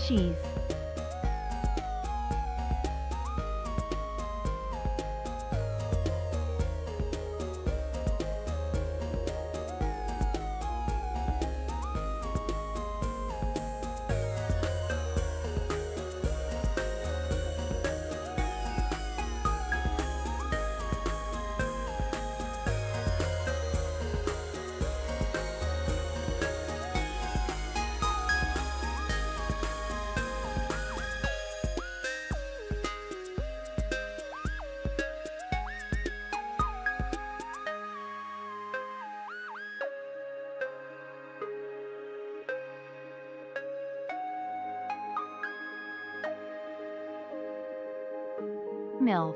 cheese. MILF.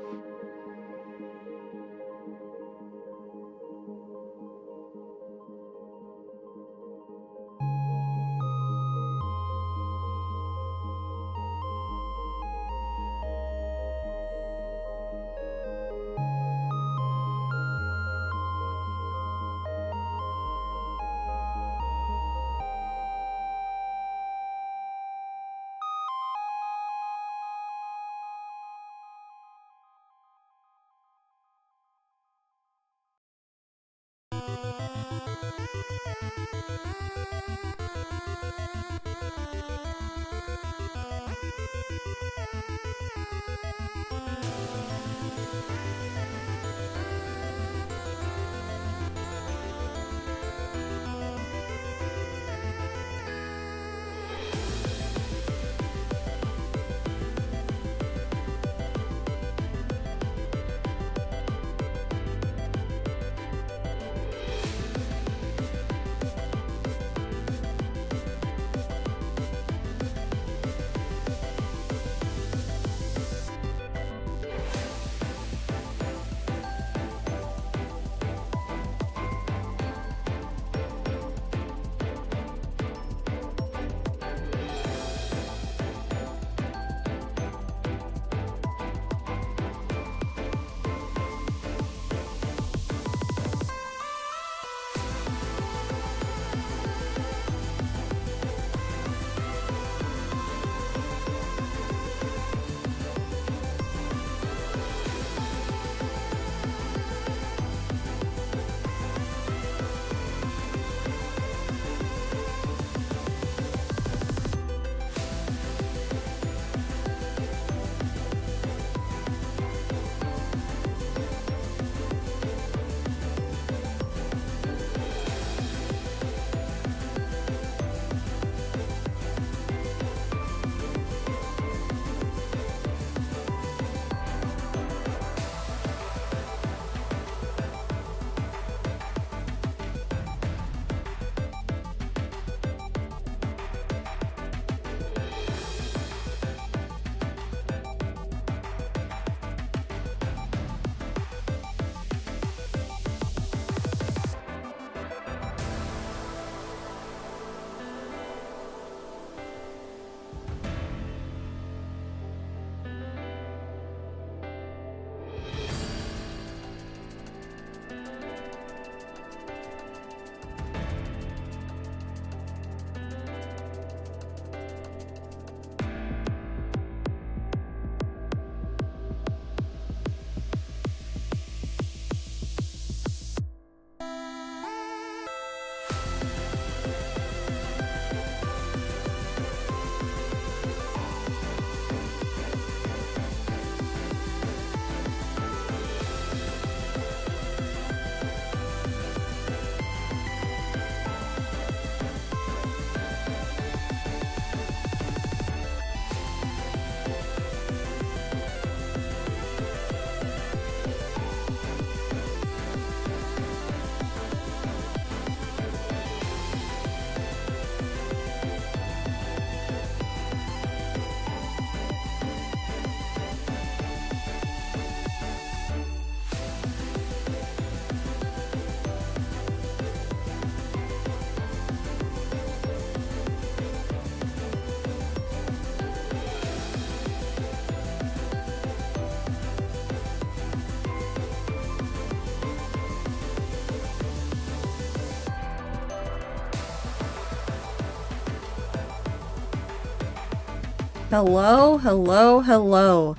Hello, hello, hello.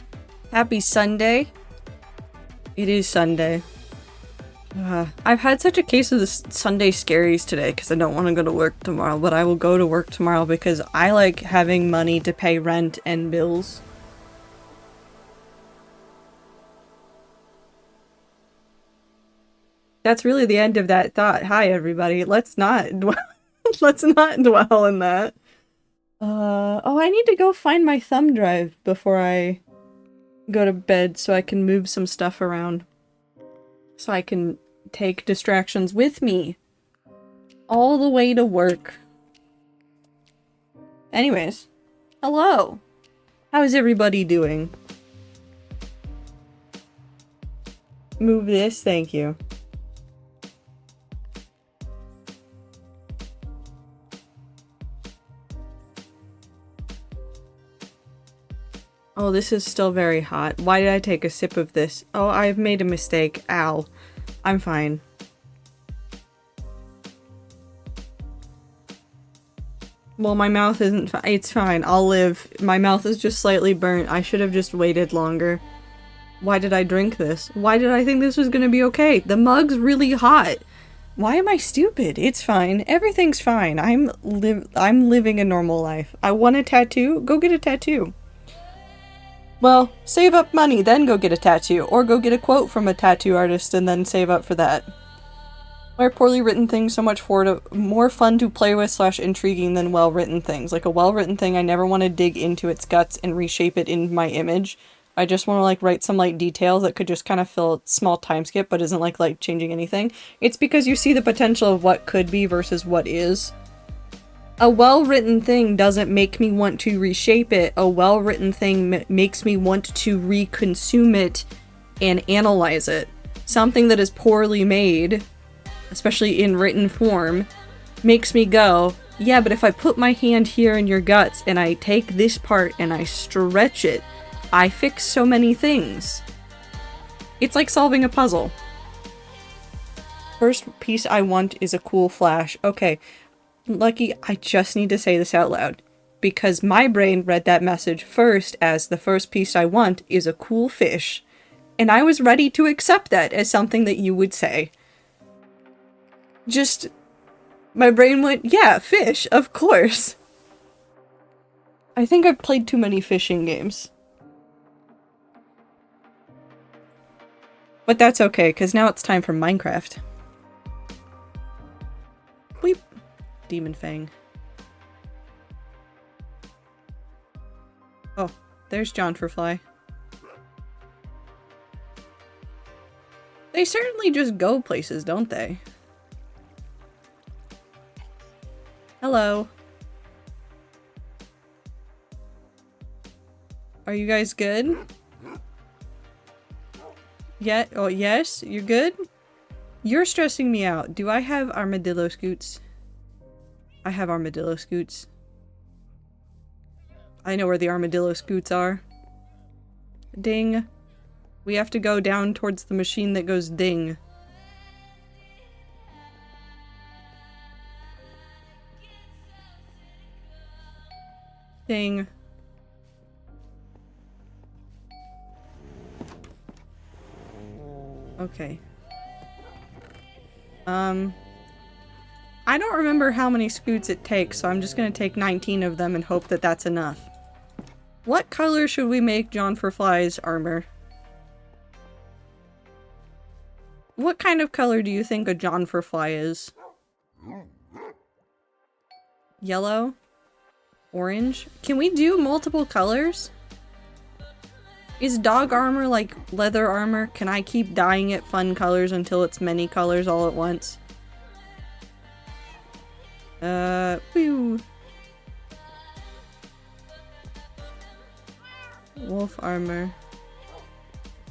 Happy Sunday. It is Sunday. I've had such a case of the Sunday scaries today because I don't want to go to work tomorrow, but I will go to work tomorrow because I like having money to pay rent and bills. That's really the end of that thought. Hi, everybody. Let's not let's not dwell in that. Oh, I need to go find my thumb drive before I go to bed so I can move some stuff around. So I can take distractions with me all the way to work. Anyways, hello. How is everybody doing? Move this, thank you. Oh, this is still very hot. Why did I take a sip of this? Oh, I've made a mistake. Ow. I'm fine. Well, my mouth isn't fine. It's fine. I'll live. My mouth is just slightly burnt. I should have just waited longer. Why did I drink this? Why did I think this was gonna be okay? The mug's really hot. Why am I stupid? It's fine. Everything's fine. I'm living a normal life. I want a tattoo? Go get a tattoo. Well, save up money, then go get a tattoo, or go get a quote from a tattoo artist and then save up for that. Why are poorly written things so much more fun to play with / intriguing than well-written things? Like a well-written thing, I never want to dig into its guts and reshape it in my image. I just want to like write some like details that could just kind of fill a small time skip but isn't like changing anything. It's because you see the potential of what could be versus what is. A well-written thing doesn't make me want to reshape it. A well-written thing makes me want to reconsume it and analyze it. Something that is poorly made, especially in written form, makes me go, yeah, but if I put my hand here in your guts and I take this part and I stretch it, I fix so many things. It's like solving a puzzle. First piece I want is a cool flash. Okay. Lucky, I just need to say this out loud, because my brain read that message first as the first piece I want is a cool fish, and I was ready to accept that as something that you would say. Just, my brain went, yeah, fish, of course. I think I've played too many fishing games. But that's okay, because now it's time for Minecraft. Weep. Demon Fang. Oh, there's John for Fly. They certainly just go places, don't they? Hello. Are you guys good? Yeah, oh yes, you're good? You're stressing me out. Do I have armadillo scoots? I have armadillo scoots. I know where the armadillo scoots are. Ding. We have to go down towards the machine that goes ding. Ding. Okay. I don't remember how many scoots it takes, so I'm just gonna take 19 of them and hope that that's enough. What color should we make John for Fly's armor? What kind of color do you think a John for Fly is? Yellow? Orange? Can we do multiple colors? Is dog armor like leather armor? Can I keep dyeing it fun colors until it's many colors all at once? Whew. Wolf armor.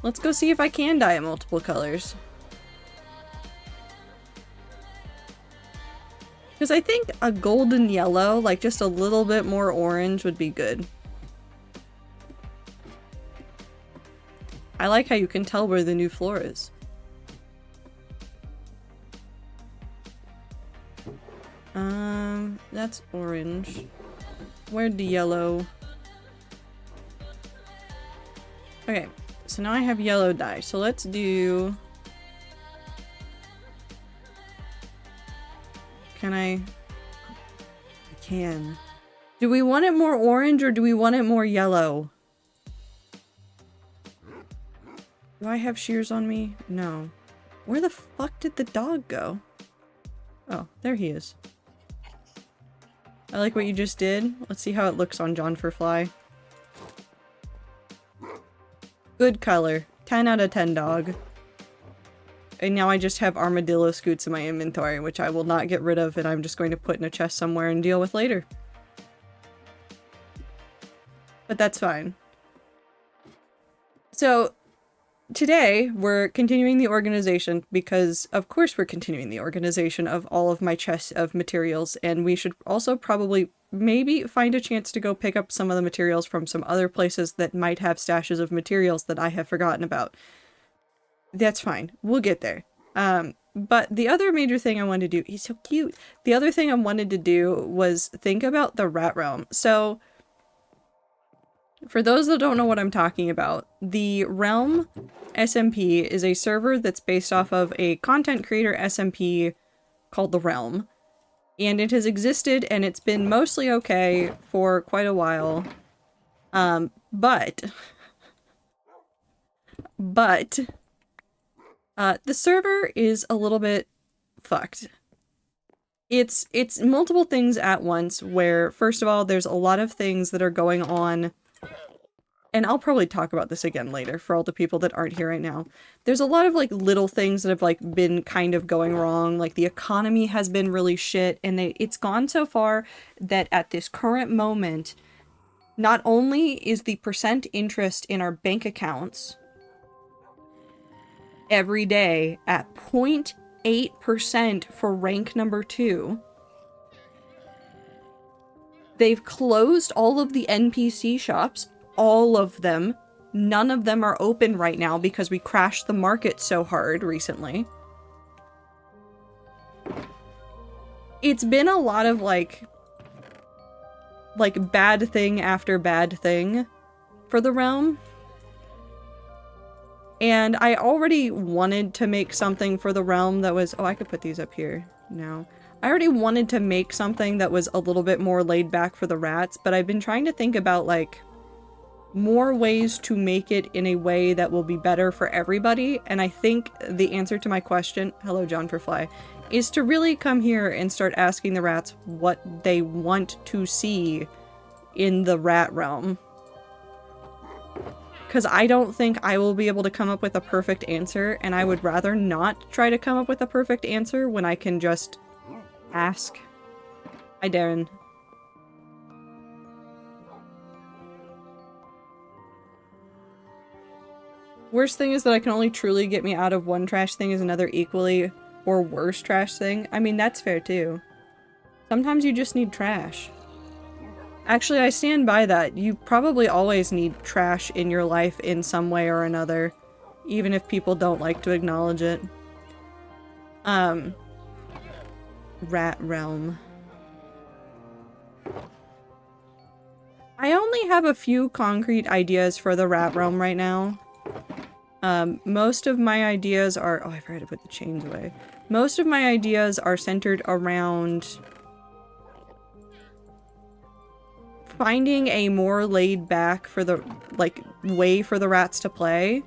Let's go see if I can dye it multiple colors. Because I think a golden yellow, like just a little bit more orange, would be good. I like how you can tell where the new floor is. That's orange. Where'd the yellow? Okay, so now I have yellow dye. So let's do... Can I can. Do we want it more orange or do we want it more yellow? Do I have shears on me? No. Where the fuck did the dog go? Oh, there he is. I like what you just did. Let's see how it looks on John for Fly. Good color. 10 out of 10 dog. And now I just have armadillo scoots in my inventory, which I will not get rid of and I'm just going to put in a chest somewhere and deal with later. But that's fine. So, today we're continuing the organization because, of course, we're continuing the organization of all of my chests of materials, and we should also probably maybe find a chance to go pick up some of the materials from some other places that might have stashes of materials that I have forgotten about. That's fine. We'll get there. But the other major thing I wanted to do, he's so cute. The other thing I wanted to do was think about the rat realm. So, for those that don't know what I'm talking about, the Realm SMP is a server that's based off of a content creator SMP called The Realm. And it has existed and it's been mostly okay for quite a while. But the server is a little bit fucked. It's multiple things at once where, first of all, there's a lot of things that are going on. And I'll probably talk about this again later for all the people that aren't here right now. There's a lot of like little things that have like been kind of going wrong. Like the economy has been really shit and it's gone so far that at this current moment, not only is the percent interest in our bank accounts every day at 0.8% for rank number 2, they've closed all of the NPC shops. All of them. None of them are open right now because we crashed the market so hard recently. It's been a lot of like bad thing after bad thing for the realm. And I already wanted to make something for the realm that was... Oh, I could put these up here now. I already wanted to make something that was a little bit more laid back for the rats, but I've been trying to think about like more ways to make it in a way that will be better for everybody, and I think the answer to my question, hello John for Fly, is to really come here and start asking the rats what they want to see in the rat realm. Because I don't think I will be able to come up with a perfect answer, and I would rather not try to come up with a perfect answer when I can just ask. Hi Darren. Worst thing is that I can only truly get me out of one trash thing is another equally or worse trash thing. I mean, that's fair too. Sometimes you just need trash. Actually, I stand by that. You probably always need trash in your life in some way or another, even if people don't like to acknowledge it. Rat realm. I only have a few concrete ideas for the rat realm right now. Most of my ideas are... Oh, I forgot to put the chains away. Most of my ideas are centered around finding a more laid back for the, like, way for the rats to play.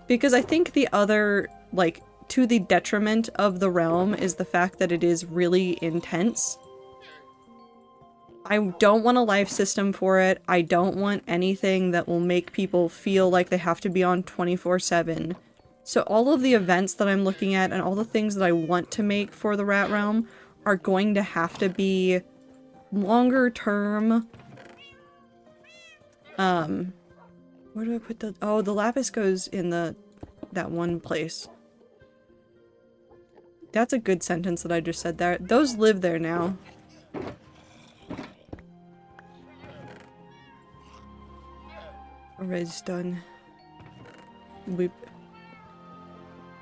Because I think the other, like, to the detriment of the realm is the fact that it is really intense. I don't want a life system for it. I don't want anything that will make people feel like they have to be on 24/7. So all of the events that I'm looking at and all the things that I want to make for the rat realm are going to have to be longer term. Where do I put the... Oh, the lapis goes in that one place. That's a good sentence that I just said there. Those live there now. Already done. Weep.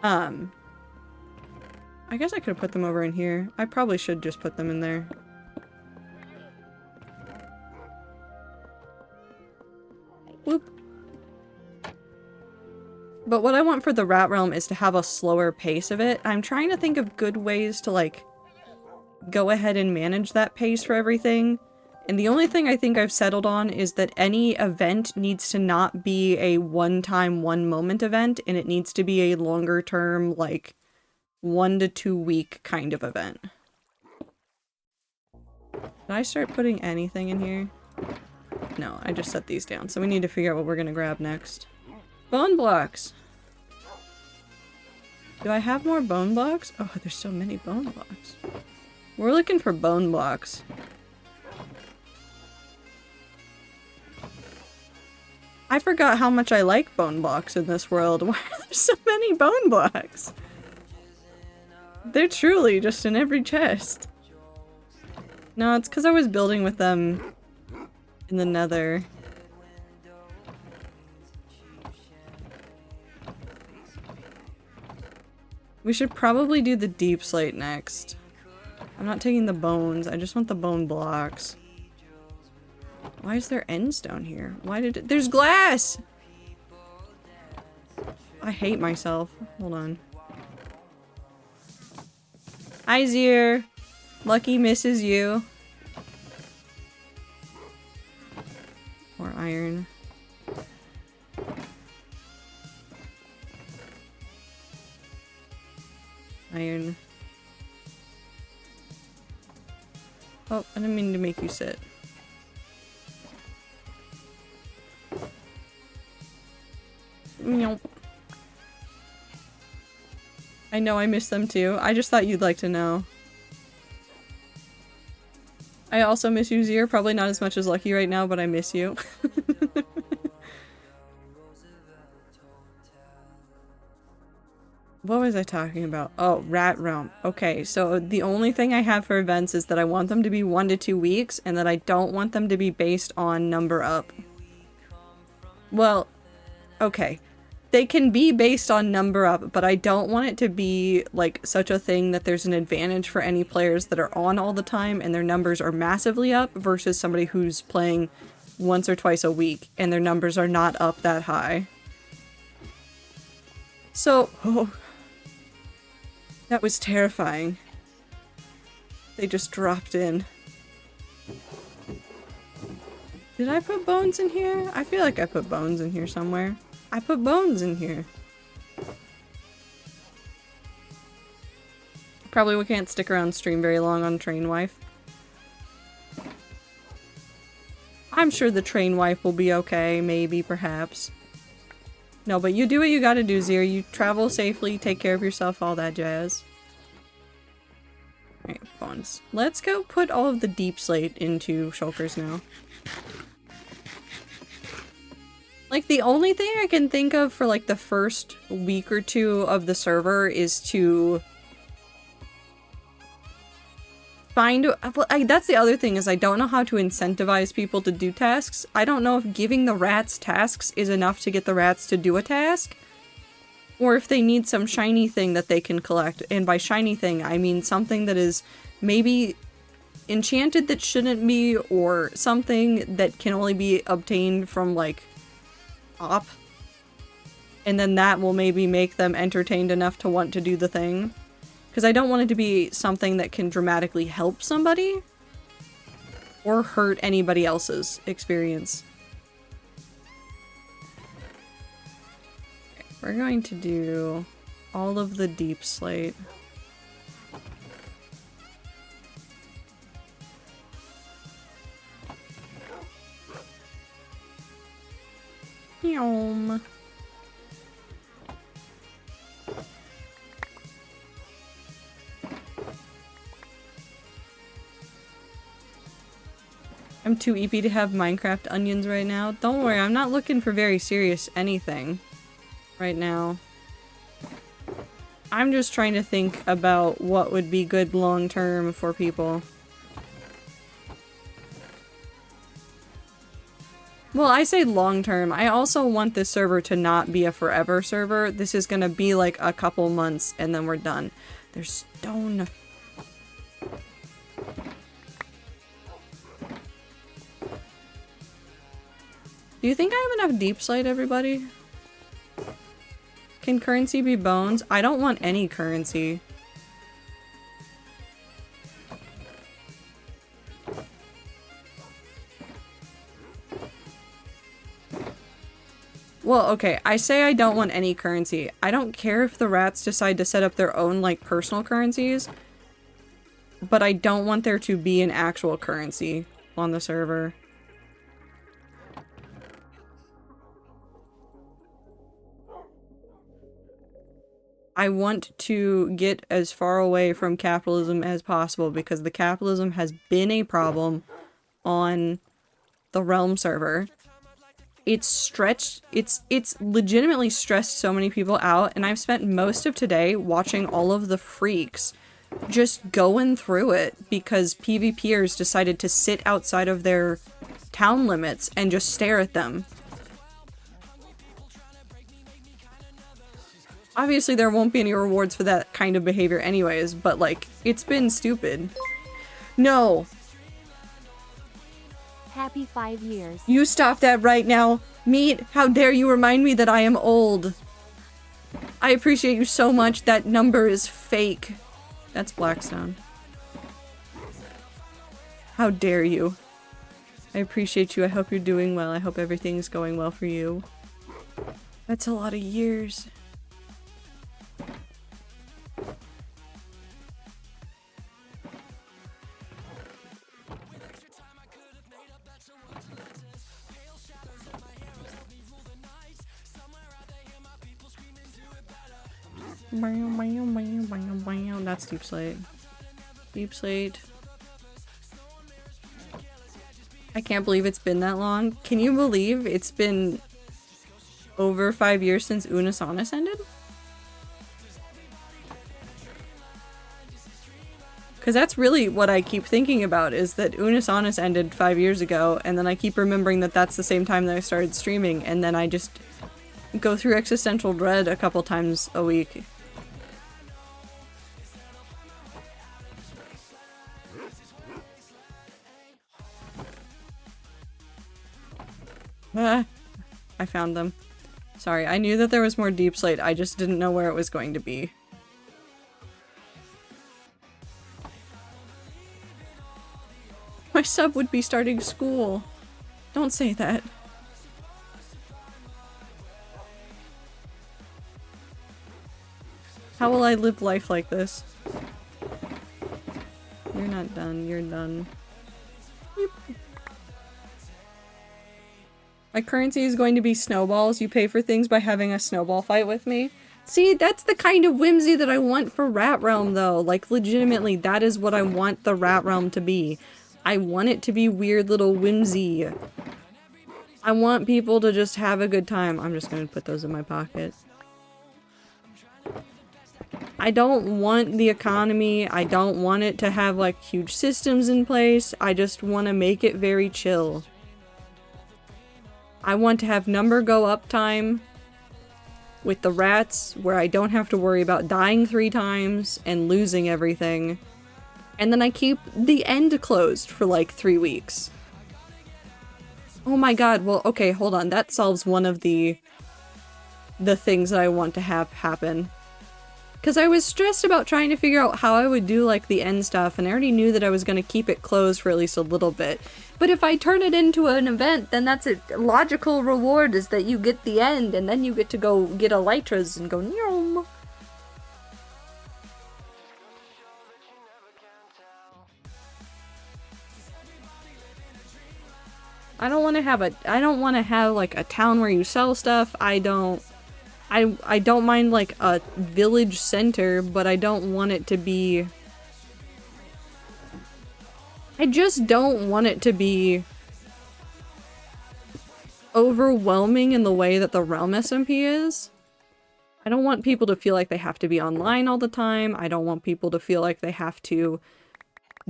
I guess I could have put them over in here. I probably should just put them in there. Whoop. But what I want for the Rat Realm is to have a slower pace of it. I'm trying to think of good ways to, like, go ahead and manage that pace for everything. And the only thing I think I've settled on is that any event needs to not be a one-time, one-moment event, and it needs to be a longer-term, like, 1 to 2 week kind of event. Did I start putting anything in here? No, I just set these down, so we need to figure out what we're gonna grab next. Bone blocks! Do I have more bone blocks? Oh, there's so many bone blocks. We're looking for bone blocks. I forgot how much I like bone blocks in this world. Why are there so many bone blocks? They're truly just in every chest. No, it's because I was building with them in the Nether. We should probably do the deep slate next. I'm not taking the bones, I just want the bone blocks. Why is there ends down here? Why did it— there's glass! I hate myself. Hold on. Hi, Zier. Lucky misses you. More iron. Iron. Oh, I didn't mean to make you sit. Nope. I know I miss them too. I just thought you'd like to know. I also miss you, Zier. Probably not as much as Lucky right now, but I miss you. What was I talking about? Oh, Rat Realm. Okay, so the only thing I have for events is that I want them to be 1 to 2 weeks, and that I don't want them to be based on number up. Well, okay. They can be based on number up, but I don't want it to be, like, such a thing that there's an advantage for any players that are on all the time and their numbers are massively up versus somebody who's playing once or twice a week and their numbers are not up that high. So, oh, that was terrifying. They just dropped in. Did I put bones in here? I feel like I put bones in here somewhere. I put bones in here. Probably we can't stick around stream very long on Train Wife. I'm sure the Train Wife will be okay, maybe, perhaps. No, but you do what you gotta do, Zier. You travel safely, take care of yourself, all that jazz. Alright, bones. Let's go put all of the deep slate into shulkers now. Like, the only thing I can think of for, like, the first week or two of the server is to find— well, that's the other thing, is I don't know how to incentivize people to do tasks. I don't know if giving the rats tasks is enough to get the rats to do a task, or if they need some shiny thing that they can collect. And by shiny thing, I mean something that is maybe enchanted that shouldn't be, or something that can only be obtained from, like, op. And then that will maybe make them entertained enough to want to do the thing. Because I don't want it to be something that can dramatically help somebody or hurt anybody else's experience. Okay, we're going to do all of the deep slate. Yum. I'm too eepy to have Minecraft onions right now. Don't worry, I'm not looking for very serious anything right now. I'm just trying to think about what would be good long term for people. Well, I say long term. I also want this server to not be a forever server. This is gonna be like a couple months and then we're done. There's stone. Do you think I have enough deep slate, everybody? Can currency be bones? I don't want any currency. Well, okay, I say I don't want any currency. I don't care if the rats decide to set up their own, like, personal currencies, but I don't want there to be an actual currency on the server. I want to get as far away from capitalism as possible because the capitalism has been a problem on the Realm server. It's legitimately stressed so many people out, and I've spent most of today watching all of the freaks just going through it because PvPers decided to sit outside of their town limits and just stare at them. Obviously there won't be any rewards for that kind of behavior anyways, but like, it's been stupid. No! Happy 5 years. You stop that right now! Meat, how dare you remind me that I am old! I appreciate you so much, that number is fake. That's Blackstone. How dare you. I appreciate you, I hope you're doing well, I hope everything's going well for you. That's a lot of years. That's Deep Slate. Deep Slate. I can't believe it's been that long. Can you believe it's been over 5 years since Unisonis ended? Because that's really what I keep thinking about, is that Unisonis ended 5 years ago, and then I keep remembering that that's the same time that I started streaming, and then I just go through existential dread a couple times a week. Ah, I found them. Sorry, I knew that there was more Deep Slate, I just didn't know where it was going to be. My sub would be starting school. Don't say that. How will I live life like this? You're not done, you're done. Beep. My currency is going to be snowballs. You pay for things by having a snowball fight with me. See, that's the kind of whimsy that I want for Rat Realm, though. Like, legitimately, that is what I want the Rat Realm to be. I want it to be weird little whimsy. I want people to just have a good time. I'm just gonna put those in my pocket. I don't want the economy. I don't want it to have, like, huge systems in place. I just want to make it very chill. I want to have number go up time with the rats where I don't have to worry about dying 3 times and losing everything. And then I keep the end closed for like 3 weeks. Oh my god, well, okay, hold on. That solves one of the things that I want to have happen. Because I was stressed about trying to figure out how I would do like the end stuff, and I already knew that I was going to keep it closed for at least a little bit. But if I turn it into an event, then that's a logical reward, is that you get the end, and then you get to go get elytras and go nyom. I don't want to have like a town where you sell stuff. I don't mind like a village center, but I don't want it to be... I just don't want it to be overwhelming in the way that the Realm SMP is. I don't want people to feel like they have to be online all the time. I don't want people to feel like they have to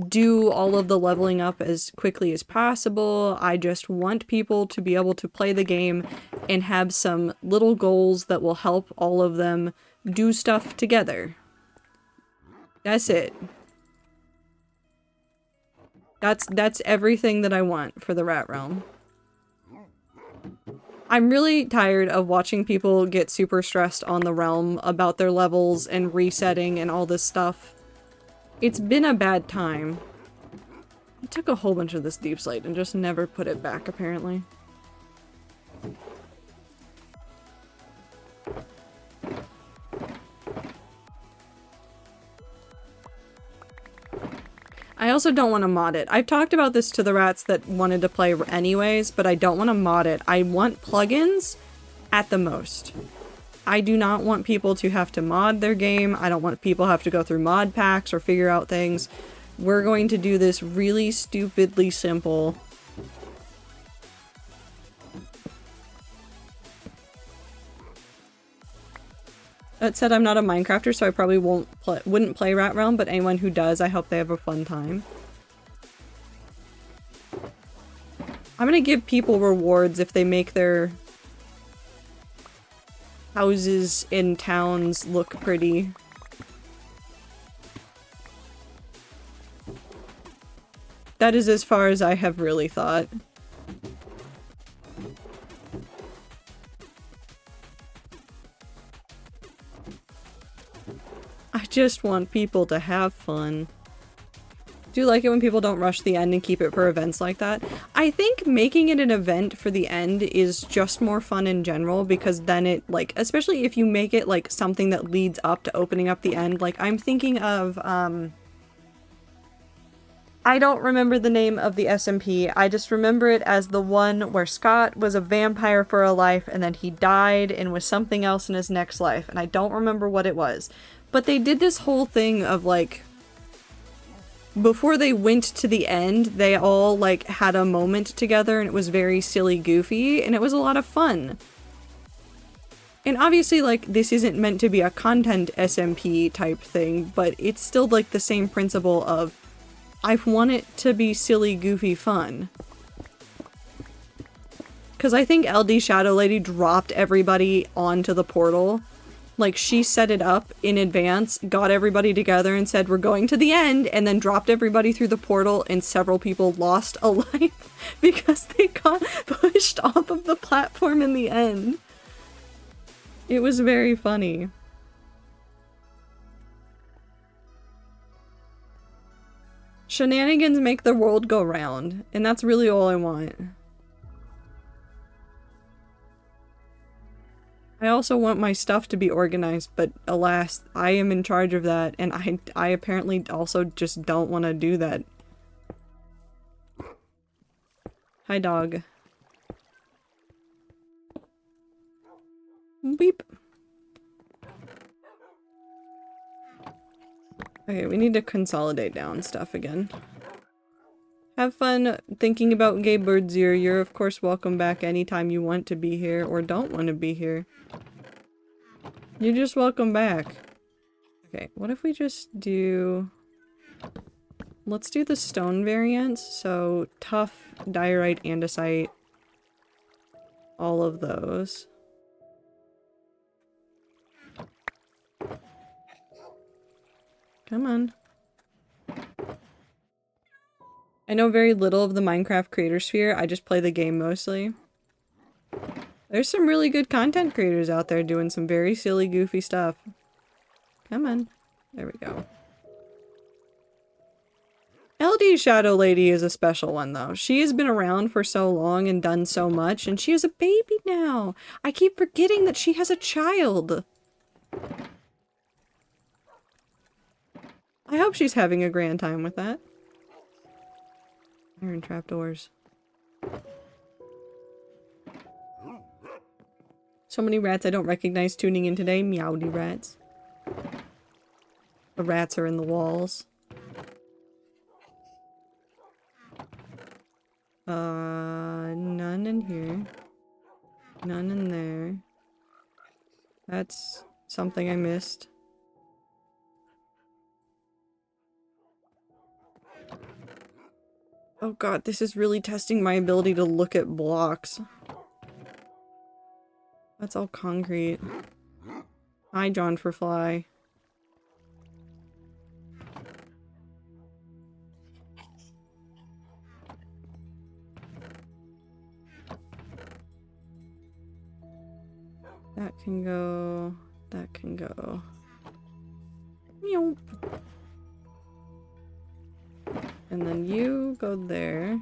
do all of the leveling up as quickly as possible. I just want people to be able to play the game and have some little goals that will help all of them do stuff together. That's it. That's everything that I want for the Rat Realm. I'm really tired of watching people get super stressed on the realm about their levels and resetting and all this stuff. It's been a bad time. I took a whole bunch of this deep slate and just never put it back, apparently. I also don't want to mod it. I've talked about this to the rats that wanted to play anyways, but I don't want to mod it. I want plugins at the most. I do not want people to have to mod their game. I don't want people to have to go through mod packs or figure out things. We're going to do this really stupidly simple. That said, I'm not a Minecrafter, so I probably wouldn't play Rat Realm, but anyone who does, I hope they have a fun time. I'm gonna give people rewards if they make their houses in towns look pretty. That is as far as I have really thought. I just want people to have fun. Do you like it when people don't rush the end and keep it for events like that? I think making it an event for the end is just more fun in general, because then it, like, especially if you make it, like, something that leads up to opening up the end. Like, I'm thinking of, I don't remember the name of the SMP. I just remember it as the one where Scott was a vampire for a life and then he died and was something else in his next life, and I don't remember what it was. But they did this whole thing of, like, before they went to the end, they all, like, had a moment together, and it was very silly goofy, and it was a lot of fun. And obviously, like, this isn't meant to be a content SMP type thing, but it's still, like, the same principle of, I want it to be silly, goofy fun. Because I think LD Shadow Lady dropped everybody onto the portal. Like, she set it up in advance, got everybody together and said, we're going to the end, and then dropped everybody through the portal, and several people lost a life because they got pushed off of the platform in the end. It was very funny. Shenanigans make the world go round, and that's really all I want. I also want my stuff to be organized, but alas, I am in charge of that, and I apparently also just don't want to do that. Hi, dog. Beep. Okay, we need to consolidate down stuff again. Have fun thinking about Gay Birdsear. You're of course welcome back anytime you want to be here or don't want to be here. You're just welcome back. Okay, what if we just do... Let's do the stone variants. So, tough, diorite, andesite. All of those. Come on. I know very little of the Minecraft creator sphere. I just play the game mostly. There's some really good content creators out there doing some very silly, goofy stuff. Come on. There we go. LD Shadow Lady is a special one, though. She has been around for so long and done so much, and she has a baby now. I keep forgetting that she has a child. I hope she's having a grand time with that. Iron trapdoors. So many rats I don't recognize tuning in today. Meowdy rats. The rats are in the walls. None in here. None in there. That's something I missed. Oh god, this is really testing my ability to look at blocks. That's all concrete. Hi, John for Fly. That can go. That can go. Meow. And then you go there.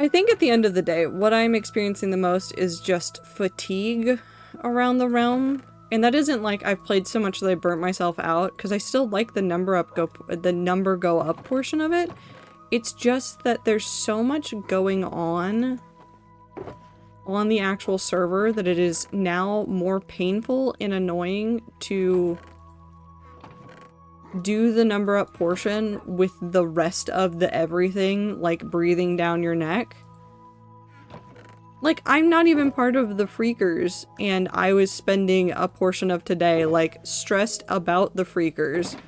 I think at the end of the day, what I'm experiencing the most is just fatigue around the realm. And that isn't like I've played so much that I burnt myself out, because I still like the number go up portion of it. It's just that there's so much going on the actual server that it is now more painful and annoying to do the number up portion with the rest of the everything, like breathing down your neck. Like, I'm not even part of the Freakers, and I was spending a portion of today, like, stressed about the Freakers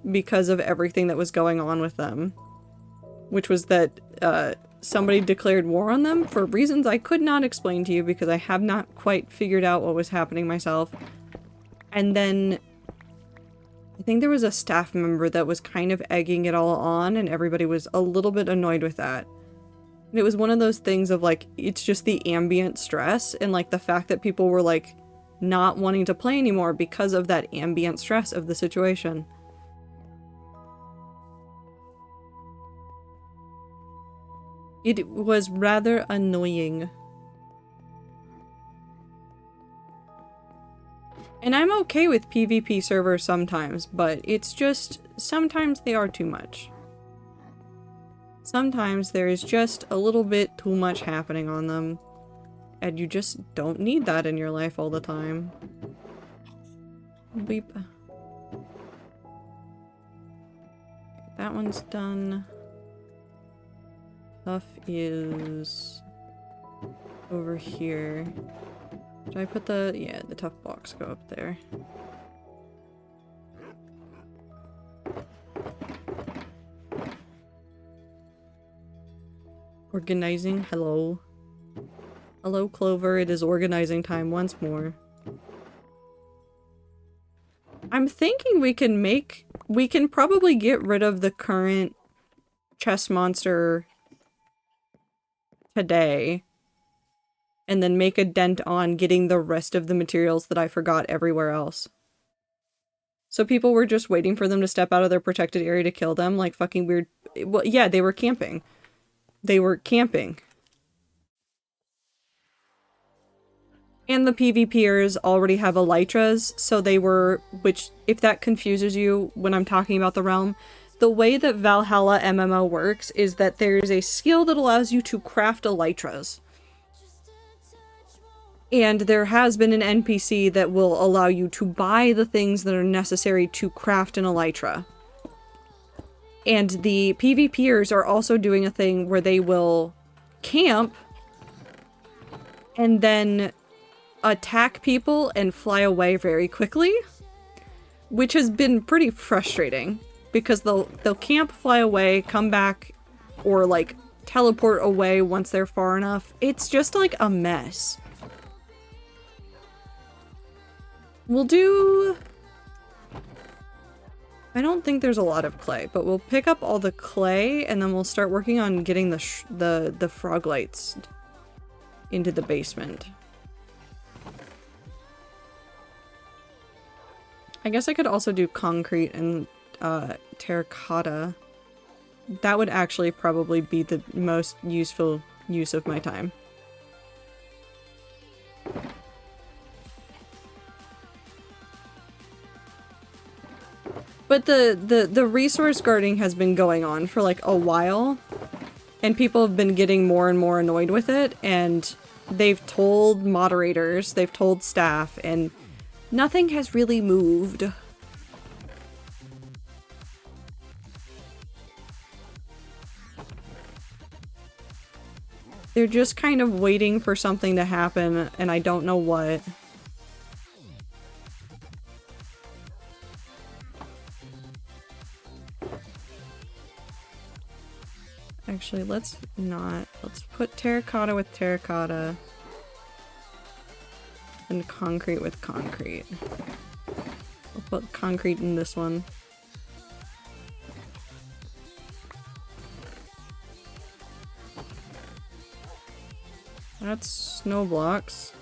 because of everything that was going on with them. Which was that, somebody declared war on them for reasons I could not explain to you because I have not quite figured out what was happening myself. And then I think there was a staff member that was kind of egging it all on, and everybody was a little bit annoyed with that. And it was one of those things of, like, it's just the ambient stress and, like, the fact that people were, like, not wanting to play anymore because of that ambient stress of the situation. It was rather annoying. And I'm okay with PvP servers sometimes, but it's just, sometimes they are too much. Sometimes there is just a little bit too much happening on them, and you just don't need that in your life all the time. Beep. That one's done. Stuff is over here. Did I put the... yeah, the tough box go up there. Organizing. Hello. Hello, Clover. It is organizing time once more. I'm thinking we can probably get rid of the current chest monster today. And then make a dent on getting the rest of the materials that I forgot everywhere else. So people were just waiting for them to step out of their protected area to kill them, like fucking weird. Well, yeah, they were camping. They were camping. And the PvPers already have elytras, so they were, which, if that confuses you when I'm talking about the realm, the way that Valhalla MMO works is that there's a skill that allows you to craft elytras. And there has been an NPC that will allow you to buy the things that are necessary to craft an elytra. And the PvPers are also doing a thing where they will camp and then attack people and fly away very quickly, which has been pretty frustrating because they'll camp, fly away, come back, or like teleport away once they're far enough. It's just like a mess. We'll do... I don't think there's a lot of clay, but we'll pick up all the clay and then we'll start working on getting the frog lights into the basement. I guess I could also do concrete and terracotta. That would actually probably be the most useful use of my time. But the resource guarding has been going on for like a while, and people have been getting more and more annoyed with it, and they've told moderators, they've told staff, and nothing has really moved. They're just kind of waiting for something to happen, and I don't know what. Actually, let's put terracotta with terracotta and concrete with concrete. I'll put concrete in this one. That's snow blocks.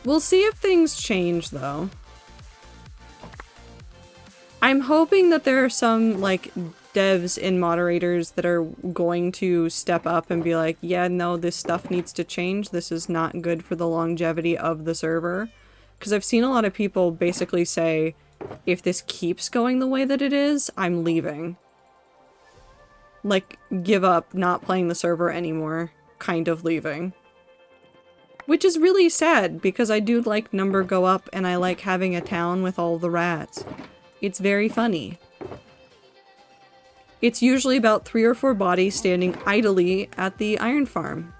We'll see if things change, though. I'm hoping that there are some, like, devs and moderators that are going to step up and be like, yeah, no, this stuff needs to change. This is not good for the longevity of the server. Because I've seen a lot of people basically say, if this keeps going the way that it is, I'm leaving. Like, give up not playing the server anymore. Kind of leaving. Which is really sad, because I do like number go up, and I like having a town with all the rats. It's very funny. It's usually about 3 or 4 bodies standing idly at the iron farm.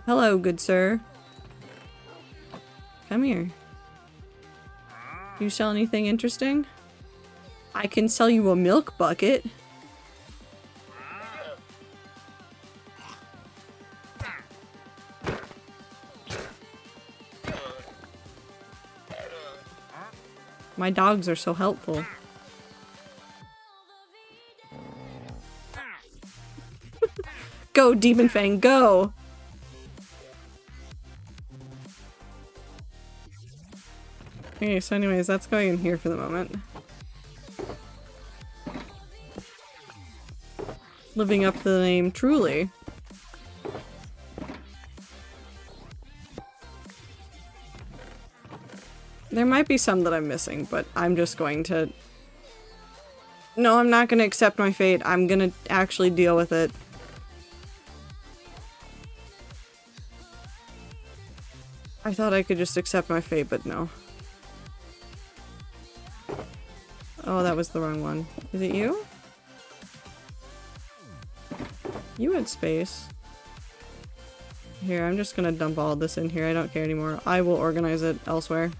Hello, good sir. Come here. You sell anything interesting? I can sell you a milk bucket. My dogs are so helpful. Go, Demon Fang, go! Okay, so anyways, that's going in here for the moment. Living up to the name, truly. There might be some that I'm missing, but I'm just going to... No, I'm not gonna accept my fate. I'm gonna actually deal with it. I thought I could just accept my fate, but no. Oh, that was the wrong one. Is it you? You had space. Here, I'm just gonna dump all this in here. I don't care anymore. I will organize it elsewhere.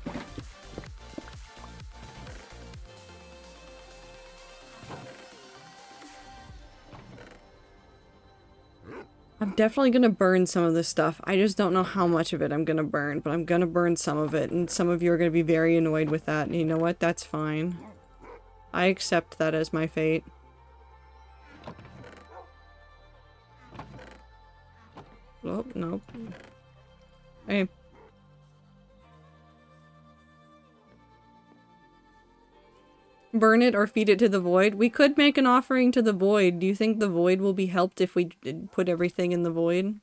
I'm definitely gonna burn some of this stuff. I just don't know how much of it I'm gonna burn, but I'm gonna burn some of it, and some of you are gonna be very annoyed with that, and you know what? That's fine. I accept that as my fate. Oh, nope. Hey. Burn it or feed it to the void? We could make an offering to the void. Do you think the void will be helped if we put everything in the void?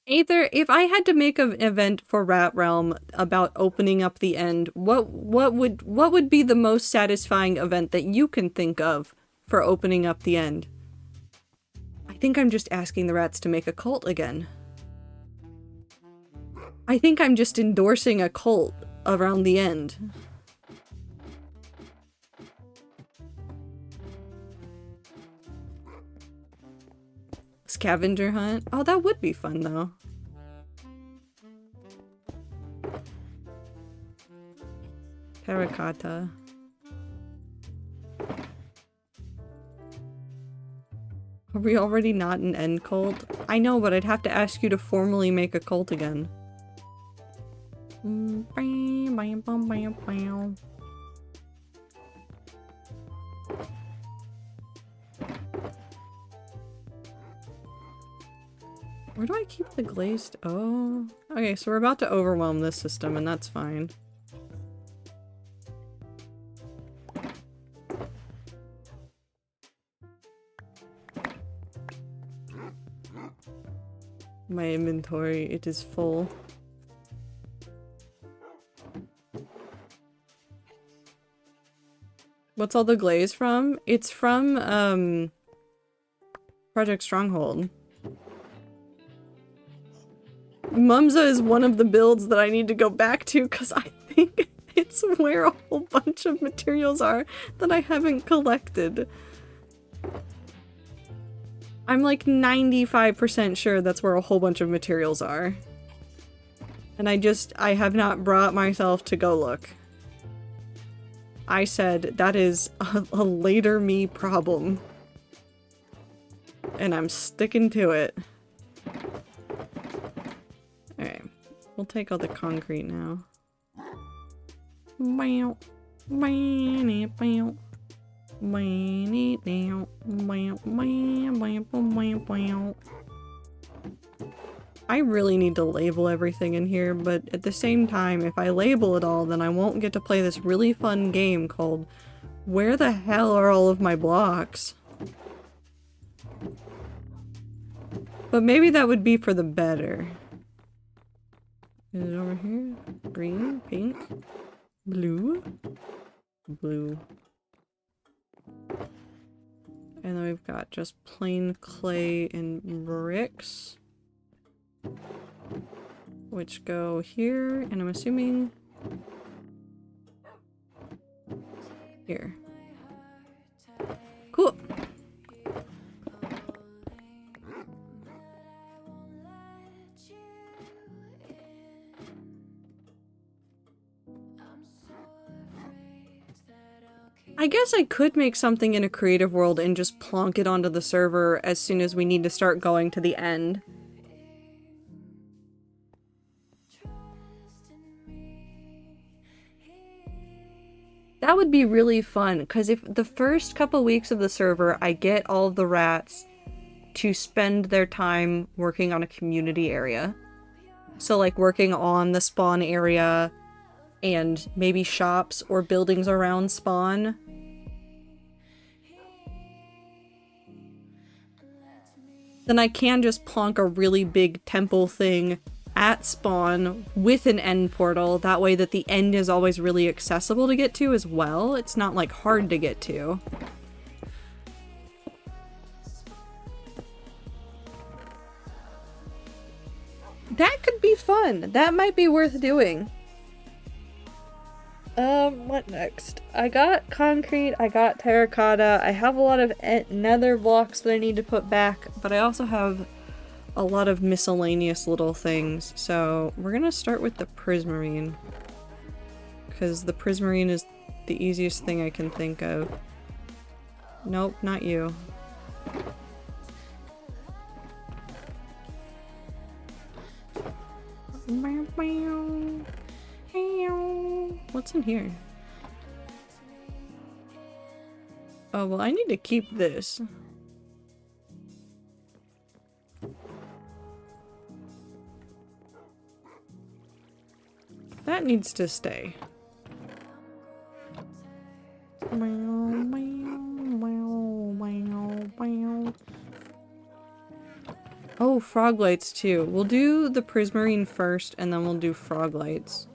Either, if I had to make an event for Rat Realm about opening up the end, what would be the most satisfying event that you can think of for opening up the end? I think I'm just asking the rats to make a cult again. I think I'm just endorsing a cult around the end. Scavenger hunt? Oh, that would be fun, though. Terracotta. Are we already not an end cult? I know, but I'd have to ask you to formally make a cult again. Where do I keep the glazed? Oh. Okay, so we're about to overwhelm this system, and that's fine. My inventory, it is full. What's all the glaze from? It's from, Project Stronghold. Mumza is one of the builds that I need to go back to because I think it's where a whole bunch of materials are that I haven't collected. I'm like 95% sure that's where a whole bunch of materials are. And I have not brought myself to go look. I said that is a later me problem. And I'm sticking to it. Alright, we'll take all the concrete now. Bow. Bow. Bow. I really need to label everything in here, but at the same time, if I label it all, then I won't get to play this really fun game called Where the Hell Are All of My Blocks? But maybe that would be for the better. Is it over here? Green? Pink? Blue? Blue. And then we've got just plain clay and bricks. Which go here, and I'm assuming here. Cool. I guess I could make something in a creative world and just plonk it onto the server as soon as we need to start going to the end. That would be really fun, because if the first couple weeks of the server I get all of the rats to spend their time working on a community area. So like working on the spawn area and maybe shops or buildings around spawn. Then I can just plonk a really big temple thing at spawn with an end portal, that way that the end is always really accessible to get to as well. It's not like hard to get to. That could be fun. That might be worth doing. What next? I got concrete, I got terracotta, I have a lot of nether blocks that I need to put back, but I also have a lot of miscellaneous little things. So we're gonna start with the prismarine, because the prismarine is the easiest thing I can think of. Nope, not you. What's in here? Oh, well, I need to keep this. That needs to stay. Oh, frog lights too. We'll do the prismarine first, and then we'll do frog lights.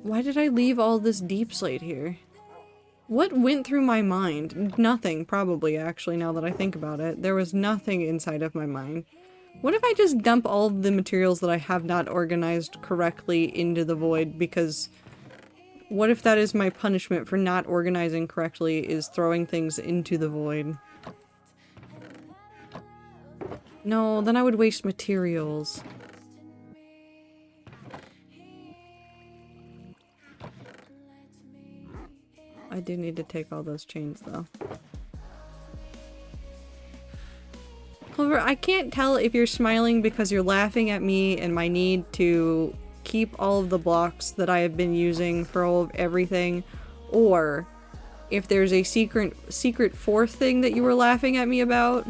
Why did I leave all this deep slate here? What went through my mind? Nothing, probably, actually, now that I think about it. There was nothing inside of my mind. What if I just dump all of the materials that I have not organized correctly into the void? Because what if that is my punishment for not organizing correctly, is throwing things into the void? No, then I would waste materials. I do need to take all those chains, though. Clover, I can't tell if you're smiling because you're laughing at me and my need to keep all of the blocks that I have been using for all of everything, or if there's a secret fourth thing that you were laughing at me about.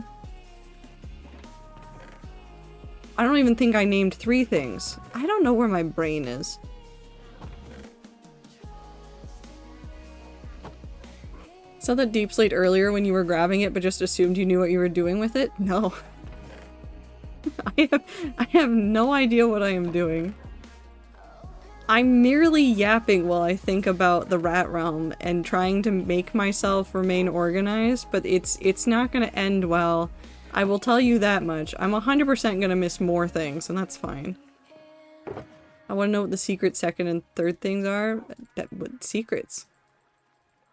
I don't even think I named 3 things. I don't know where my brain is. Saw that deep slate earlier when you were grabbing it, but just assumed you knew what you were doing with it? No. I have no idea what I am doing. I'm merely yapping while I think about the rat realm and trying to make myself remain organized, but it's not gonna end well. I will tell you that much. I'm 100% gonna miss more things, and that's fine. I wanna know what the secret second and third things are. What secrets?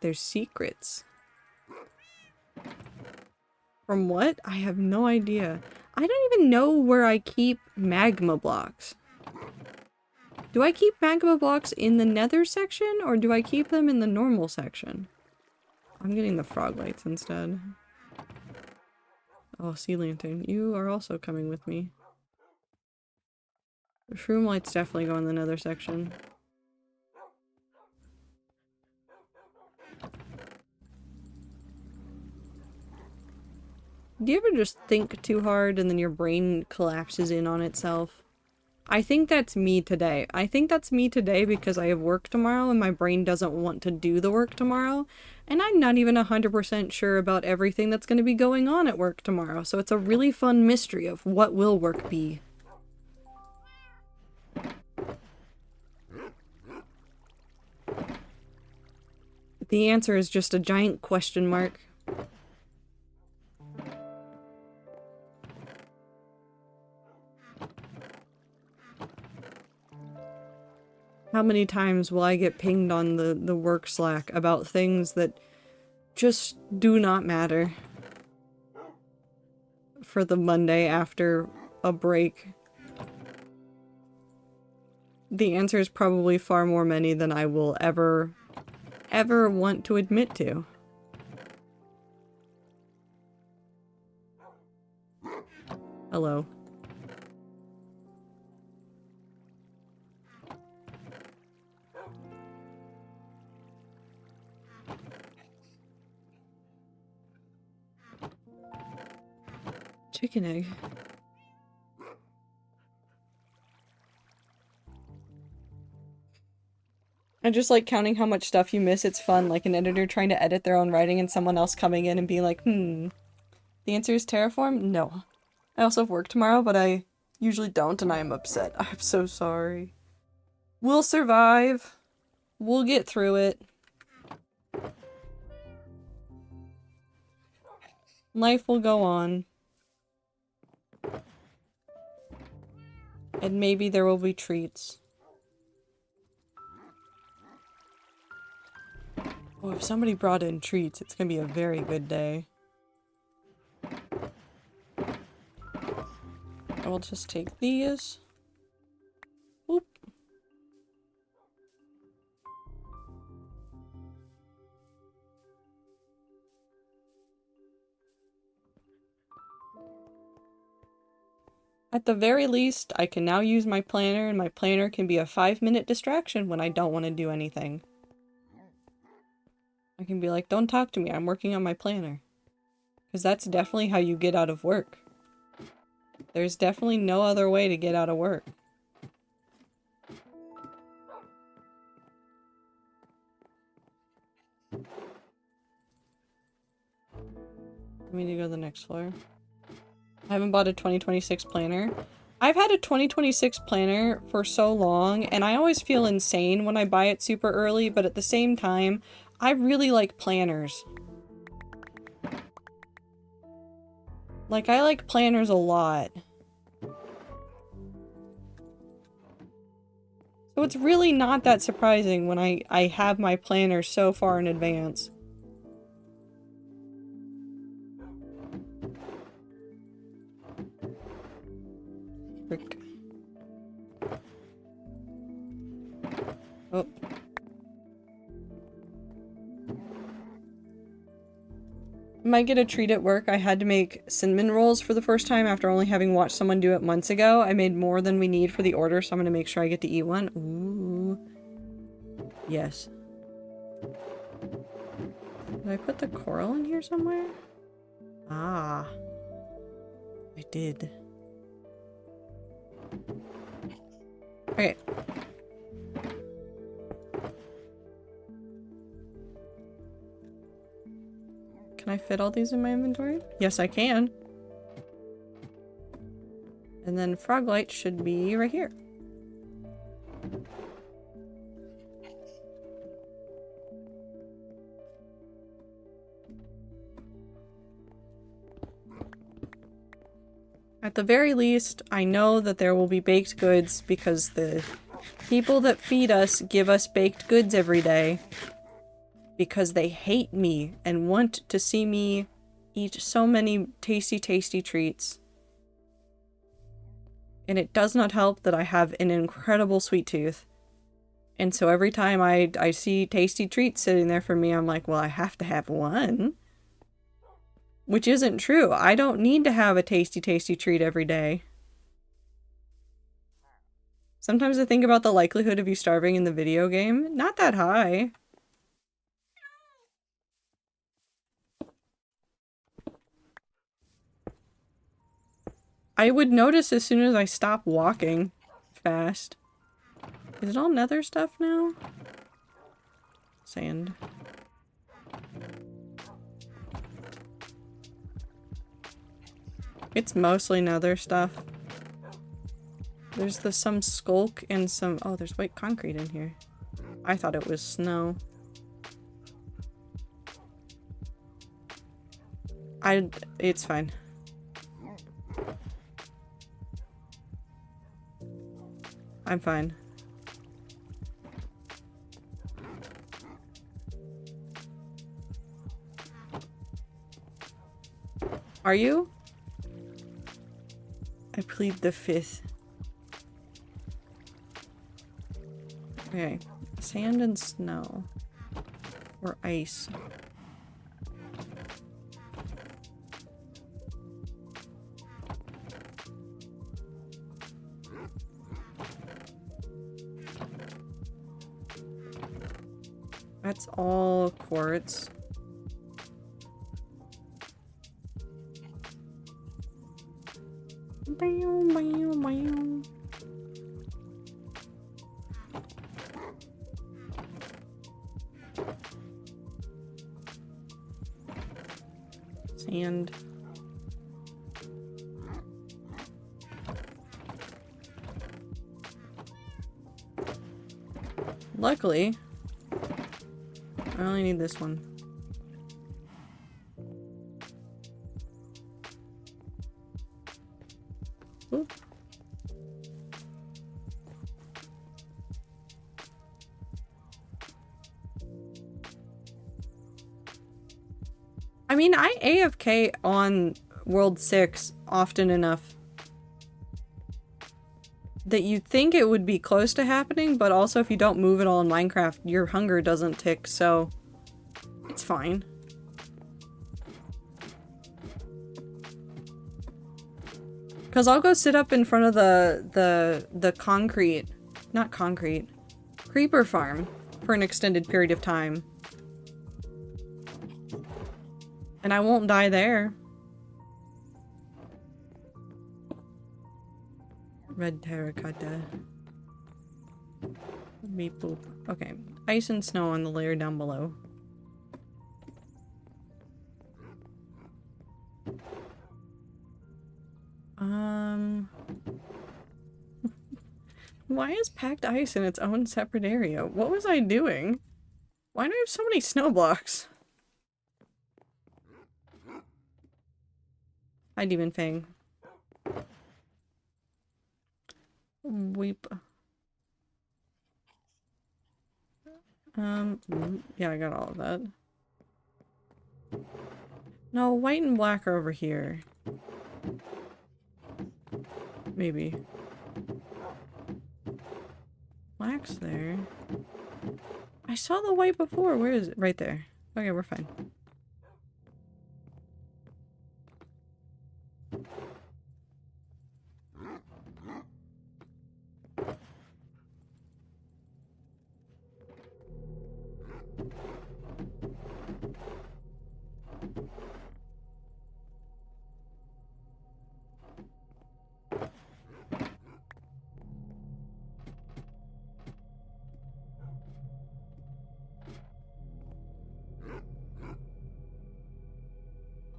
There's secrets. From what? I have no idea. I don't even know where I keep magma blocks. Do I keep magma blocks in the nether section, or do I keep them in the normal section? I'm getting the frog lights instead. Oh, sea lantern. You are also coming with me. The shroom lights definitely go in the nether section. Do you ever just think too hard and then your brain collapses in on itself? I think that's me today. I think that's me today because I have work tomorrow and my brain doesn't want to do the work tomorrow. And I'm not even 100% sure about everything that's going to be going on at work tomorrow. So it's a really fun mystery of what will work be. The answer is just a giant question mark. How many times will I get pinged on the work Slack about things that just do not matter for the Monday after a break? The answer is probably far more many than I will ever want to admit to. Hello. Chicken egg. I just like counting how much stuff you miss. It's fun, like an editor trying to edit their own writing and someone else coming in and being like, The answer is Terraform? No. I also have work tomorrow, but I usually don't and I am upset. I'm so sorry. We'll survive. We'll get through it. Life will go on. And maybe there will be treats. Oh, if somebody brought in treats, it's gonna be a very good day. I will just take these. Oop. At the very least, I can now use my planner, and my planner can be a 5-minute distraction when I don't want to do anything. I can be like, don't talk to me, I'm working on my planner. Because that's definitely how you get out of work. There's definitely no other way to get out of work. I need to go to the next floor. I haven't bought a 2026 planner. I've had a 2026 planner for so long, and I always feel insane when I buy it super early, but at the same time, I really like planners. Like, I like planners a lot. So it's really not that surprising when I have my planner so far in advance. Frick. Oh. I might get a treat at work. I had to make cinnamon rolls for the first time after only having watched someone do it months ago. I made more than we need for the order, so I'm gonna make sure I get to eat one. Ooh. Yes. Did I put the coral in here somewhere? Ah. I did. Okay. Can I fit all these in my inventory? Yes, I can. And then frog light should be right here. At the very least, I know that there will be baked goods because the people that feed us give us baked goods every day. Because they hate me and want to see me eat so many tasty, tasty treats. And it does not help that I have an incredible sweet tooth. And so every time I see tasty treats sitting there for me, I'm like, well, I have to have one. Which isn't true. I don't need to have a tasty, tasty treat every day. Sometimes I think about the likelihood of you starving in the video game. Not that high. I would notice as soon as I stop walking fast. Is it all nether stuff now? Sand. It's mostly nether stuff. There's some skulk and some- oh, there's white concrete in here. I thought it was snow. It's fine. I'm fine. Are you? I plead the fifth. Okay. Sand and snow. Or ice. That's all quartz. Sand. Luckily, I only need this one. Ooh. I mean, I AFK on World 6 often enough that you'd think it would be close to happening, but also if you don't move at all in Minecraft, your hunger doesn't tick, so it's fine. Because I'll go sit up in front of the concrete, not concrete, creeper farm for an extended period of time. And I won't die there. Red terracotta. Beep boop. Okay. Ice and snow on the layer down below. Why is packed ice in its own separate area? What was I doing? Why do I have so many snow blocks? Hi, Demon Fang. Weep. Yeah, I got all of that. No, white and black are over here. Maybe. Black's there. I saw the white before. Where is it? Right there. Okay, we're fine.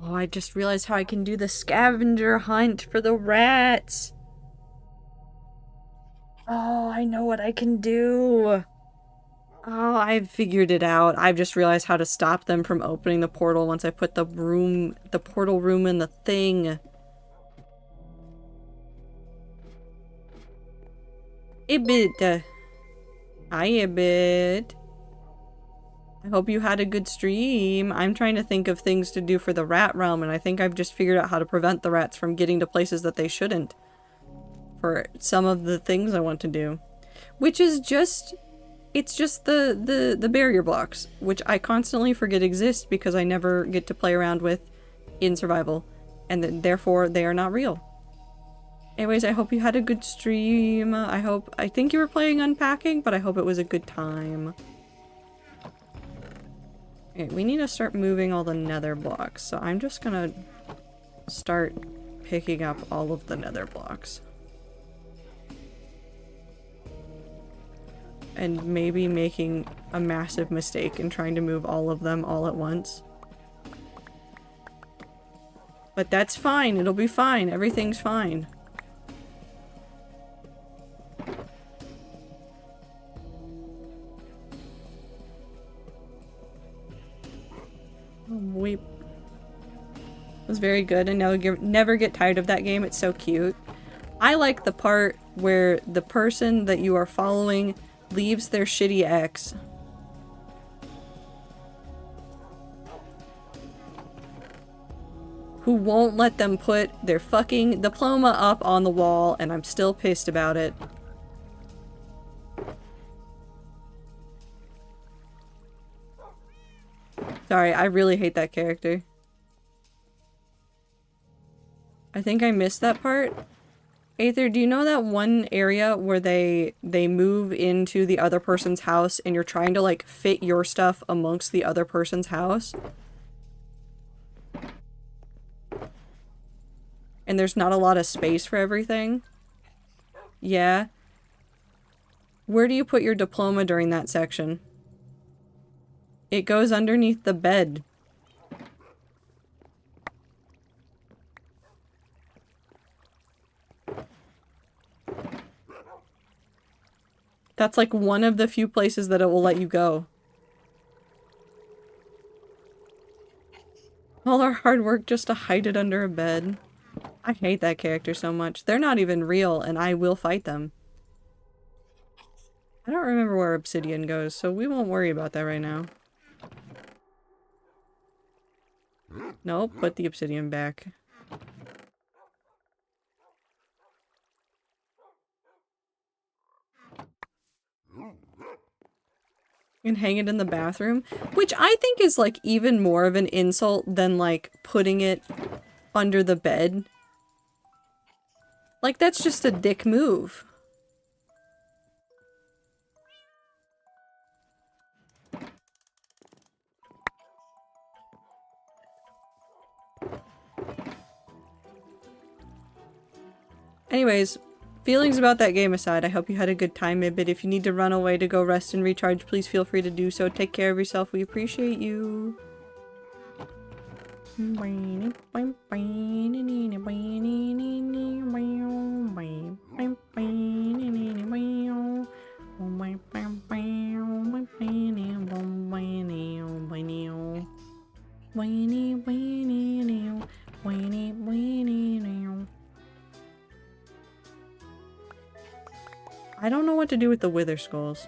Oh, I just realized how I can do the scavenger hunt for the rats. Oh, I know what I can do. Oh, I've figured it out. I've just realized how to stop them from opening the portal once I put the portal room in the thing. Ibit. Hi, Ibit. I hope you had a good stream. I'm trying to think of things to do for the rat realm, and I think I've just figured out how to prevent the rats from getting to places that they shouldn't. For some of the things I want to do. Which is just... It's just the barrier blocks, which I constantly forget exist because I never get to play around with in survival, and therefore they are not real. Anyways, I hope you had a good stream. I think you were playing Unpacking, but I hope it was a good time. Okay, we need to start moving all the nether blocks, so I'm just gonna start picking up all of the nether blocks. And maybe making a massive mistake in trying to move all of them all at once. But that's fine, it'll be fine, everything's fine. Weep. It was very good, and never get tired of that game, it's so cute. I like the part where the person that you are following leaves their shitty ex. Who won't let them put their fucking diploma up on the wall, and I'm still pissed about it. Sorry, I really hate that character. I think I missed that part. Aether, do you know that one area where they move into the other person's house and you're trying to like fit your stuff amongst the other person's house? And there's not a lot of space for everything? Yeah. Where do you put your diploma during that section? It goes underneath the bed. That's like one of the few places that it will let you go. All our hard work just to hide it under a bed. I hate that character so much. They're not even real, and I will fight them. I don't remember where obsidian goes, so we won't worry about that right now. Nope, put the obsidian back. And hang it in the bathroom, which I think is like even more of an insult than like putting it under the bed. Like that's just a dick move. Anyways, feelings about that game aside, I hope you had a good time, Midbit. If you need to run away to go rest and recharge, please feel free to do so. Take care of yourself. We appreciate you. I don't know what to do with the wither skulls.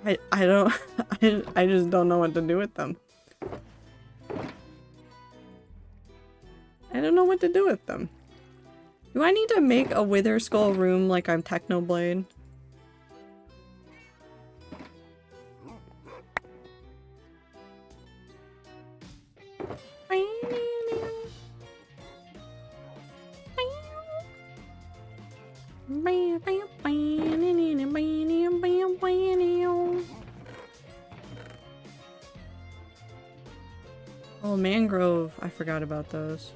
I don't I just don't know what to do with them. I don't know what to do with them. Do I need to make a wither skull room like I'm Technoblade? Oh, mangrove. I forgot about those.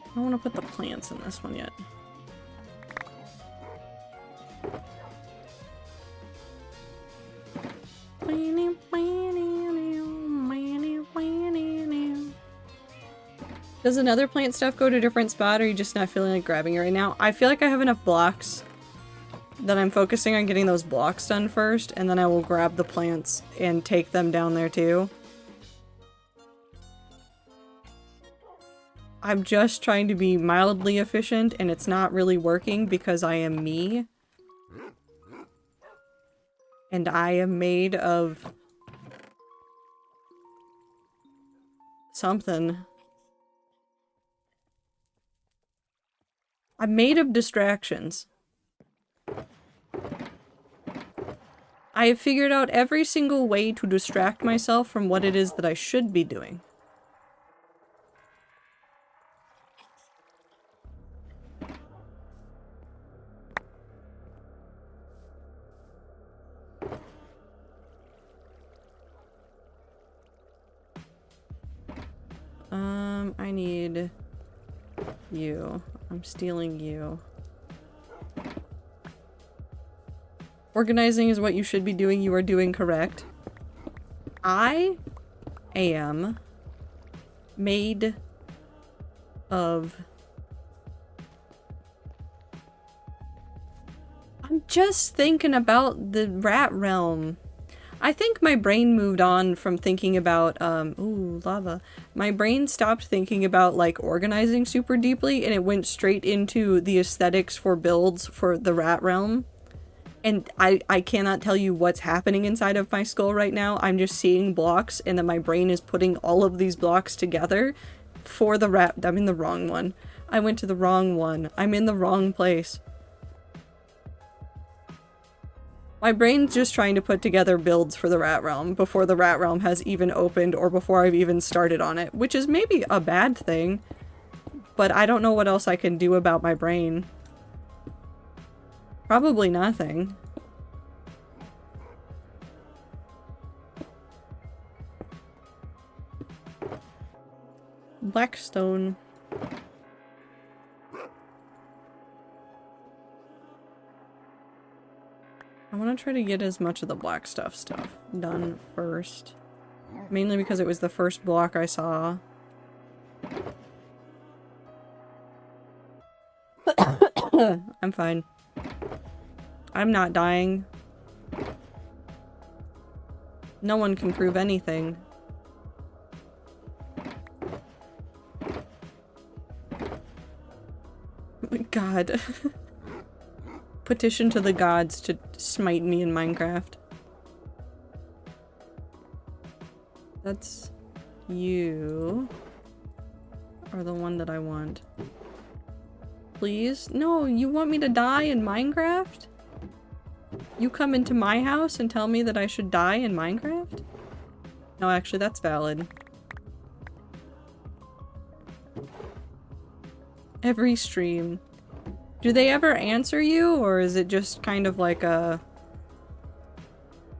I don't want to put the plants in this one yet. Does another plant stuff go to a different spot, or are you just not feeling like grabbing it right now? I feel like I have enough blocks that I'm focusing on getting those blocks done first, and then I will grab the plants and take them down there too. I'm just trying to be mildly efficient, and it's not really working because I am me. And I am made of... something. I'm made of distractions. I have figured out every single way to distract myself from what it is that I should be doing. I need you. I'm stealing you. Organizing is what you should be doing. You are doing correct. I am made of... I'm just thinking about the rat realm. I think my brain moved on from thinking about, ooh, lava. My brain stopped thinking about, like, organizing super deeply, and it went straight into the aesthetics for builds for the rat realm. And I cannot tell you what's happening inside of my skull right now. I'm just seeing blocks, and then my brain is putting all of these blocks together for the rat- I'm in the wrong one. I went to the wrong one. I'm in the wrong place. My brain's just trying to put together builds for the rat realm before the rat realm has even opened or before I've even started on it, which is maybe a bad thing, but I don't know what else I can do about my brain. Probably nothing. Blackstone. I want to try to get as much of the black stuff done first. Mainly because it was the first block I saw. I'm fine. I'm not dying. No one can prove anything. God. Petition to the gods to smite me in Minecraft. That's you. Or the one that I want. Please? No, you want me to die in Minecraft? You come into my house and tell me that I should die in Minecraft? No, actually, that's valid. Every stream. Do they ever answer you, or is it just kind of like a...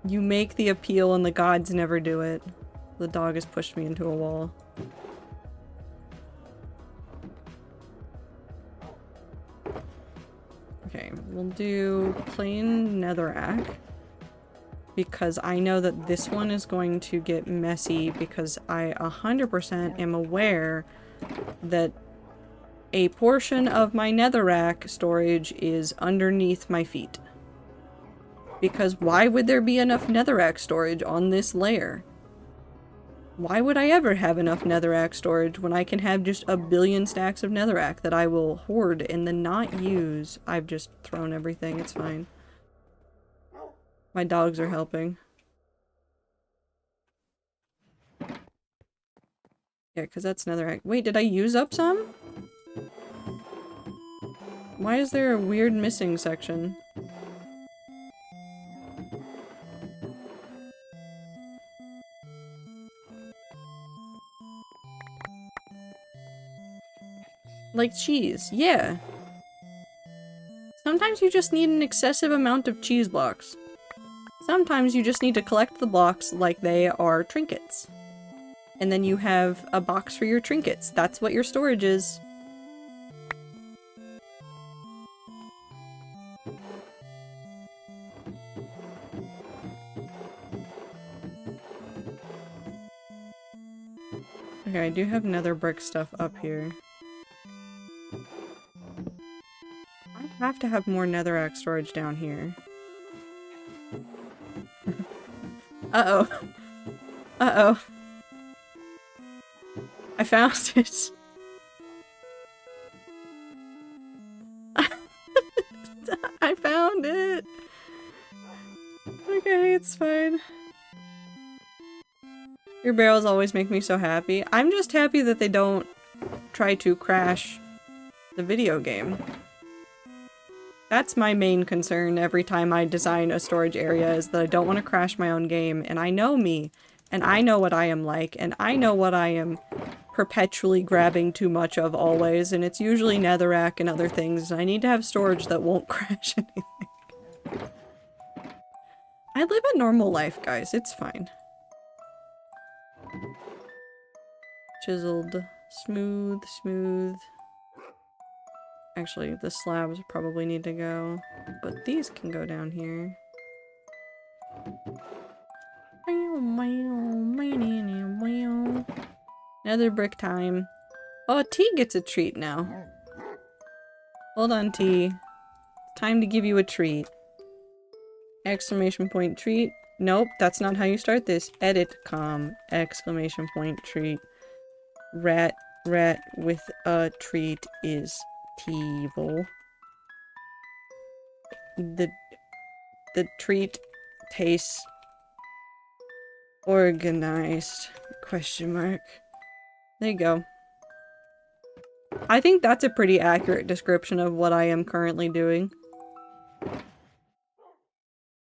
you make the appeal and the gods never do it? The dog has pushed me into a wall. Okay, we'll do plain netherrack. Because I know that this one is going to get messy because I 100% am aware that a portion of my netherrack storage is underneath my feet. Because why would there be enough netherrack storage on this layer? Why would I ever have enough netherrack storage when I can have just a billion stacks of netherrack that I will hoard and then not use? I've just thrown everything, it's fine. My dogs are helping. Yeah, because that's netherrack. Wait, did I use up some? Why is there a weird missing section? Like cheese, yeah. Sometimes you just need an excessive amount of cheese blocks. Sometimes you just need to collect the blocks like they are trinkets. And then you have a box for your trinkets. That's what your storage is. Okay, I do have nether brick stuff up here. I have to have more netherrack storage down here. Uh-oh. Uh-oh. I found it. okay, it's fine. Your barrels always make me so happy. I'm just happy that they don't try to crash the video game. That's my main concern every time I design a storage area, is that I don't want to crash my own game, and I know me, and I know what I am like, and I know what I am perpetually grabbing too much of always, and it's usually netherrack and other things, and I need to have storage that won't crash anything. I live a normal life, guys. It's fine. Chiseled. Smooth, smooth. Actually, the slabs probably need to go, but these can go down here. Another brick time. Oh, T gets a treat now. Hold on, T. Time to give you a treat. Exclamation point treat. Nope, that's not how you start this. Edit exclamation point treat. Rat with a treat is evil. The treat tastes organized. Question mark. There you go. I think that's a pretty accurate description of what I am currently doing.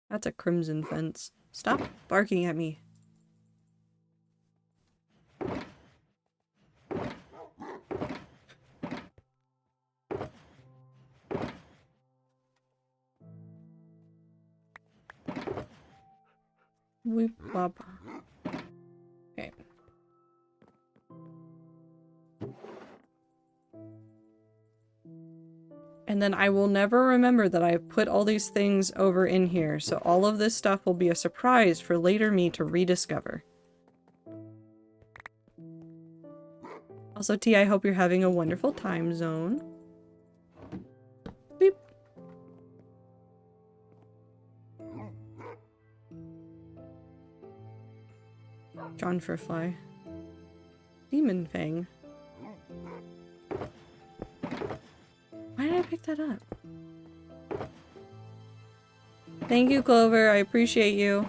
That's a crimson fence. Stop barking at me. Whoop wop. Okay. And then I will never remember that I put all these things over in here, so all of this stuff will be a surprise for later me to rediscover. Also, T, I hope you're having a wonderful time zone. Beep. John for fly. Demon Fang. Why did I pick that up? Thank you, Clover. I appreciate you.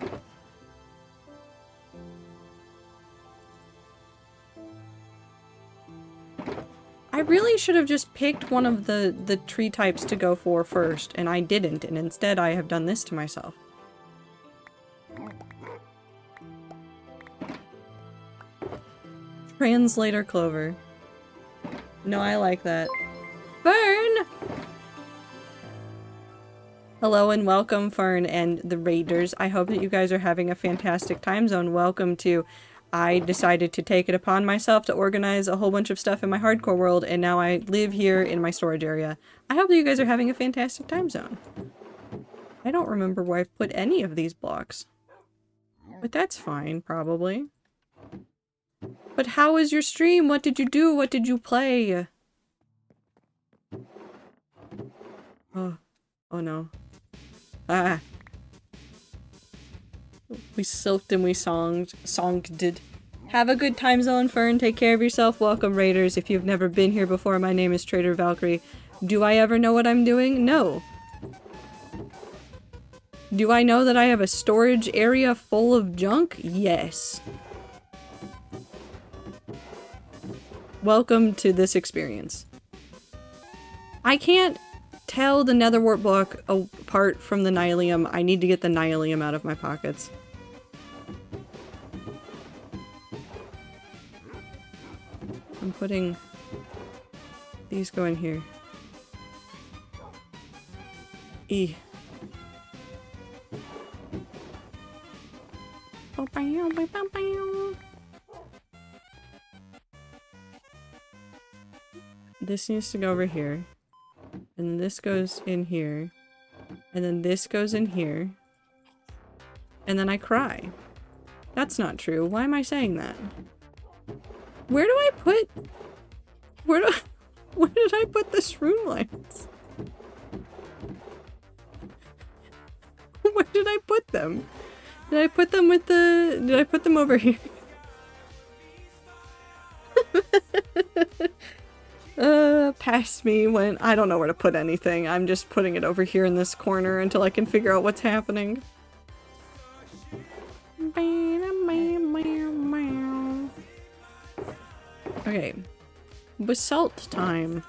I really should have just picked one of the tree types to go for first, and I didn't, and instead I have done this to myself. Translator Clover. No, I like that. Fern! Hello and welcome, Fern and the Raiders. I hope that you guys are having a fantastic time zone. Welcome to... I decided to take it upon myself to organize a whole bunch of stuff in my hardcore world, and now I live here in my storage area. I hope that you guys are having a fantastic time zone. I don't remember where I've put any of these blocks. But that's fine, probably. But how was your stream? What did you do? What did you play? Oh. Oh no. Ah. We silked and we songed. Have a good time zone, Fern. Take care of yourself. Welcome, Raiders. If you've never been here before, my name is Trader Valkyrie. Do I ever know what I'm doing? No. Do I know that I have a storage area full of junk? Yes. Welcome to this experience. I can't tell the nether wart block apart from the nylium. I need to get the nylium out of my pockets. I'm putting... these go in here. E. This needs to go over here. And then this goes in here. And then this goes in here. And then I cry. That's not true. Why am I saying that? Where do I put... where did I put the shroom lights? Where did I put them? Did I put them with the... did I put them over here? Past me when I don't know where to put anything. I'm just putting it over here in this corner until I can figure out what's happening. Okay. Basalt time.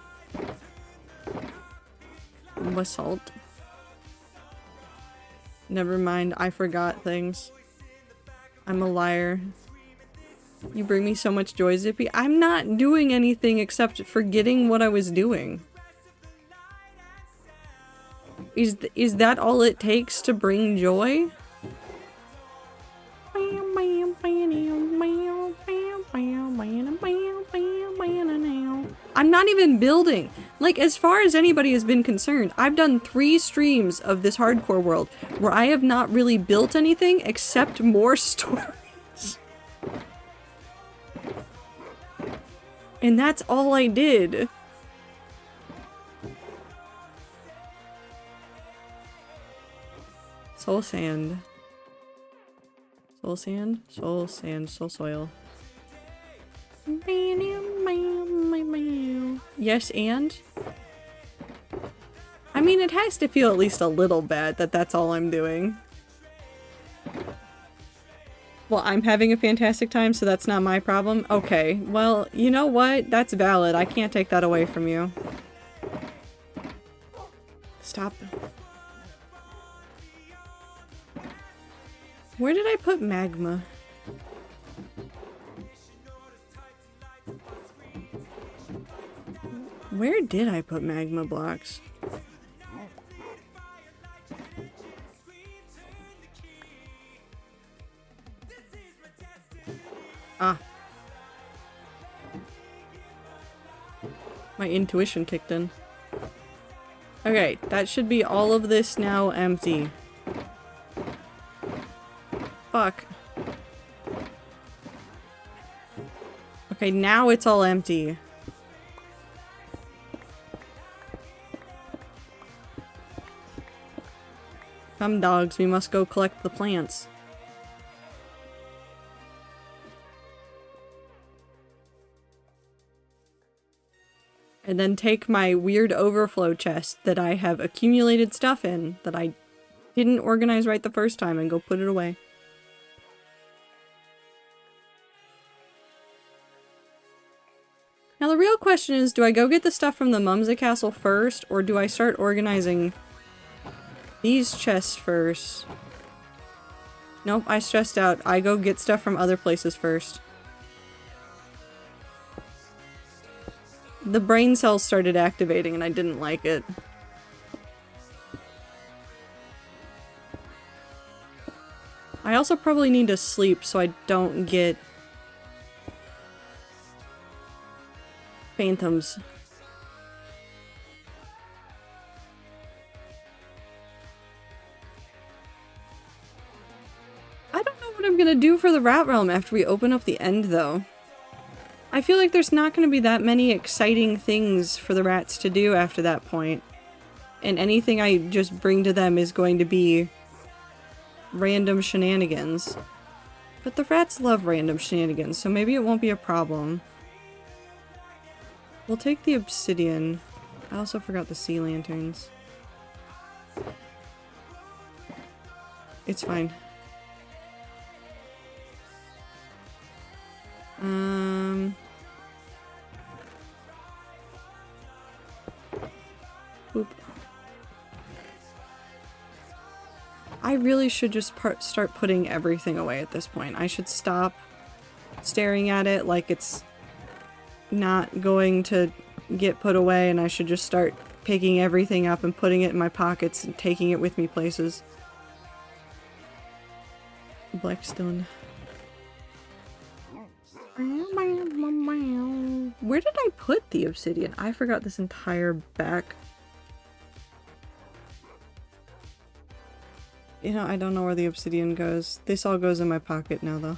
Basalt. Never mind, I forgot things. I'm a liar. You bring me so much joy, Zippy. I'm not doing anything except forgetting what I was doing. Is that all it takes to bring joy? I'm not even building. Like, as far as anybody has been concerned, I've done 3 streams of this hardcore world where I have not really built anything except more stories. And that's all I did. Soul sand. Soul sand? Soul sand. Soul soil. Yes, and? I mean, it has to feel at least a little bad that that's all I'm doing. Well, I'm having a fantastic time, so that's not my problem. Okay, well, you know what? That's valid. I can't take that away from you. Stop. Where did I put magma? Where did I put magma blocks? Ah. My intuition kicked in. Okay, that should be all of this now empty. Fuck. Okay, now it's all empty. Come, dogs, we must go collect the plants. And then take my weird overflow chest that I have accumulated stuff in that I didn't organize right the first time and go put it away. Now the real question is, do I go get the stuff from the Mumsy Castle first, or do I start organizing these chests first? Nope, I stressed out. I go get stuff from other places first. The brain cells started activating and I didn't like it. I also probably need to sleep so I don't get phantoms. I don't know what I'm gonna do for the Rat Realm after we open up the end, though. I feel like there's not gonna be that many exciting things for the rats to do after that point. And anything I just bring to them is going to be random shenanigans. But the rats love random shenanigans, so maybe it won't be a problem. We'll take the obsidian. I also forgot the sea lanterns. It's fine. Boop. I really should just start putting everything away at this point. I should stop staring at it like it's not going to get put away, and I should just start picking everything up and putting it in my pockets and taking it with me places. Blackstone. Where did I put the obsidian? I forgot this entire back. You know, I don't know where the obsidian goes. This all goes in my pocket now, though.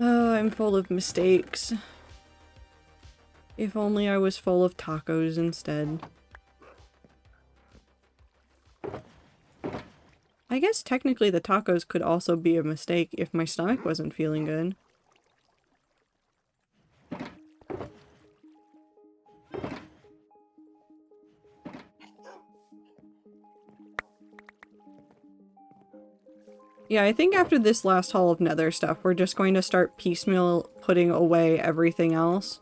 Oh, I'm full of mistakes. If only I was full of tacos instead. I guess technically the tacos could also be a mistake if my stomach wasn't feeling good. Yeah, I think after this last haul of nether stuff, we're just going to start piecemeal putting away everything else.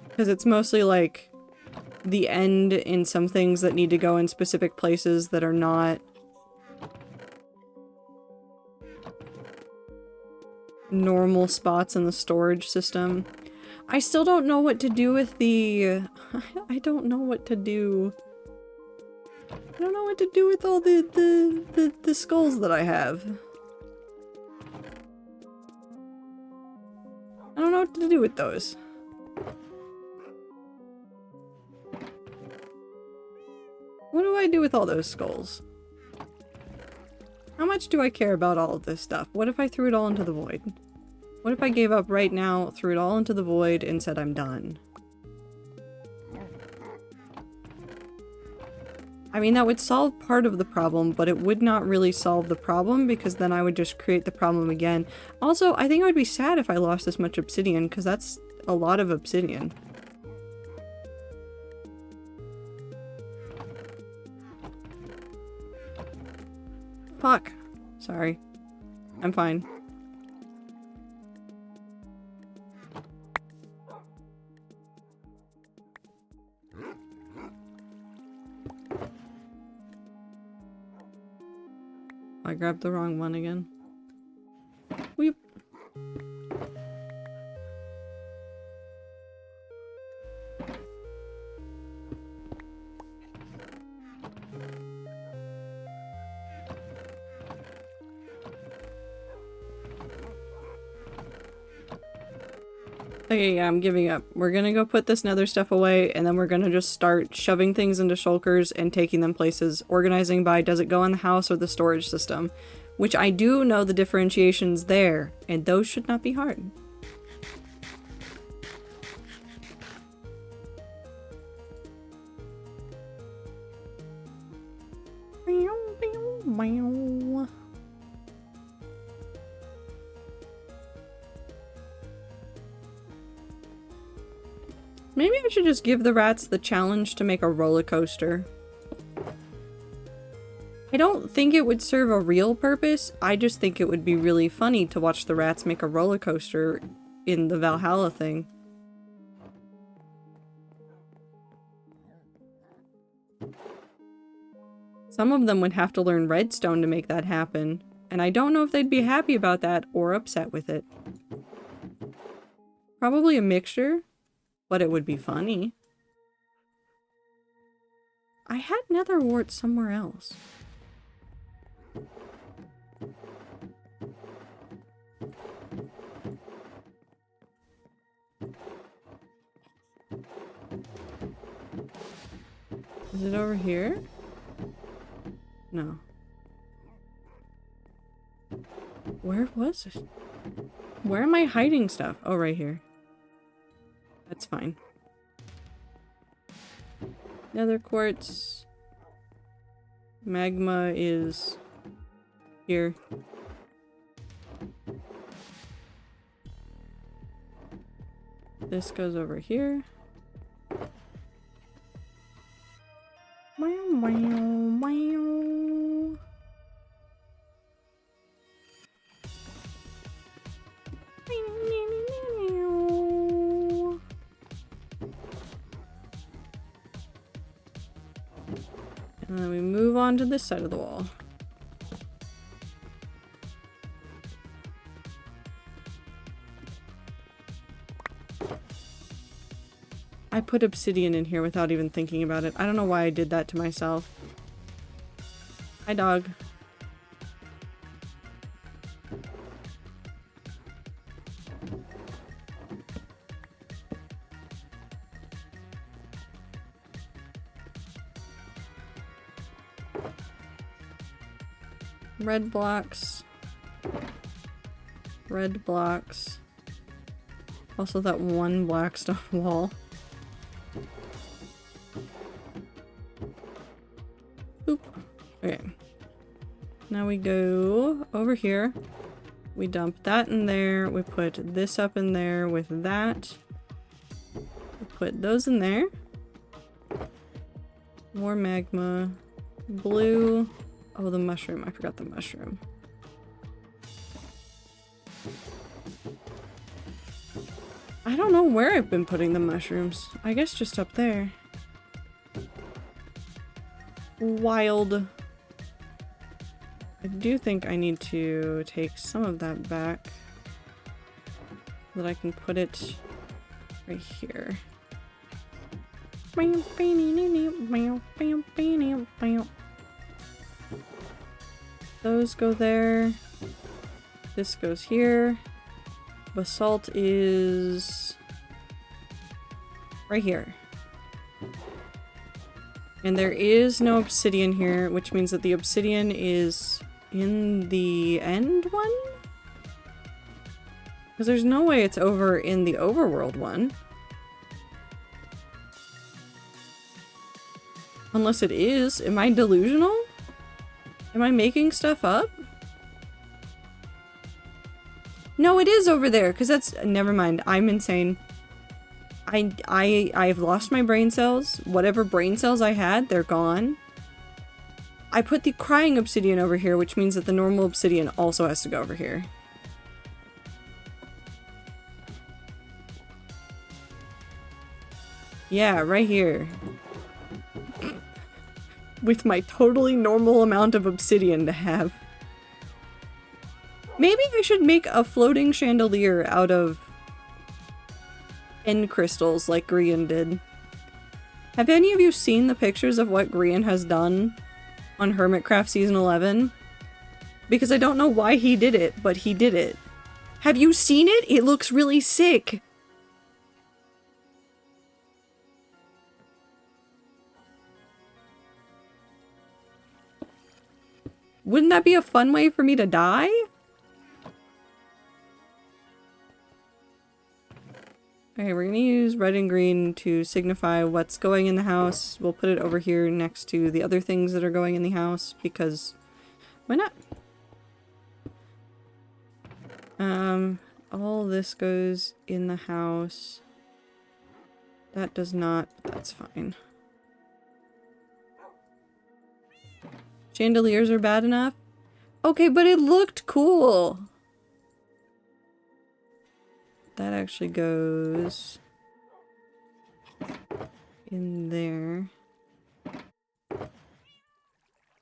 Because it's mostly like the end in some things that need to go in specific places that are not normal spots in the storage system. I still don't know what to do with the... I don't know what to do. I don't know what to do with all the skulls that I have. I don't know what to do with those. What do I do with all those skulls? How much do I care about all of this stuff? What if I threw it all into the void? What if I gave up right now, threw it all into the void, and said I'm done? I mean, that would solve part of the problem, but it would not really solve the problem because then I would just create the problem again. Also, I think I would be sad if I lost this much obsidian because that's a lot of obsidian. Fuck. Sorry. I'm fine. I grabbed the wrong one again. Weep. Okay, yeah, I'm giving up. We're gonna go put this nether stuff away, and then we're gonna just start shoving things into shulkers and taking them places, organizing by does it go in the house or the storage system, which I do know the differentiations there, and those should not be hard. Maybe I should just give the rats the challenge to make a roller coaster. I don't think it would serve a real purpose, I just think it would be really funny to watch the rats make a roller coaster in the Valhalla thing. Some of them would have to learn redstone to make that happen, and I don't know if they'd be happy about that or upset with it. Probably a mixture. But it would be funny. I had nether wart somewhere else. Is it over here? No. Where was it? Where am I hiding stuff? Oh, right here. That's fine. Nether quartz. Magma is here. This goes over here. Meow, meow, meow. And then we move on to this side of the wall. I put obsidian in here without even thinking about it. I don't know why I did that to myself. Hi, dog. Red blocks. Red blocks. Also that one black stone wall. Oop. Okay. Now we go over here. We dump that in there. We put this up in there with that. We put those in there. More magma. Blue. Oh, the mushroom. I forgot the mushroom. I don't know where I've been putting the mushrooms. I guess just up there. Wild. I do think I need to take some of that back so that I can put it right here. Those go there. This goes here. Basalt is right here. And there is no obsidian here, which means that the obsidian is in the end one? Because there's no way it's over in the overworld one. Unless it is. Am I delusional? Am I making stuff up? No, it is over there, because that's- never mind, I'm insane. I've lost my brain cells. Whatever brain cells I had, they're gone. I put the crying obsidian over here, which means that the normal obsidian also has to go over here. Yeah, right here. With my totally normal amount of obsidian to have. Maybe I should make a floating chandelier out of end crystals like Grian did. Have any of you seen the pictures of what Grian has done on Hermitcraft Season 11? Because I don't know why he did it, but he did it. Have you seen it? It looks really sick! Wouldn't that be a fun way for me to die? Okay, we're gonna use red and green to signify what's going in the house. We'll put it over here next to the other things that are going in the house, because why not? All this goes in the house. That does not, but that's fine. Chandeliers are bad enough? Okay, but it looked cool! That actually goes in there.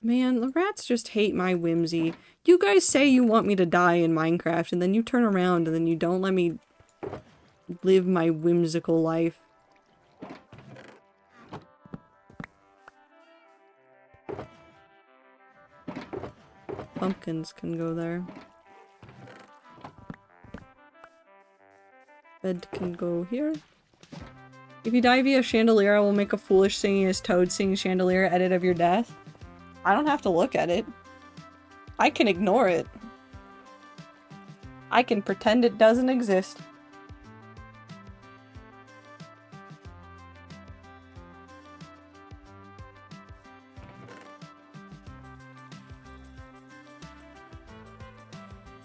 Man, the rats just hate my whimsy. You guys say you want me to die in Minecraft, and then you turn around and then you don't let me live my whimsical life. Pumpkins can go there. Bed can go here. If you die via chandelier, I will make a foolish singing as toad singing chandelier edit of your death. I don't have to look at it. I can ignore it. I can pretend it doesn't exist.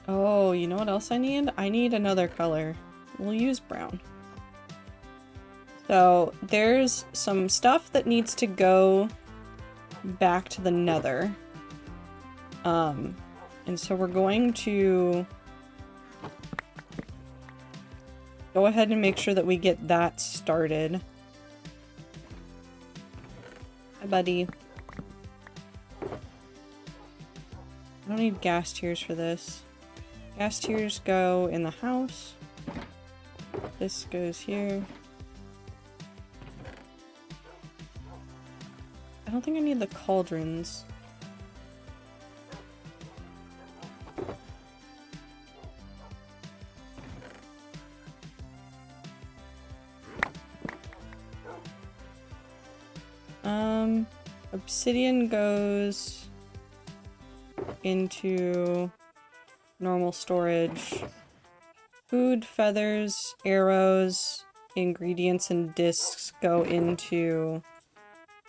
Oh, you know what else I need? I need another color. We'll use brown. So there's some stuff that needs to go back to the nether. And so we're going to go ahead and make sure that we get that started. Hi, buddy. I don't need gas tiers for this. Gas tiers go in the house. This goes here. I don't think I need the cauldrons. Obsidian goes into normal storage. Food, feathers, arrows, ingredients, and discs go into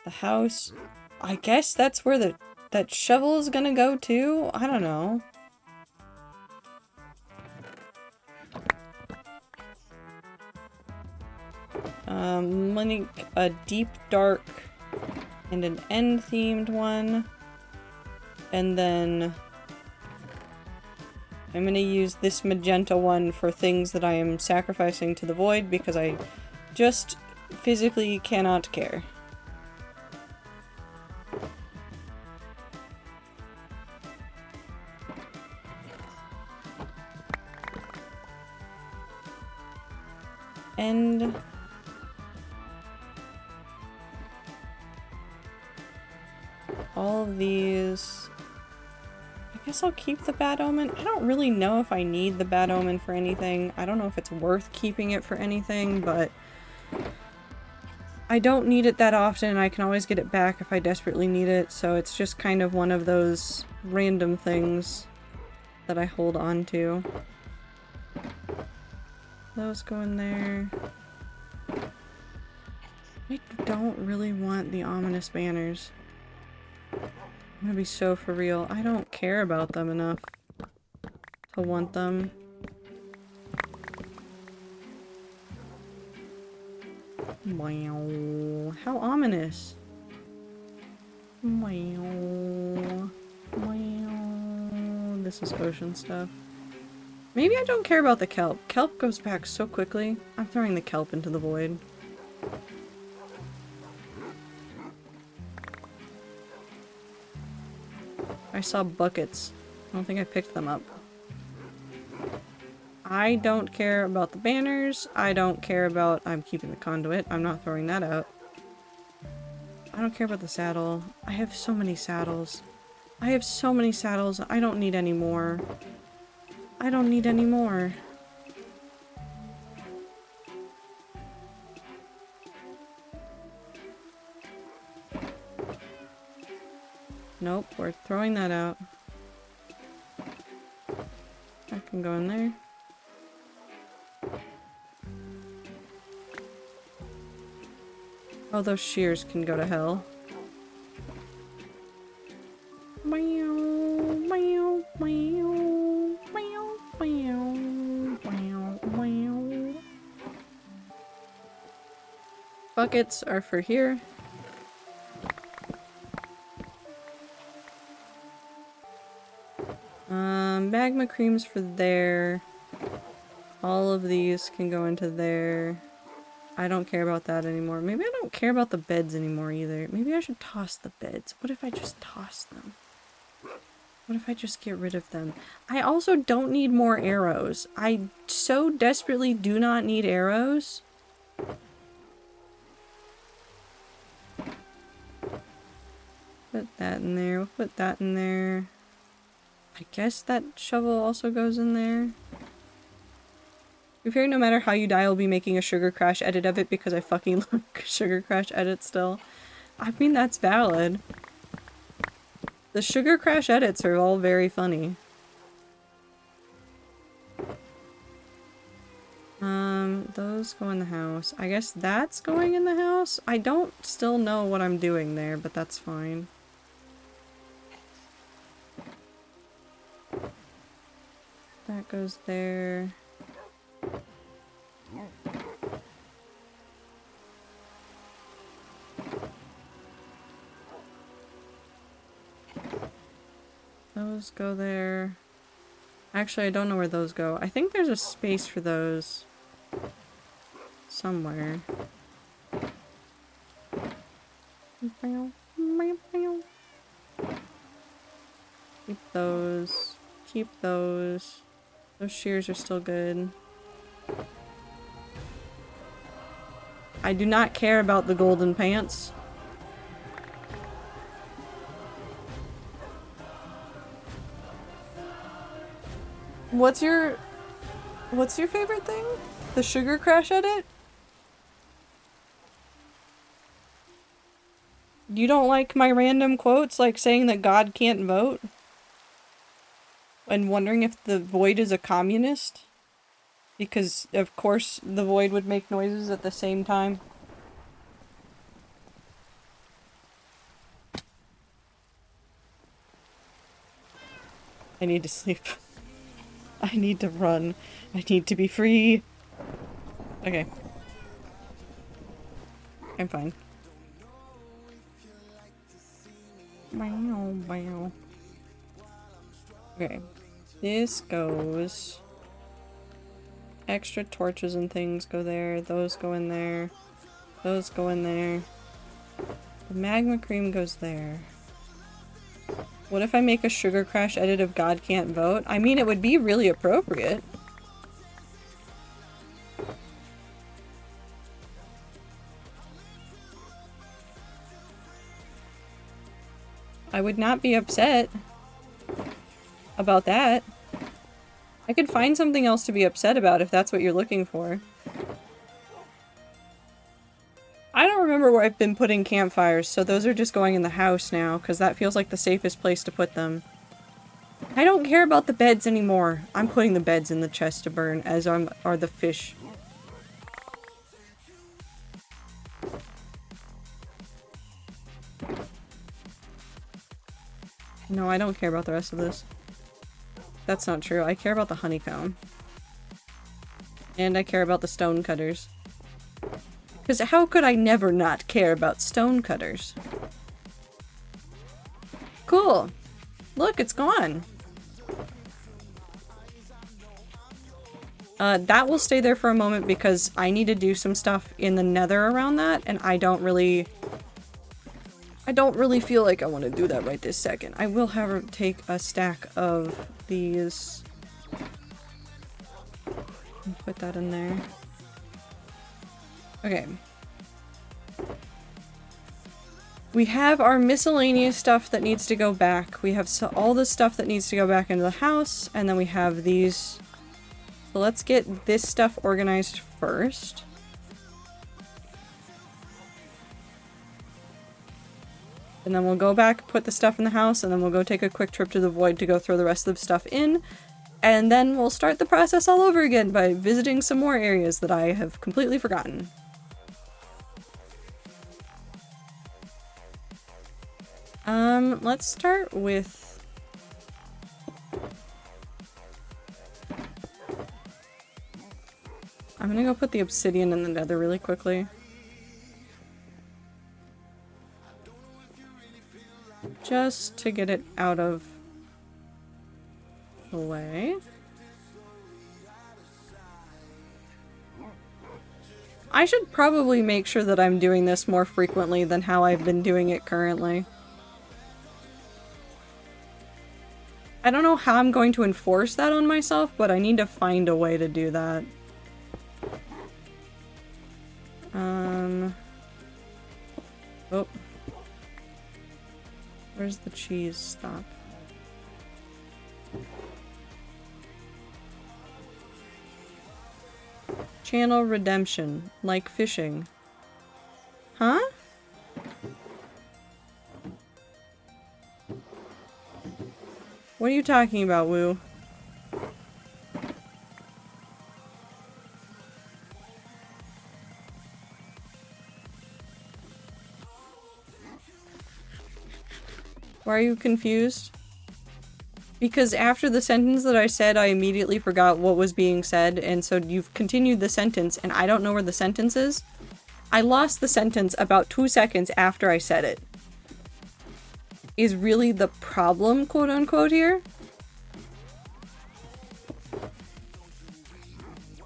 the house. I guess that's where that shovel is gonna go too? I don't know. Like a deep dark and an end-themed one. And then I'm gonna use this magenta one for things that I am sacrificing to the void because I just physically cannot care. And all of these, I guess I'll keep the bad omen. I don't really know if I need the bad omen for anything. I don't know if it's worth keeping it for anything, but I don't need it that often. I can always get it back if I desperately need it, so it's just kind of one of those random things that I hold on to. Those go in there. I don't really want the ominous banners. I'm gonna be so for real. I don't care about them enough to want them. Wow. How ominous. Wow. Wow. This is ocean stuff. Maybe I don't care about the kelp. Kelp goes back so quickly. I'm throwing the kelp into the void. I saw buckets. I don't think I picked them up. I don't care about the banners. I don't care about... I'm keeping the conduit. I'm not throwing that out. I don't care about the saddle. I have so many saddles. I have so many saddles. I don't need any more. I don't need any more. Nope, we're throwing that out. That can go in there. Oh, those shears can go to hell. Buckets are for here. Magma creams for there. All of these can go into there. I don't care about that anymore. Maybe I don't care about the beds anymore either. Maybe I should toss the beds. What if I just toss them? What if I just get rid of them? I also don't need more arrows. I so desperately do not need arrows. Put that in there. We'll put that in there. I guess that shovel also goes in there. If you're no matter how you die, I'll be making a Sugar Crash edit of it because I fucking love Sugar Crash edits still. I mean, that's valid. The Sugar Crash edits are all very funny. Those go in the house. I guess that's going in the house? I don't still know what I'm doing there, but that's fine. That goes there. Those go there. Actually, I don't know where those go. I think there's a space for those somewhere. Keep those. Keep those. Those shears are still good. I do not care about the golden pants. What's your favorite thing? The Sugar Crash edit? You don't like my random quotes, like saying that God can't vote? And wondering if the Void is a communist? Because, of course, the Void would make noises at the same time. I need to sleep. I need to run. I need to be free. Okay. I'm fine. Bow, bow. Okay. This goes... Extra torches and things go there. Those go in there. Those go in there. The magma cream goes there. What if I make a Sugar Crash edit of God Can't Vote? I mean, it would be really appropriate. I would not be upset about that. I could find something else to be upset about if that's what you're looking for. I don't remember where I've been putting campfires, so those are just going in the house now, because that feels like the safest place to put them. I don't care about the beds anymore. I'm putting the beds in the chest to burn, as are the fish. No, I don't care about the rest of this. That's not true. I care about the honeycomb. And I care about the stone cutters. Because how could I never not care about stone cutters? Cool. Look, it's gone. That will stay there for a moment because I need to do some stuff in the nether around that, and I don't really feel like I want to do that right this second. I will, however, take a stack of these and put that in there. Okay. We have our miscellaneous stuff that needs to go back. We have all the stuff that needs to go back into the house, and then we have these. So let's get this stuff organized first. And then we'll go back, put the stuff in the house, and then we'll go take a quick trip to the void to go throw the rest of the stuff in. And then we'll start the process all over again by visiting some more areas that I have completely forgotten. Let's start with... I'm gonna go put the obsidian in the nether really quickly. Just to get it out of the way. I should probably make sure that I'm doing this more frequently than how I've been doing it currently. I don't know how I'm going to enforce that on myself, but I need to find a way to do that. Oh. Where's the cheese stop? Channel redemption, like fishing. Huh? What are you talking about, Woo? Why are you confused? Because after the sentence that I said, I immediately forgot what was being said, and so you've continued the sentence, and I don't know where the sentence is. I lost the sentence about 2 seconds after I said it. Is really the problem, quote-unquote, here?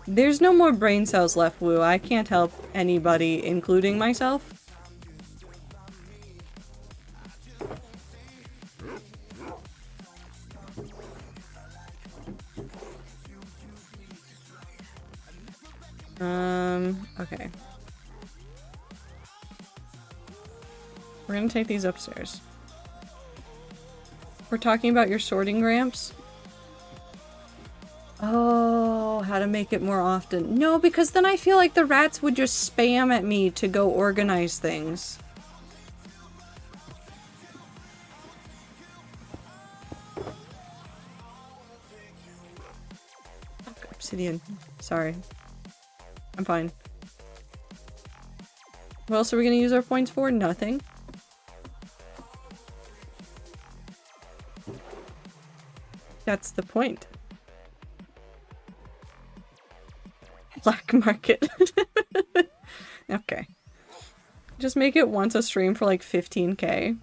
There's no more brain cells left, Woo. I can't help anybody, including myself. Okay. We're gonna take these upstairs. We're talking about your sorting ramps? Oh, how to make it more often. No, because then I feel like the rats would just spam at me to go organize things. Obsidian. Sorry. I'm fine. What else are we gonna use our points for? Nothing. That's the point. Black market. Okay. Just make it once a stream for like 15k.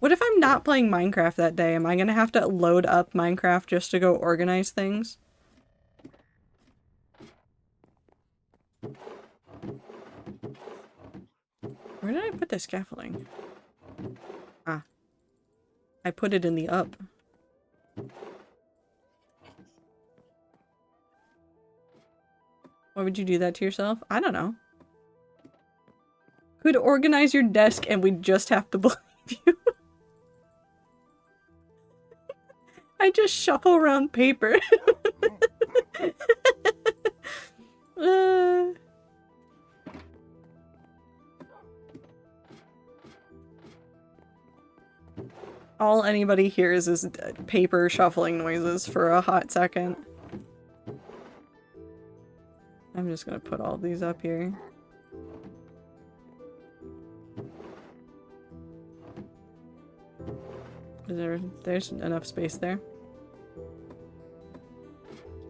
What if I'm not playing Minecraft that day? Am I gonna have to load up Minecraft just to go organize things? Where did I put the scaffolding? Ah. I put it in the up. Why would you do that to yourself? I don't know. Could organize your desk and we'd just have to believe you. I just shuffle around paper. All anybody hears is paper shuffling noises for a hot second. I'm just gonna put all these up here. There's enough space there.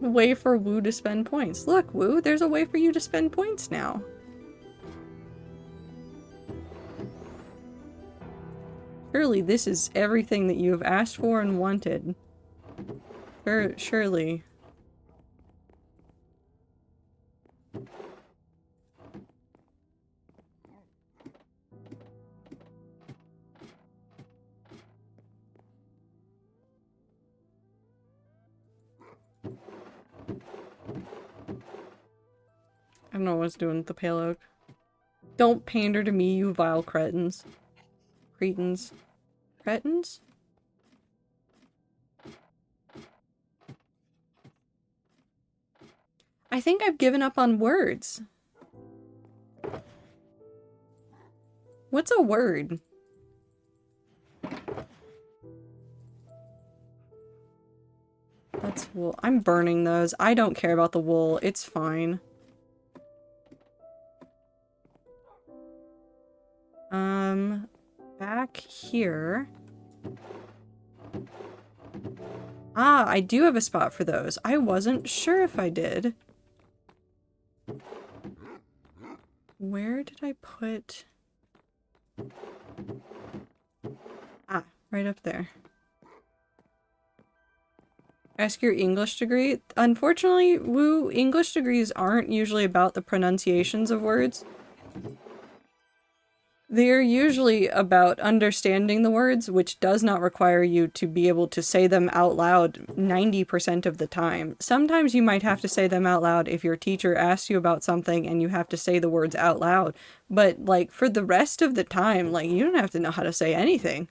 A way for Woo to spend points. Look, Woo, there's a way for you to spend points now. Surely this is everything that you have asked for and wanted. Surely. I don't know what's doing with the pale oak. Don't pander to me, you vile cretins. Cretins. Cretins? I think I've given up on words. What's a word? That's wool. I'm burning those. I don't care about the wool. It's fine. Back here. Ah, I do have a spot for those. I wasn't sure if I did. Where did I put... Ah, right up there. Ask your English degree. Unfortunately, Woo, English degrees aren't usually about the pronunciations of words. They're usually about understanding the words, which does not require you to be able to say them out loud 90% of the time. Sometimes you might have to say them out loud if your teacher asks you about something and you have to say the words out loud. But, like, for the rest of the time, like, you don't have to know how to say anything.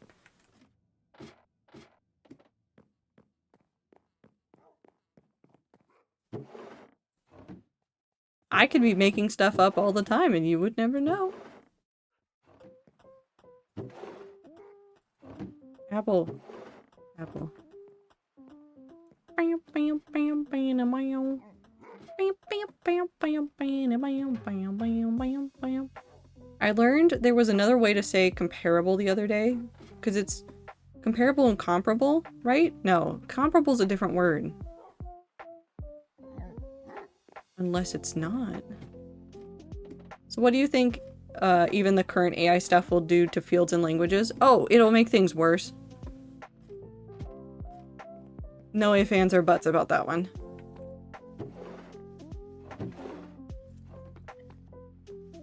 I could be making stuff up all the time and you would never know. Apple. Apple. I learned there was another way to say comparable the other day, because it's comparable and comparable, right? No, comparable is a different word. Unless it's not. So what do you think even the current AI stuff will do to fields and languages? Oh, it'll make things worse. No ifs, ands, or buts about that one.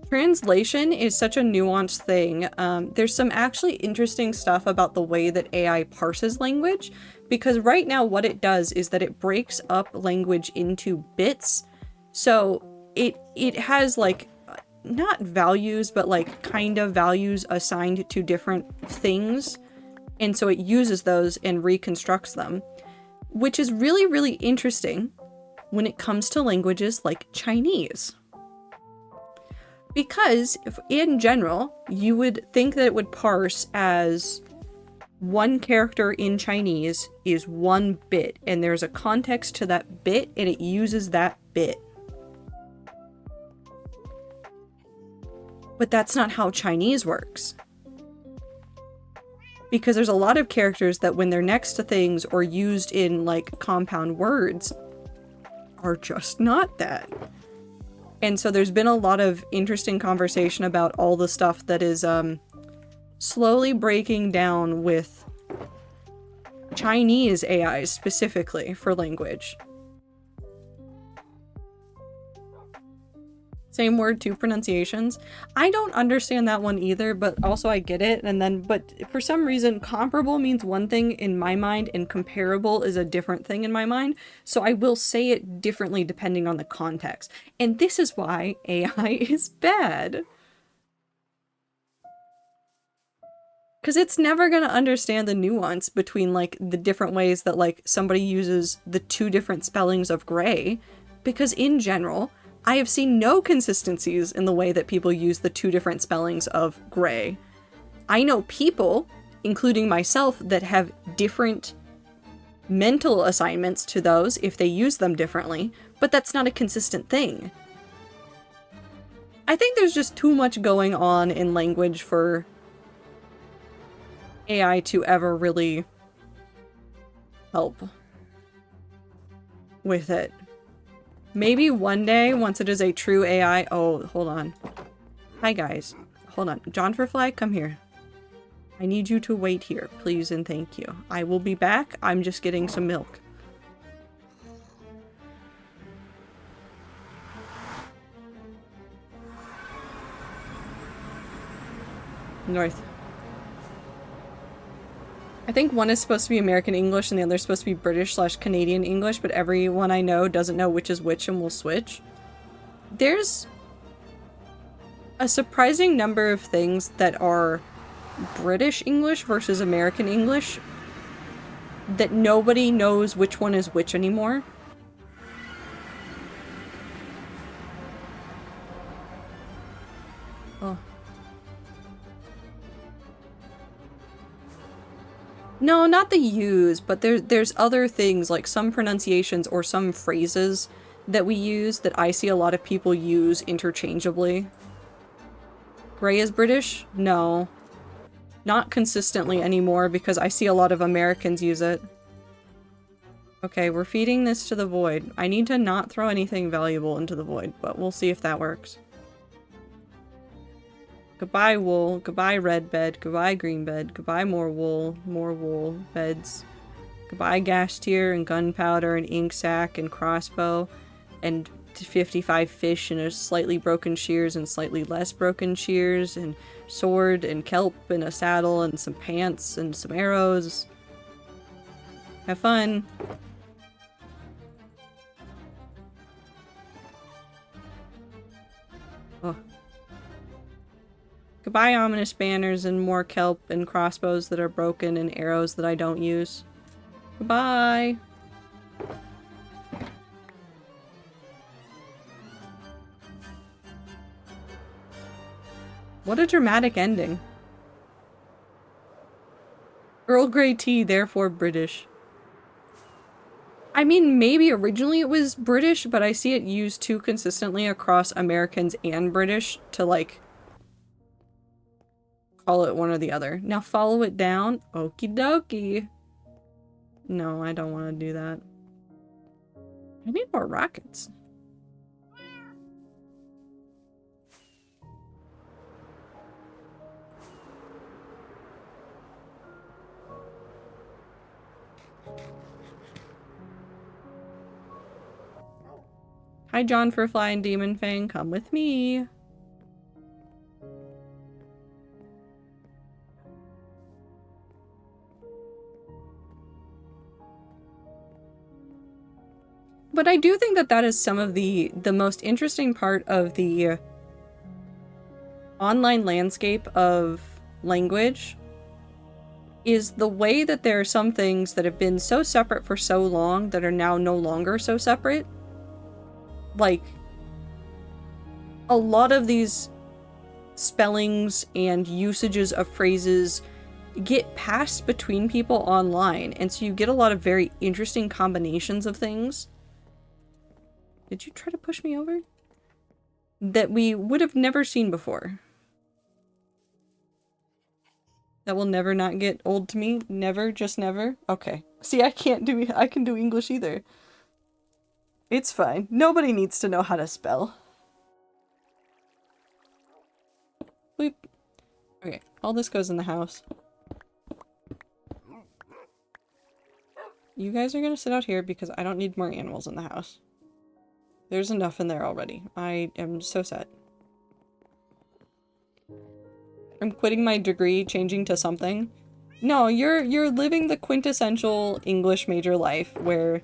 Translation is such a nuanced thing. There's some actually interesting stuff about the way that AI parses language, because right now what it does is that it breaks up language into bits. So it has like, not values, but like kind of values assigned to different things. And so it uses those and reconstructs them, which is really, really interesting when it comes to languages like Chinese. Because if, in general, you would think that it would parse as one character in Chinese is one bit, and there's a context to that bit, and it uses that bit. But that's not how Chinese works. Because there's a lot of characters that when they're next to things or used in like compound words are just not that. And so there's been a lot of interesting conversation about all the stuff that is slowly breaking down with Chinese AIs specifically for language. Same word, two pronunciations. I don't understand that one either, but also I get it. And then, but for some reason, comparable means one thing in my mind and comparable is a different thing in my mind. So I will say it differently depending on the context. And this is why AI is bad. Because it's never going to understand the nuance between, like, the different ways that, like, somebody uses the two different spellings of gray. Because in general, I have seen no consistencies in the way that people use the two different spellings of gray. I know people, including myself, that have different mental assignments to those if they use them differently, but that's not a consistent thing. I think there's just too much going on in language for AI to ever really help with it. Maybe one day, once it is a true AI- oh, hold on. Hi guys. Hold on. Johnfrfly, come here. I need you to wait here, please and thank you. I will be back. I'm just getting some milk. North. I think one is supposed to be American English and the other is supposed to be British/Canadian English, but everyone I know doesn't know which is which and will switch. There's a surprising number of things that are British English versus American English that nobody knows which one is which anymore. Oh. No, not the use, but there's other things, like some pronunciations or some phrases that we use that I see a lot of people use interchangeably. Gray is British? No. Not consistently anymore because I see a lot of Americans use it. Okay, we're feeding this to the void. I need to not throw anything valuable into the void, but we'll see if that works. Goodbye wool, goodbye red bed, goodbye green bed, goodbye more wool beds. Goodbye gas tier and gunpowder and ink sac and crossbow and 55 fish and a slightly broken shears and slightly less broken shears and sword and kelp and a saddle and some pants and some arrows. Have fun. Oh. Goodbye ominous banners and more kelp and crossbows that are broken and arrows that I don't use. Goodbye! What a dramatic ending. Earl Grey tea, therefore British. I mean, maybe originally it was British, but I see it used too consistently across Americans and British to, like, call it one or the other. Now follow it down. Okie dokie. No, I don't want to do that. I need more rockets. Hi, Johnfrfly and Demon Fang. Come with me. But I do think that that is some of the most interesting part of the online landscape of language is the way that there are some things that have been so separate for so long that are now no longer so separate. Like, a lot of these spellings and usages of phrases get passed between people online, and so you get a lot of very interesting combinations of things. Did you try to push me over? That we would have never seen before. That will never not get old to me? Never? Just never? Okay. See, I can do English either. It's fine. Nobody needs to know how to spell. Weep. Okay. All this goes in the house. You guys are gonna sit out here because I don't need more animals in the house. There's enough in there already. I am so set. I'm quitting my degree, changing to something. No, you're living the quintessential English major life where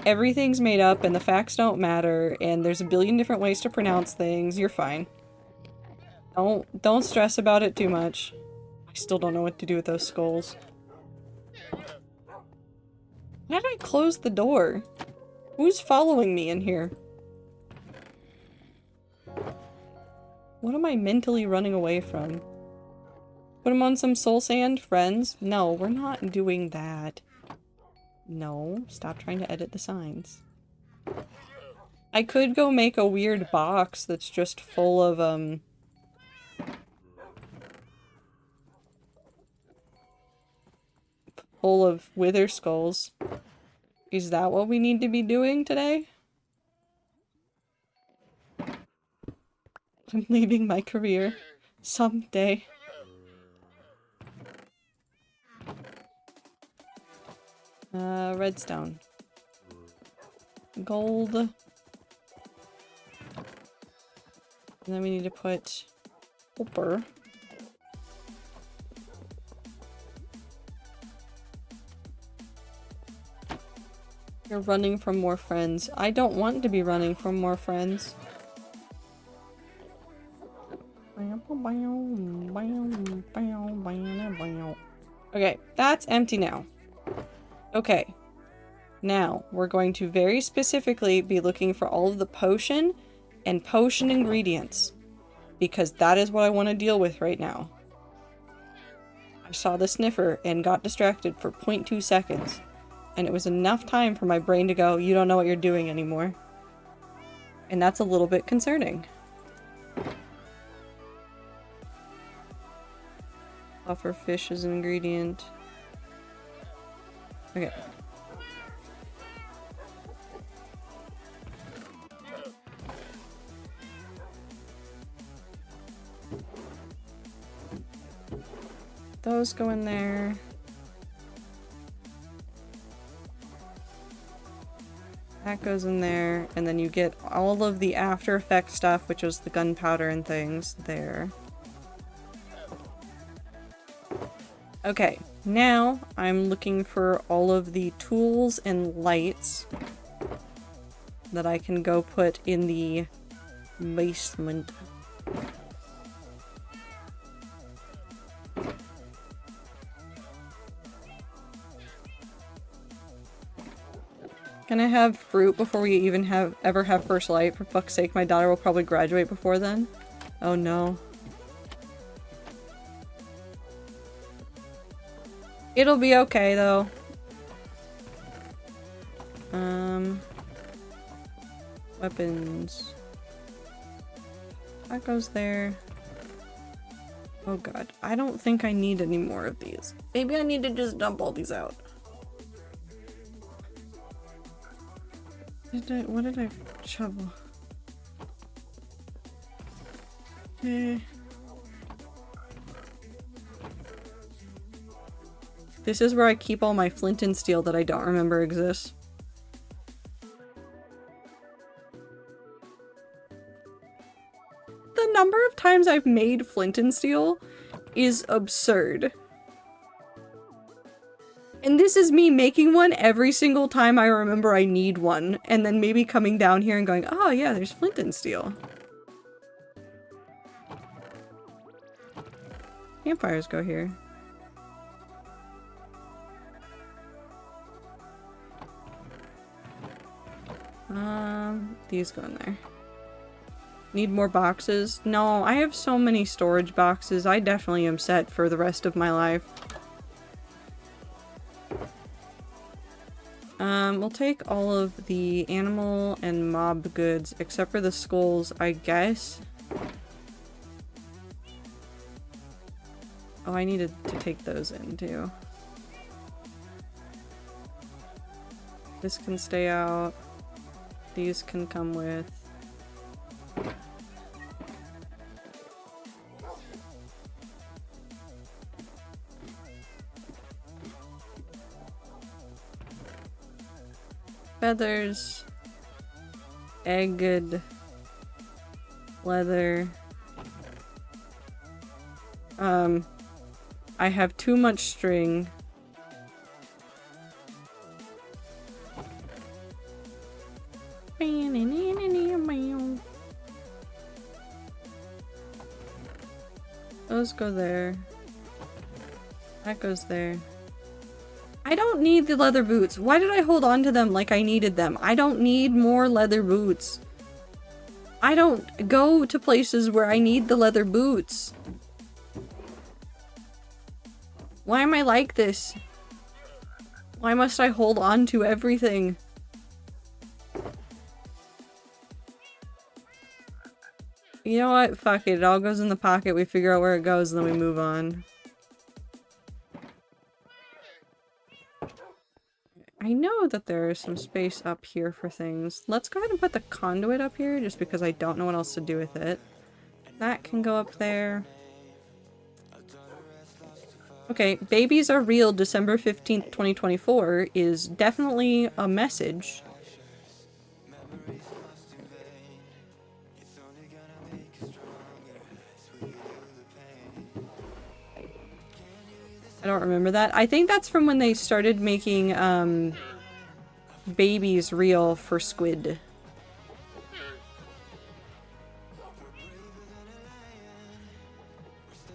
everything's made up and the facts don't matter and there's a billion different ways to pronounce things. You're fine. Don't stress about it too much. I still don't know what to do with those skulls. Why did I close the door? Who's following me in here? What am I mentally running away from? Put him on some soul sand, friends? No, we're not doing that. No, stop trying to edit the signs. I could go make a weird box that's just full of, full of wither skulls. Is that what we need to be doing today? I'm leaving my career. Someday. Redstone. Gold. And then we need to put copper. You're running from more friends. I don't want to be running from more friends. Okay, that's empty now. Okay. Now, we're going to very specifically be looking for all of the potion and potion ingredients. Because that is what I want to deal with right now. I saw the sniffer and got distracted for 0.2 seconds. And it was enough time for my brain to go, you don't know what you're doing anymore. And that's a little bit concerning. Offer fish as an ingredient. Okay. Those go in there. That goes in there, and then you get all of the After Effects stuff, which was the gunpowder and things, there. Okay, now I'm looking for all of the tools and lights that I can go put in the basement. Can I have fruit before we even ever have first light? For fuck's sake, my daughter will probably graduate before then. Oh no. It'll be okay though. Weapons. That goes there. Oh god, I don't think I need any more of these. Maybe I need to just dump all these out. What did I shovel? Okay. This is where I keep all my flint and steel that I don't remember exists. The number of times I've made flint and steel is absurd. And this is me making one every single time I remember I need one, and then maybe coming down here and going, oh yeah, there's flint and steel. Campfires go here. These go in there. Need more boxes? No, I have so many storage boxes. I definitely am set for the rest of my life. We'll take all of the animal and mob goods, except for the skulls, I guess. Oh, I needed to take those in, too. This can stay out. These can come with. Feathers. Egged. Leather. I have too much string. Those go there. That goes there. I don't need the leather boots. Why did I hold on to them like I needed them? I don't need more leather boots. I don't go to places where I need the leather boots. Why am I like this? Why must I hold on to everything? You know what? Fuck it. It all goes in the pocket. We figure out where it goes and then we move on. I know that there is some space up here for things. Let's go ahead and put the conduit up here just because I don't know what else to do with it. That can go up there. Okay, babies are real December 15th, 2024 is definitely a message. I don't remember that. I think that's from when they started making, babies real for squid.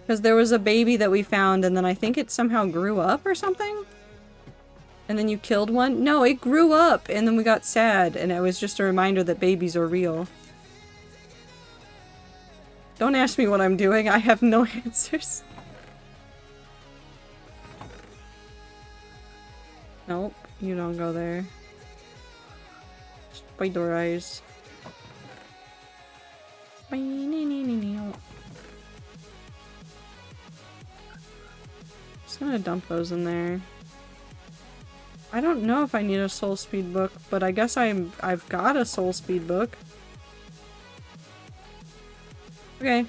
Because there was a baby that we found and then I think it somehow grew up or something? And then you killed one? No, it grew up and then we got sad and it was just a reminder that babies are real. Don't ask me what I'm doing, I have no answers. Nope, you don't go there. Spider eyes. Just gonna dump those in there. I don't know if I need a soul speed book, but I guess I've got a soul speed book. Okay.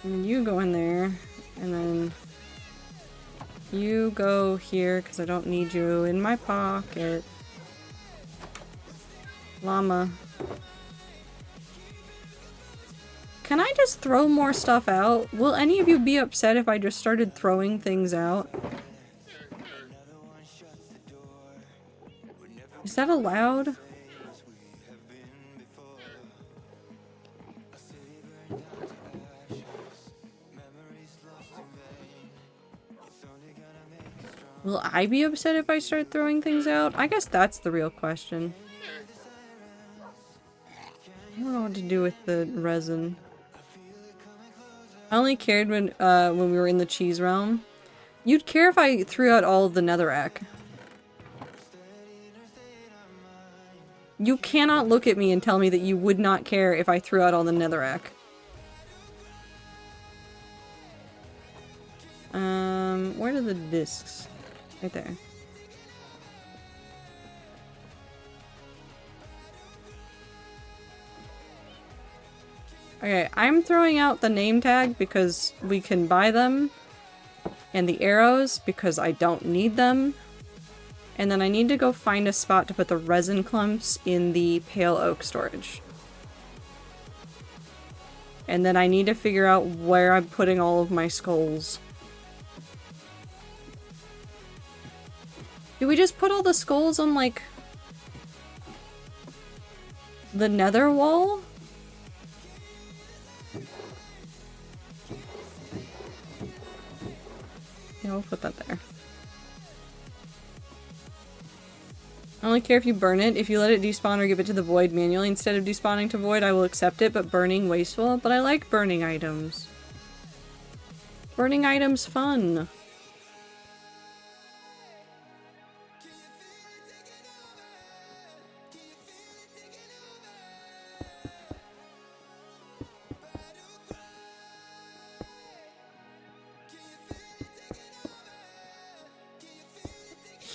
And you go in there, and then you go here because I don't need you in my pocket. Llama. Can I just throw more stuff out? Will any of you be upset if I just started throwing things out? Is that allowed? Will I be upset if I start throwing things out? I guess that's the real question. I don't know what to do with the resin. I only cared when we were in the cheese realm. You'd care if I threw out all of the netherrack. You cannot look at me and tell me that you would not care if I threw out all the netherrack. Where are the discs? Right there. Okay, I'm throwing out the name tag because we can buy them, and the arrows because I don't need them, and then I need to go find a spot to put the resin clumps in the pale oak storage. And then I need to figure out where I'm putting all of my skulls. Do we just put all the skulls on, like, the nether wall? Yeah, we'll put that there. I only care if you burn it. If you let it despawn or give it to the void manually instead of despawning to void, I will accept it, but burning wasteful. But I like burning items. Burning items fun.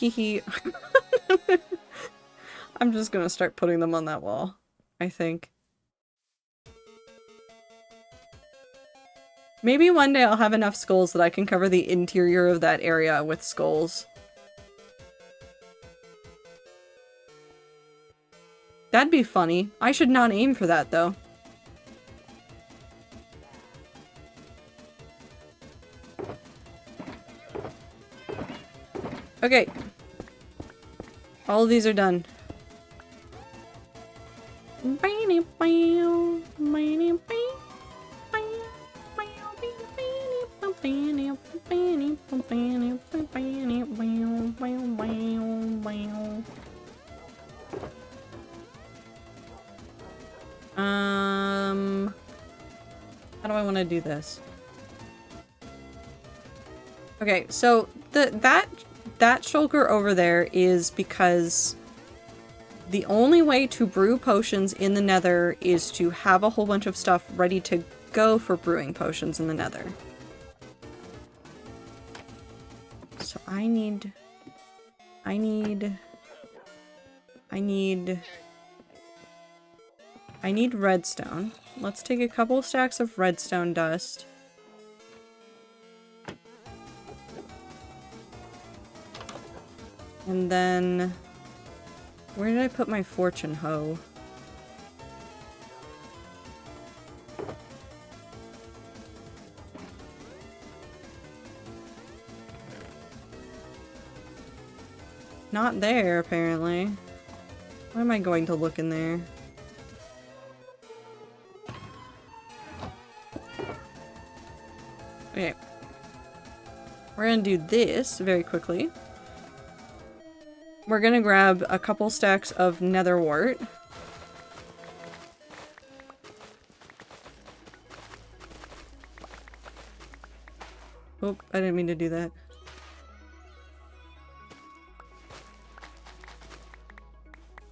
Hehe. I'm just gonna start putting them on that wall, I think. Maybe one day I'll have enough skulls that I can cover the interior of that area with skulls. That'd be funny. I should not aim for that, though. Okay. All of these are done. How do I want to do this? Okay, so that shulker over there is because the only way to brew potions in the Nether is to have a whole bunch of stuff ready to go for brewing potions in the Nether. So I need redstone. Let's take a couple stacks of redstone dust. And then, where did I put my fortune hoe? Not there, apparently. Why am I going to look in there? Okay. We're gonna do this very quickly. We're gonna grab a couple stacks of nether wart. Oh, I didn't mean to do that.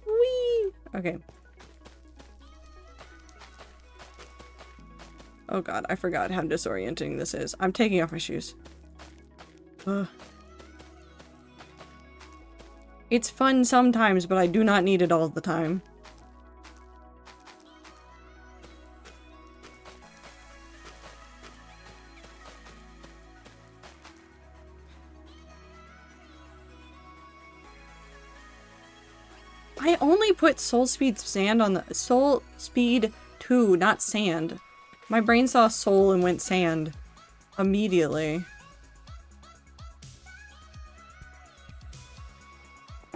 Whee! Okay. Oh god, I forgot how disorienting this is. I'm taking off my shoes. Ugh. It's fun sometimes, but I do not need it all the time. I only put soul speed sand on the soul speed 2, not sand. My brain saw soul and went sand immediately.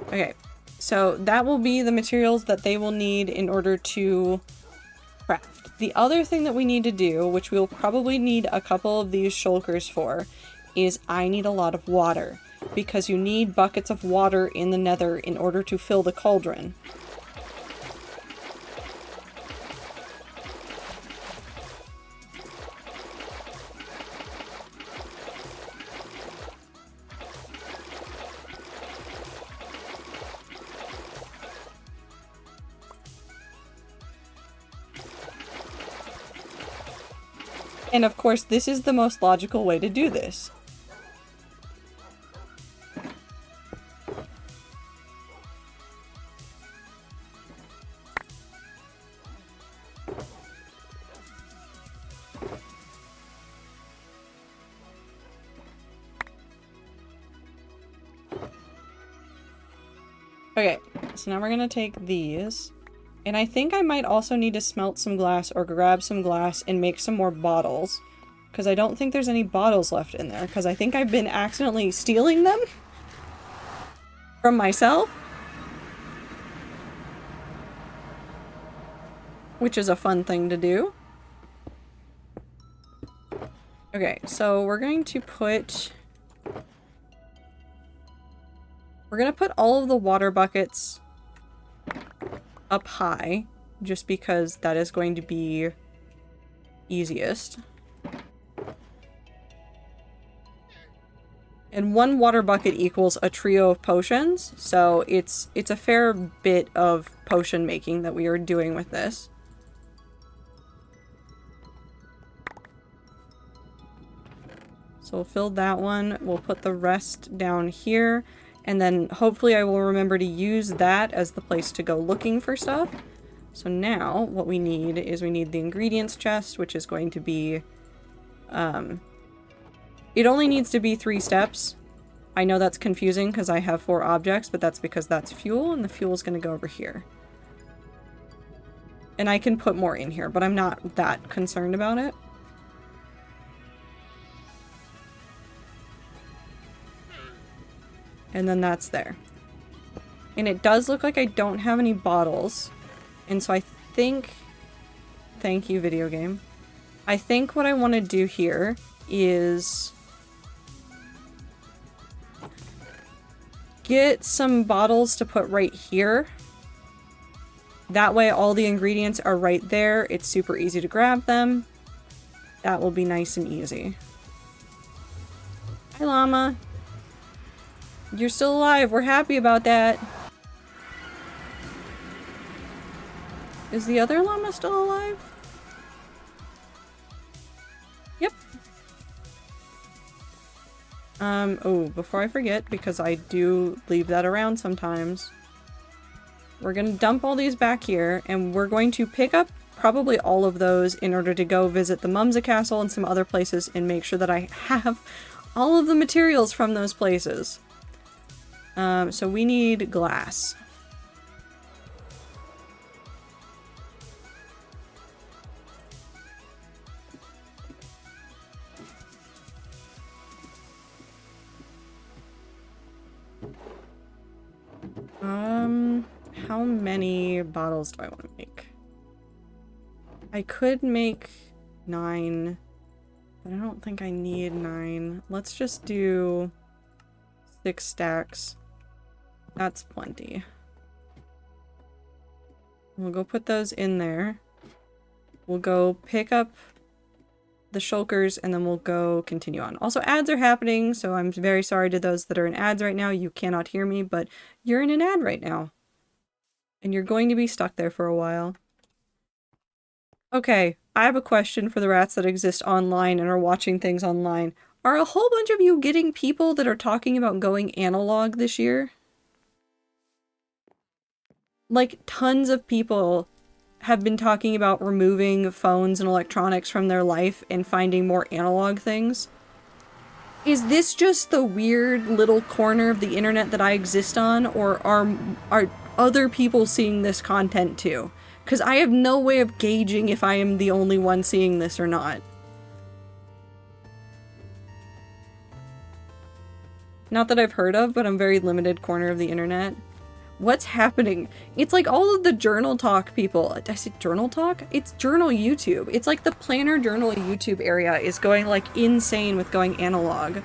Okay, so that will be the materials that they will need in order to craft. The other thing that we need to do, which we'll probably need a couple of these shulkers for, is I need a lot of water. Because you need buckets of water in the Nether in order to fill the cauldron. And of course, this is the most logical way to do this. Okay, so now we're gonna take these. And I think I might also need to smelt some glass or grab some glass and make some more bottles. Because I don't think there's any bottles left in there. Because I think I've been accidentally stealing them from myself. Which is a fun thing to do. Okay, so we're going to put... We're gonna put all of the water buckets up high, just because that is going to be easiest. And one water bucket equals a trio of potions, so it's a fair bit of potion making that we are doing with this. So we'll fill that one, we'll put the rest down here. And then hopefully I will remember to use that as the place to go looking for stuff. So now what we need is we need the ingredients chest, which is going to be It only needs to be 3 steps. I know that's confusing because I have 4 objects, but that's because that's fuel, and the fuel is going to go over here. And I can put more in here, but I'm not that concerned about it. And then that's there. And it does look like I don't have any bottles. And so I think... Thank you, video game. I think what I want to do here is... get some bottles to put right here. That way all the ingredients are right there. It's super easy to grab them. That will be nice and easy. Hi, llama. You're still alive. We're happy about that. Is the other llama still alive? Yep. Oh, before I forget, because I do leave that around sometimes, we're gonna dump all these back here, and we're going to pick up probably all of those in order to go visit the Mumsa Castle and some other places and make sure that I have all of the materials from those places. So we need glass. How many bottles do I want to make? I could make 9, but I don't think I need 9. Let's just do 6 stacks. That's plenty. We'll go put those in there. We'll go pick up the shulkers, and then we'll go continue on. Also, ads are happening, so I'm very sorry to those that are in ads right now. You cannot hear me, but you're in an ad right now. And you're going to be stuck there for a while. Okay, I have a question for the rats that exist online and are watching things online. Are a whole bunch of you getting people that are talking about going analog this year? Like, tons of people have been talking about removing phones and electronics from their life and finding more analog things. Is this just the weird little corner of the internet that I exist on, or are other people seeing this content too? Because I have no way of gauging if I am the only one seeing this or not. Not that I've heard of, but I'm very limited corner of the internet. What's happening? It's like all of the journal talk people. Did I say journal talk? It's journal YouTube. It's like the planner journal YouTube area is going like insane with going analog.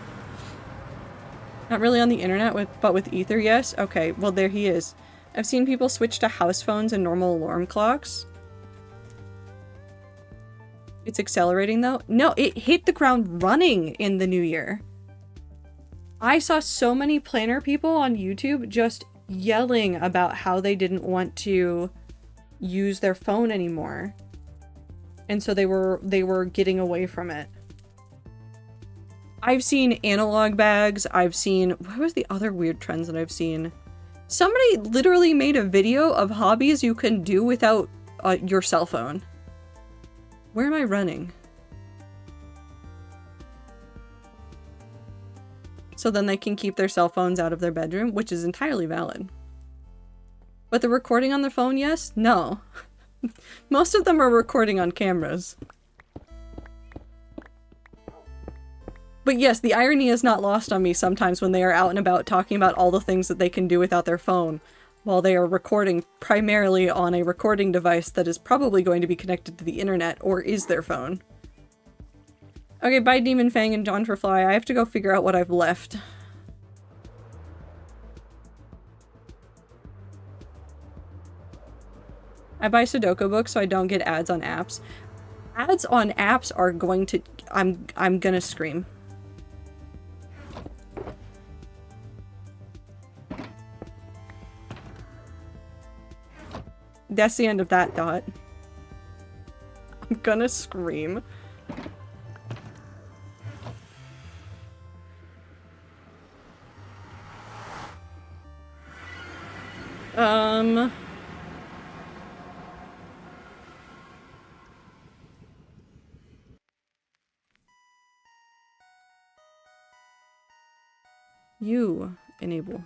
Not really on the internet, but with Ether, yes? Okay, well there he is. I've seen people switch to house phones and normal alarm clocks. It's accelerating though? No, it hit the ground running in the new year. I saw so many planner people on YouTube just yelling about how they didn't want to use their phone anymore. And so they were getting away from it. I've seen analog bags, I've seen... What was the other weird trends that I've seen? Somebody literally made a video of hobbies you can do without your cell phone. Where am I running? So then they can keep their cell phones out of their bedroom, which is entirely valid. But the recording on their phone, yes? No. Most of them are recording on cameras. But yes, the irony is not lost on me sometimes when they are out and about talking about all the things that they can do without their phone, while they are recording primarily on a recording device that is probably going to be connected to the internet, or is their phone. Okay, bye Demon Fang and John for Fly. I have to go figure out what I've left. I buy Sudoku books so I don't get ads on apps. Ads on apps are going to... I'm gonna scream. That's the end of that dot. I'm gonna scream. You enable.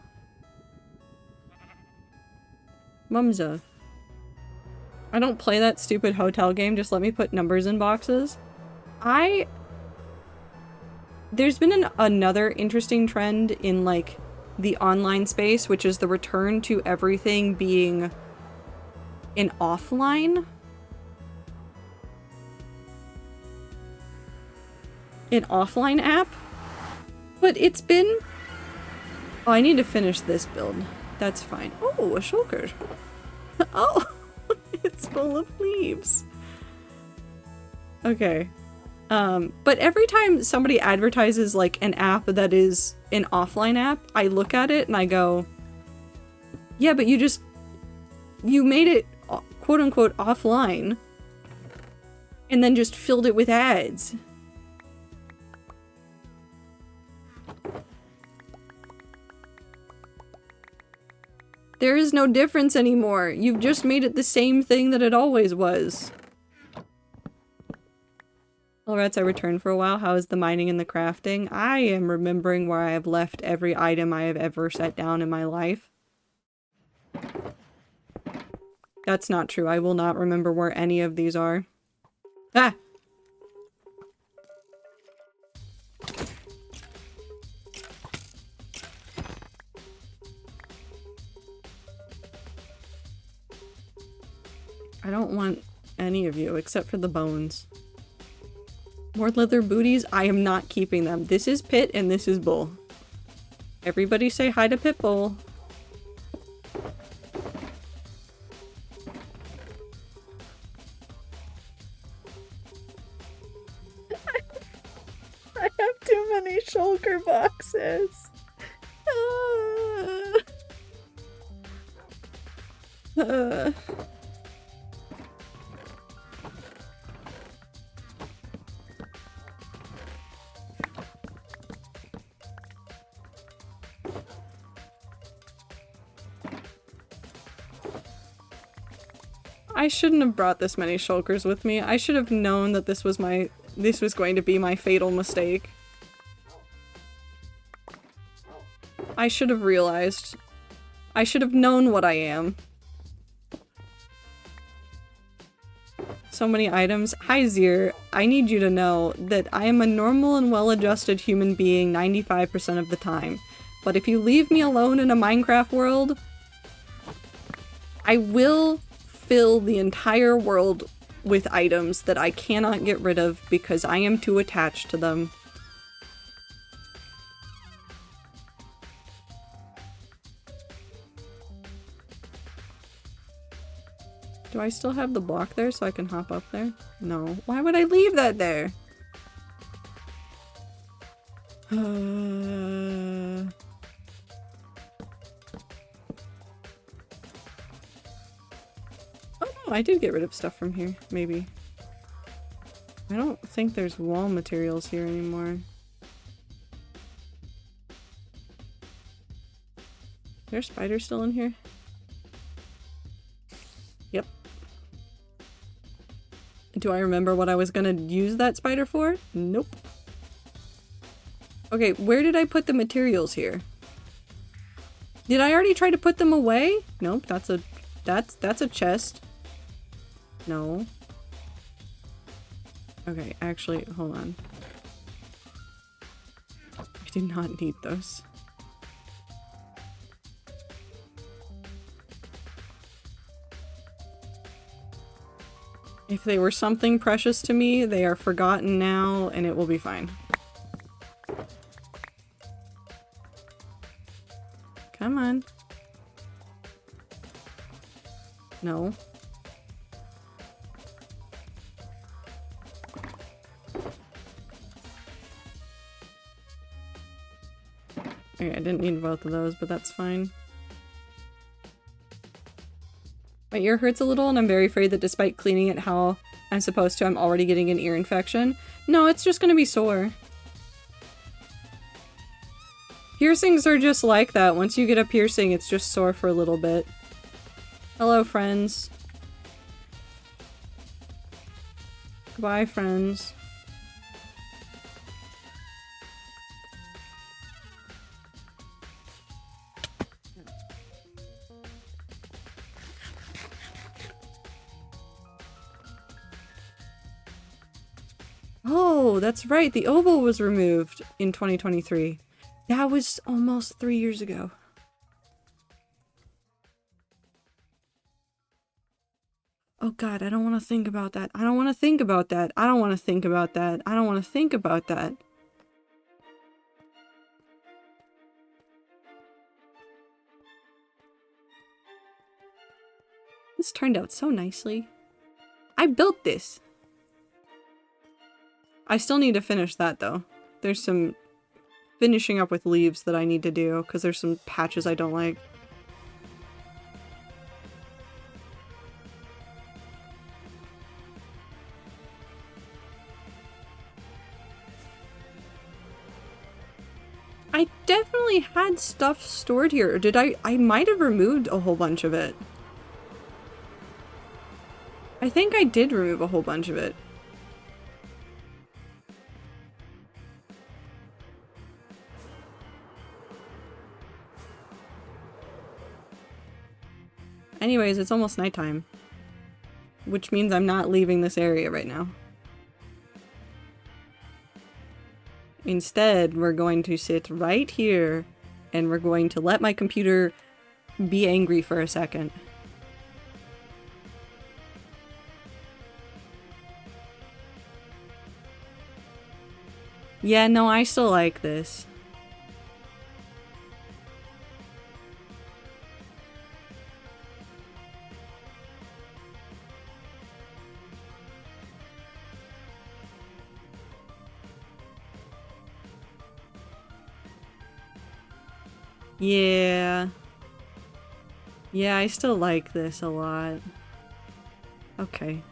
Mumza. I don't play that stupid hotel game, just let me put numbers in boxes. There's been another interesting trend in, like, the online space, which is the return to everything being an offline. An offline app? But it's been... Oh, I need to finish this build. That's fine. Oh, a shulker. Oh, it's full of leaves. Okay. But every time somebody advertises, like, an app that is an offline app, I look at it and I go, yeah, but you made it quote-unquote offline and then just filled it with ads. There is no difference anymore. You've just made it the same thing that it always was. Well, rats, I returned for a while. How is the mining and the crafting? I am remembering where I have left every item I have ever set down in my life. That's not true. I will not remember where any of these are. Ah! I don't want any of you except for the bones. More leather booties? I am not keeping them. This is Pit and this is Bull. Everybody say hi to Pitbull. I have too many shulker boxes. I shouldn't have brought this many shulkers with me. I should have known that this was going to be my fatal mistake. I should have realized. I should have known what I am. So many items. Hi Zir, I need you to know that I am a normal and well-adjusted human being 95% of the time. But if you leave me alone in a Minecraft world, I will fill the entire world with items that I cannot get rid of because I am too attached to them. Do I still have the block there so I can hop up there? No. Why would I leave that there? Oh, I did get rid of stuff from here, maybe. I don't think there's wall materials here anymore. Is there a spider still in here? Yep. Do I remember what I was gonna use that spider for? Nope. Okay, where did I put the materials here? Did I already try to put them away? Nope, that's a chest. No. Okay, actually, hold on. I did not need those. If they were something precious to me, they are forgotten now, and it will be fine. Come on. No. Okay, I didn't need both of those, but that's fine. My ear hurts a little, and I'm very afraid that despite cleaning it how I'm supposed to, I'm already getting an ear infection. No, it's just gonna be sore. Piercings are just like that. Once you get a piercing, it's just sore for a little bit. Hello, friends. Goodbye, friends. Oh, that's right. The oval was removed in 2023. That was almost 3 years ago. Oh god, I don't want to think about that. I don't want to think about that. I don't want to think about that. I don't want to think about that. This turned out so nicely. I built this. I still need to finish that though. There's some finishing up with leaves that I need to do because there's some patches I don't like. I definitely had stuff stored here. Did I? I might have removed a whole bunch of it. I think I did remove a whole bunch of it. Anyways, it's almost nighttime. Which means I'm not leaving this area right now. Instead, we're going to sit right here and we're going to let my computer be angry for a second. Yeah, no, I still like this. Yeah. Yeah, I still like this a lot. Okay.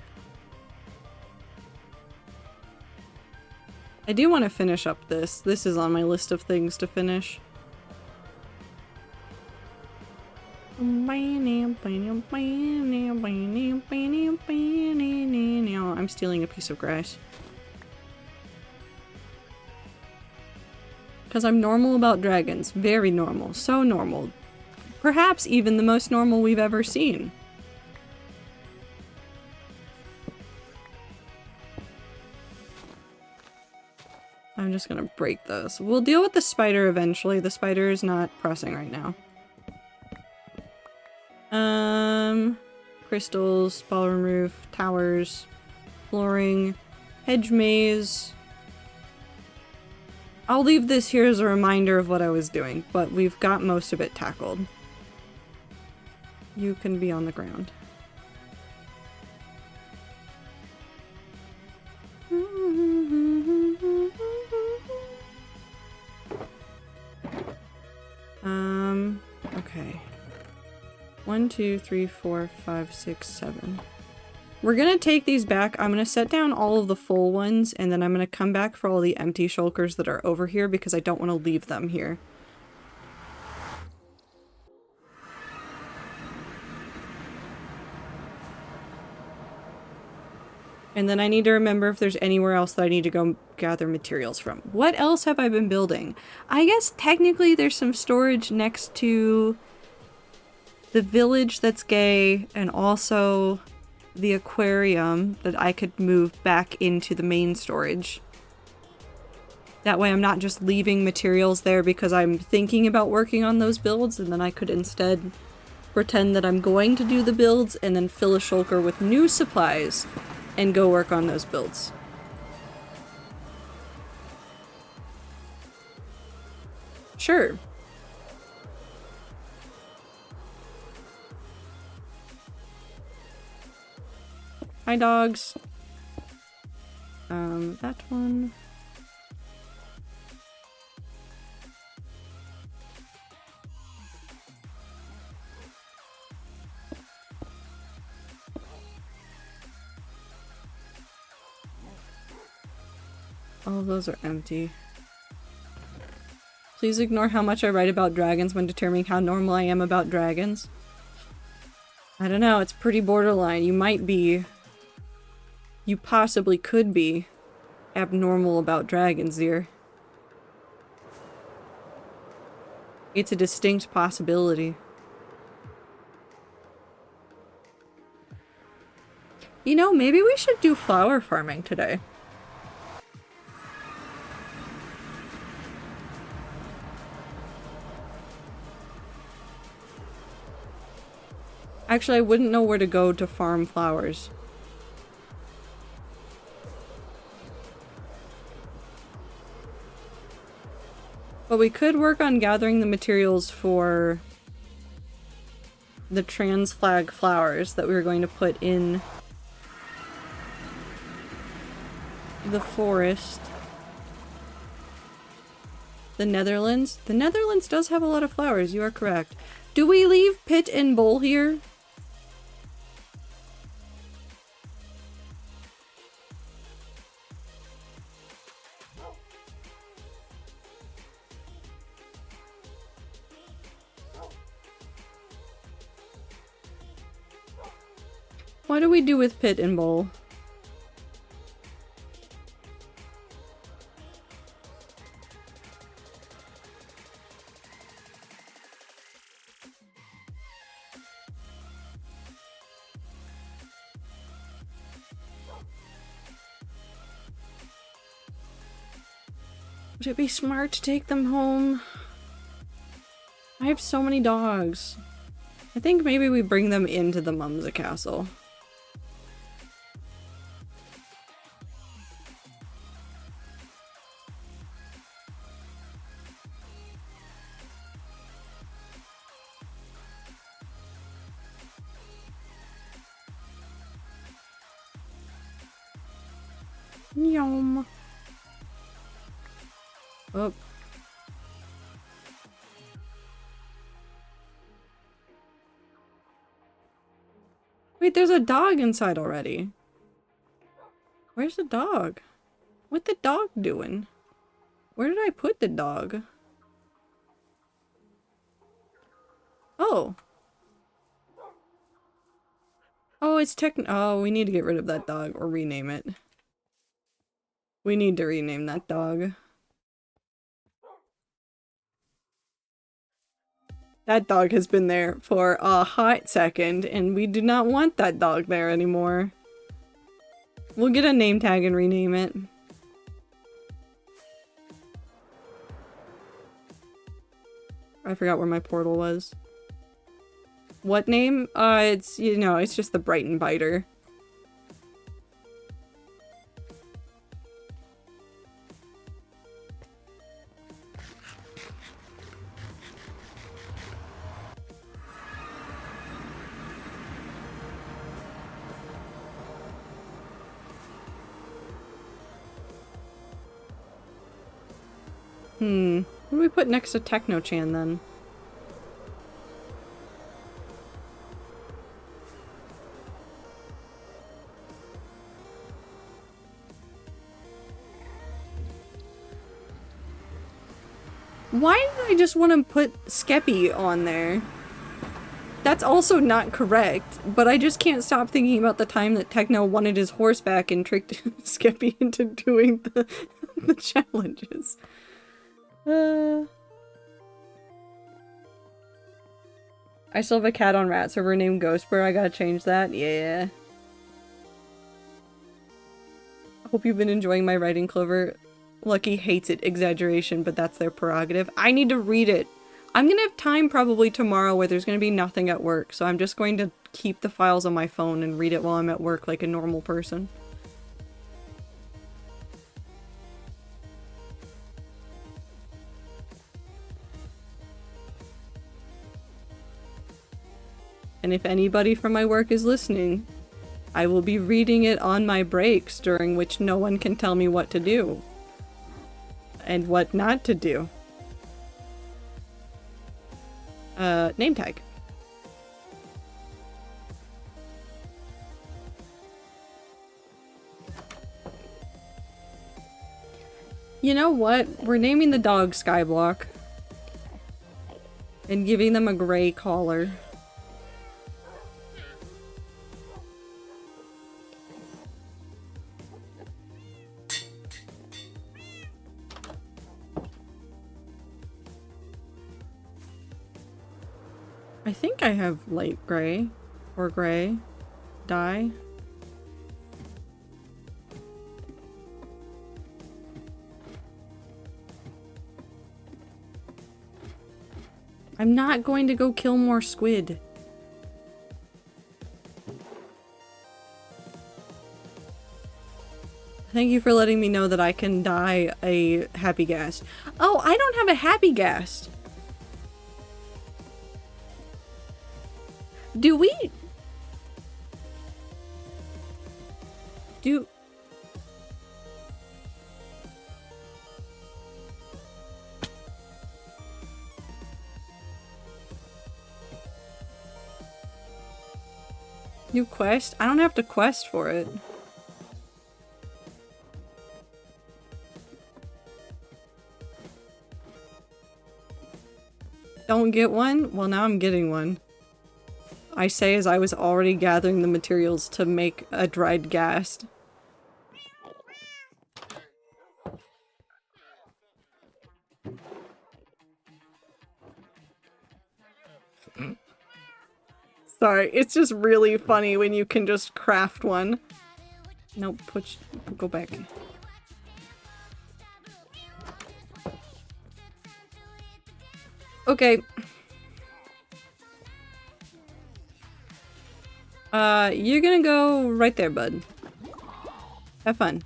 I do want to finish up this. This is on my list of things to finish. I'm stealing a piece of grass. Because I'm normal about dragons. Very normal. So normal. Perhaps even the most normal we've ever seen. I'm just gonna break those. We'll deal with the spider eventually. The spider is not pressing right now. Crystals, ballroom roof, towers, flooring, hedge maze. I'll leave this here as a reminder of what I was doing, but we've got most of it tackled. You can be on the ground. Okay. 1, 2, 3, 4, 5, 6, 7. We're gonna take these back. I'm gonna set down all of the full ones, and then I'm gonna come back for all the empty shulkers that are over here because I don't want to leave them here. And then I need to remember if there's anywhere else that I need to go gather materials from. What else have I been building? I guess technically there's some storage next to the village that's gay, and also the aquarium that I could move back into the main storage. That way I'm not just leaving materials there because I'm thinking about working on those builds, and then I could instead pretend that I'm going to do the builds and then fill a shulker with new supplies and go work on those builds. Sure. Hi, dogs. That one. All of those are empty. Please ignore how much I write about dragons when determining how normal I am about dragons. I don't know, it's pretty borderline. You might be... You possibly could be abnormal about dragons, dear. It's a distinct possibility. You know, maybe we should do flower farming today. Actually, I wouldn't know where to go to farm flowers. But we could work on gathering the materials for the trans flag flowers that we were going to put in the forest. The Netherlands? The Netherlands does have a lot of flowers, you are correct. Do we leave Pit and Bowl here? What do we do with Pit and Bowl? Would it be smart to take them home? I have so many dogs. I think maybe we bring them into the Mumsa Castle. Yum. Oh. Wait, there's a dog inside already. Where's the dog? What the dog doing? Where did I put the dog? Oh. Oh, it's oh, we need to get rid of that dog or rename it. We need to rename that dog. That dog has been there for a hot second, and we do not want that dog there anymore. We'll get a name tag and rename it. I forgot where my portal was. What name? It's, you know, it's just the Brighton Biter. What do we put next to Technochan then? Why did I just want to put Skeppy on there? That's also not correct, but I just can't stop thinking about the time that Techno wanted his horse back and tricked Skeppy into doing the challenges. I still have a cat on rat server named Ghostbur. I gotta change that. Yeah. I hope you've been enjoying my writing, Clover. Lucky hates it. Exaggeration, but that's their prerogative. I need to read it. I'm gonna have time probably tomorrow where there's gonna be nothing at work, so I'm just going to keep the files on my phone and read it while I'm at work like a normal person. And if anybody from my work is listening, I will be reading it on my breaks during which no one can tell me what to do. And what not to do. Name tag. You know what? We're naming the dog Skyblock. And giving them a gray collar. I think I have light gray or gray dye. I'm not going to go kill more squid. Thank you for letting me know that I can dye a happy ghast. Oh, I don't have a happy ghast. Do we... Do... New quest? I don't have to quest for it. Don't get one? Well, now I'm getting one. I say as I was already gathering the materials to make a dried ghast. Sorry, it's just really funny when you can just craft one. Nope, go back. Okay. You're gonna go right there, bud. Have fun.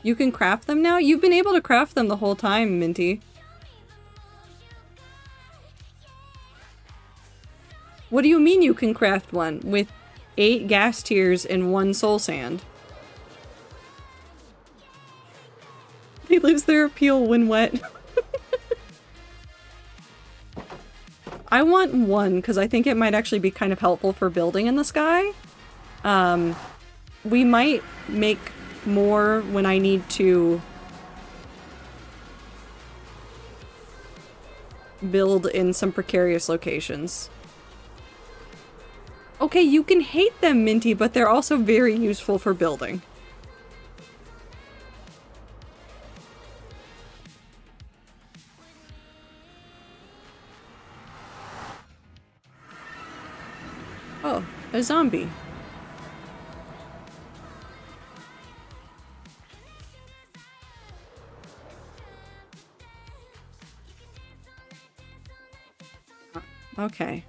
You can craft them now? You've been able to craft them the whole time, Minty. What do you mean you can craft one? With 8 gas tiers and 1 soul sand. They lose their appeal when wet. I want 1, because I think it might actually be kind of helpful for building in the sky. We might make more when I need to build in some precarious locations. Okay, you can hate them, Minty, but they're also very useful for building. Oh, a zombie. Okay.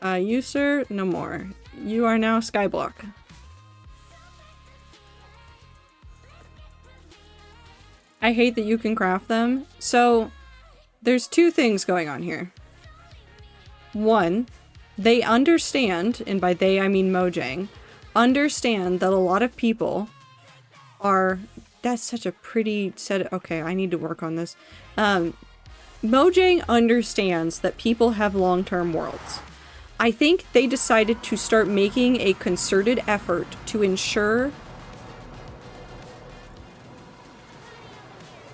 You, sir, no more. You are now Skyblock. I hate that you can craft them. So, there's 2 things going on here. 1, they understand, and by they I mean Mojang, understand that a lot of people are... That's such a pretty set... Okay, I need to work on this. Mojang understands that people have long-term worlds. I think they decided to start making a concerted effort to ensure...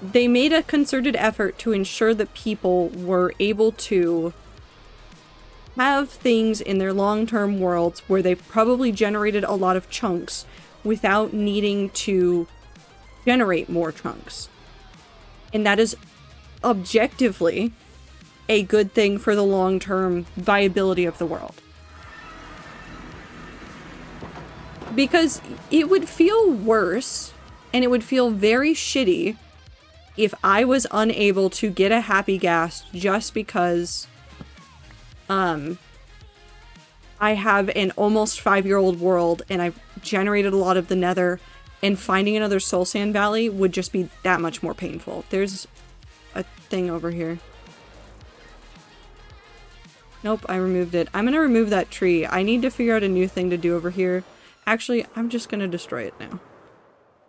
They made a concerted effort to ensure that people were able to have things in their long-term worlds where they've probably generated a lot of chunks without needing to generate more chunks. And that is objectively a good thing for the long-term viability of the world. Because it would feel worse, and it would feel very shitty if I was unable to get a happy ghast just because I have an almost 5-year-old world and I've generated a lot of the nether, and finding another soul sand valley would just be that much more painful. There's a thing over here. Nope, I removed it. I'm gonna remove that tree. I need to figure out a new thing to do over here. Actually, I'm just gonna destroy it now.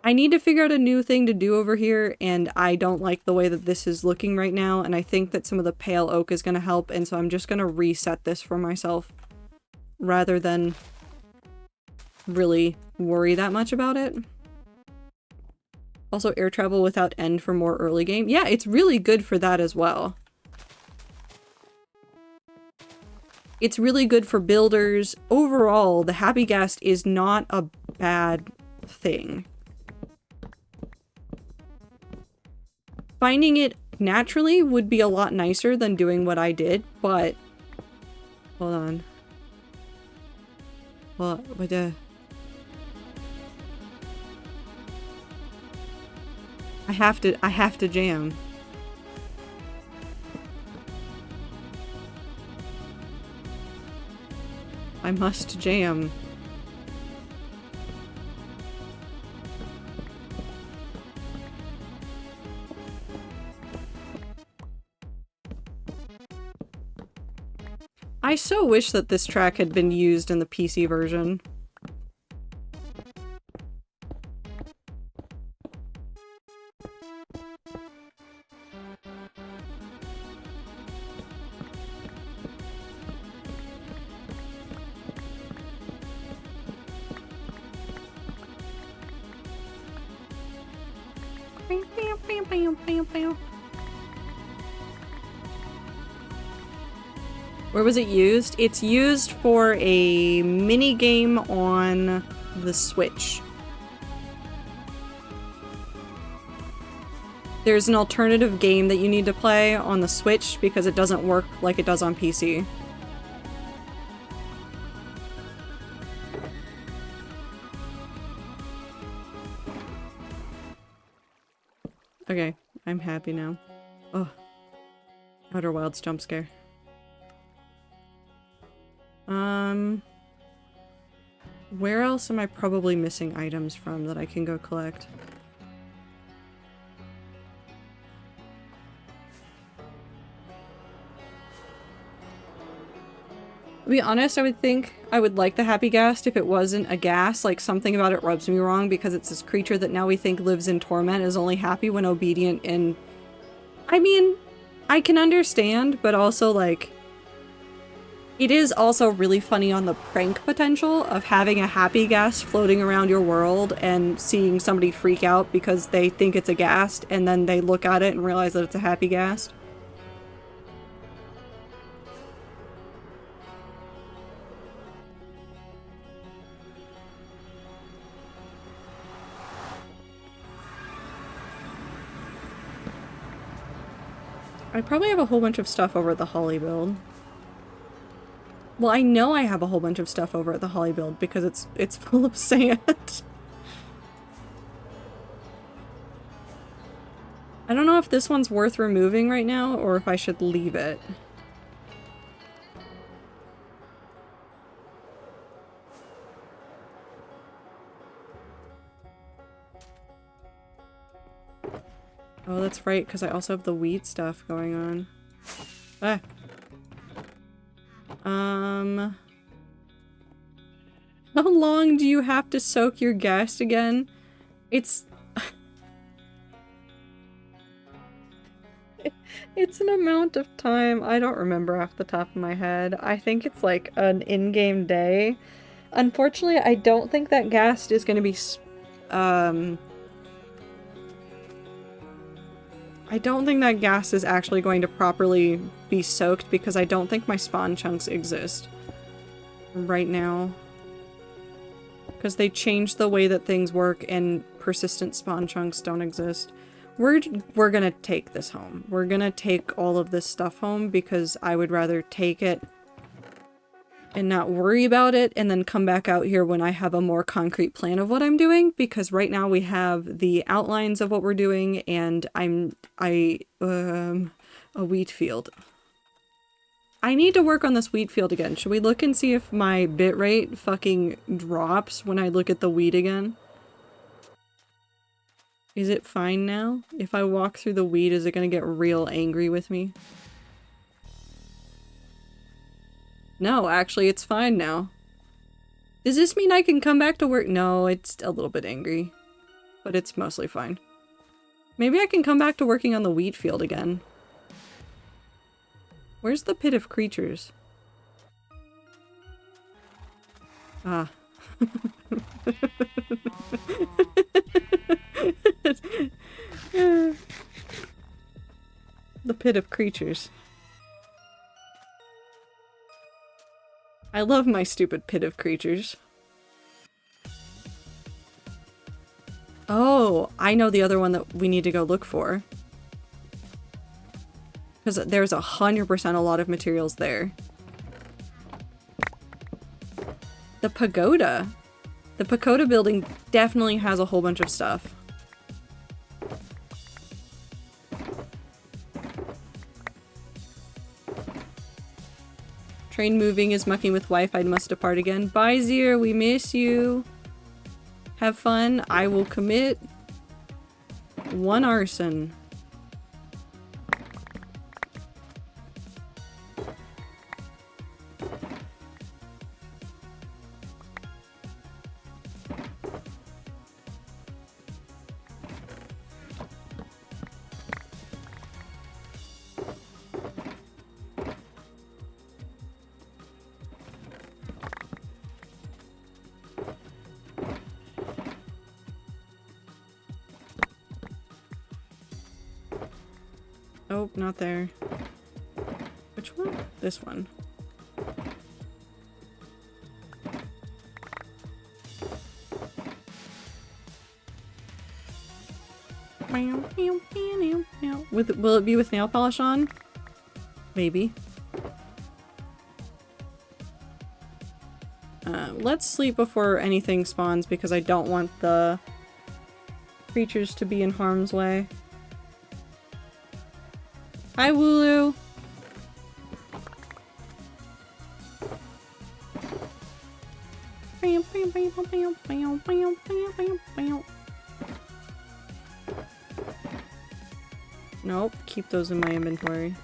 I need to figure out a new thing to do over here, and I don't like the way that this is looking right now, and I think that some of the pale oak is gonna help, and so I'm just gonna reset this for myself rather than really worry that much about it. Also, air travel without end for more early game. Yeah, it's really good for that as well. It's really good for builders. Overall, the happy ghast is not a bad thing. Finding it naturally would be a lot nicer than doing what I did, but... Hold on. What the... I have to jam. I must jam. I so wish that this track had been used in the PC version. Where was it used? It's used for a mini game on the Switch. There's an alternative game that you need to play on the Switch because it doesn't work like it does on PC. Okay, I'm happy now. Oh. Outer Wilds jump scare. Where else am I probably missing items from that I can go collect? To be honest, I would think I would like the Happy Ghast if it wasn't a ghast. Like, something about it rubs me wrong because it's this creature that now we think lives in torment, is only happy when obedient, and... I mean, I can understand, but also, like... It is also really funny on the prank potential of having a Happy Ghast floating around your world and seeing somebody freak out because they think it's a ghast, and then they look at it and realize that it's a Happy Ghast. I probably have a whole bunch of stuff over at the Holly build. Well, I know I have a whole bunch of stuff over at the Holly build because it's full of sand. I don't know if this one's worth removing right now or if I should leave it. Oh, that's right, because I also have the weed stuff going on. Ah. How long do you have to soak your ghast again? It's... It's an amount of time. I don't remember off the top of my head. I think it's like an in-game day. Unfortunately, I don't think that ghast is going to be... I don't think that ghast is actually going to properly be soaked because I don't think my spawn chunks exist right now. Because they changed the way that things work and persistent spawn chunks don't exist. We're gonna take this home. We're gonna take all of this stuff home because I would rather take it and not worry about it and then come back out here when I have a more concrete plan of what I'm doing, because right now we have the outlines of what we're doing and a wheat field. I need to work on this wheat field again. Should we look and see if my bitrate fucking drops when I look at the wheat again? Is it fine now? If I walk through the wheat, is it gonna get real angry with me? No, actually, it's fine now. Does this mean I can come back to work? No, it's a little bit angry. But it's mostly fine. Maybe I can come back to working on the wheat field again. Where's the pit of creatures? Ah. The pit of creatures. I love my stupid pit of creatures. Oh, I know the other one that we need to go look for. Because there's 100% a lot of materials there. The pagoda. The pagoda building definitely has a whole bunch of stuff. Train moving is mucking with Wi-Fi, must depart again. Bye, Zier, we miss you. Have fun. I will commit 1 arson. Nope, not there. Which one? This one. Will it be with nail polish on? Maybe. Let's sleep before anything spawns because I don't want the creatures to be in harm's way. Hi, Wooloo! Nope, keep those in my inventory.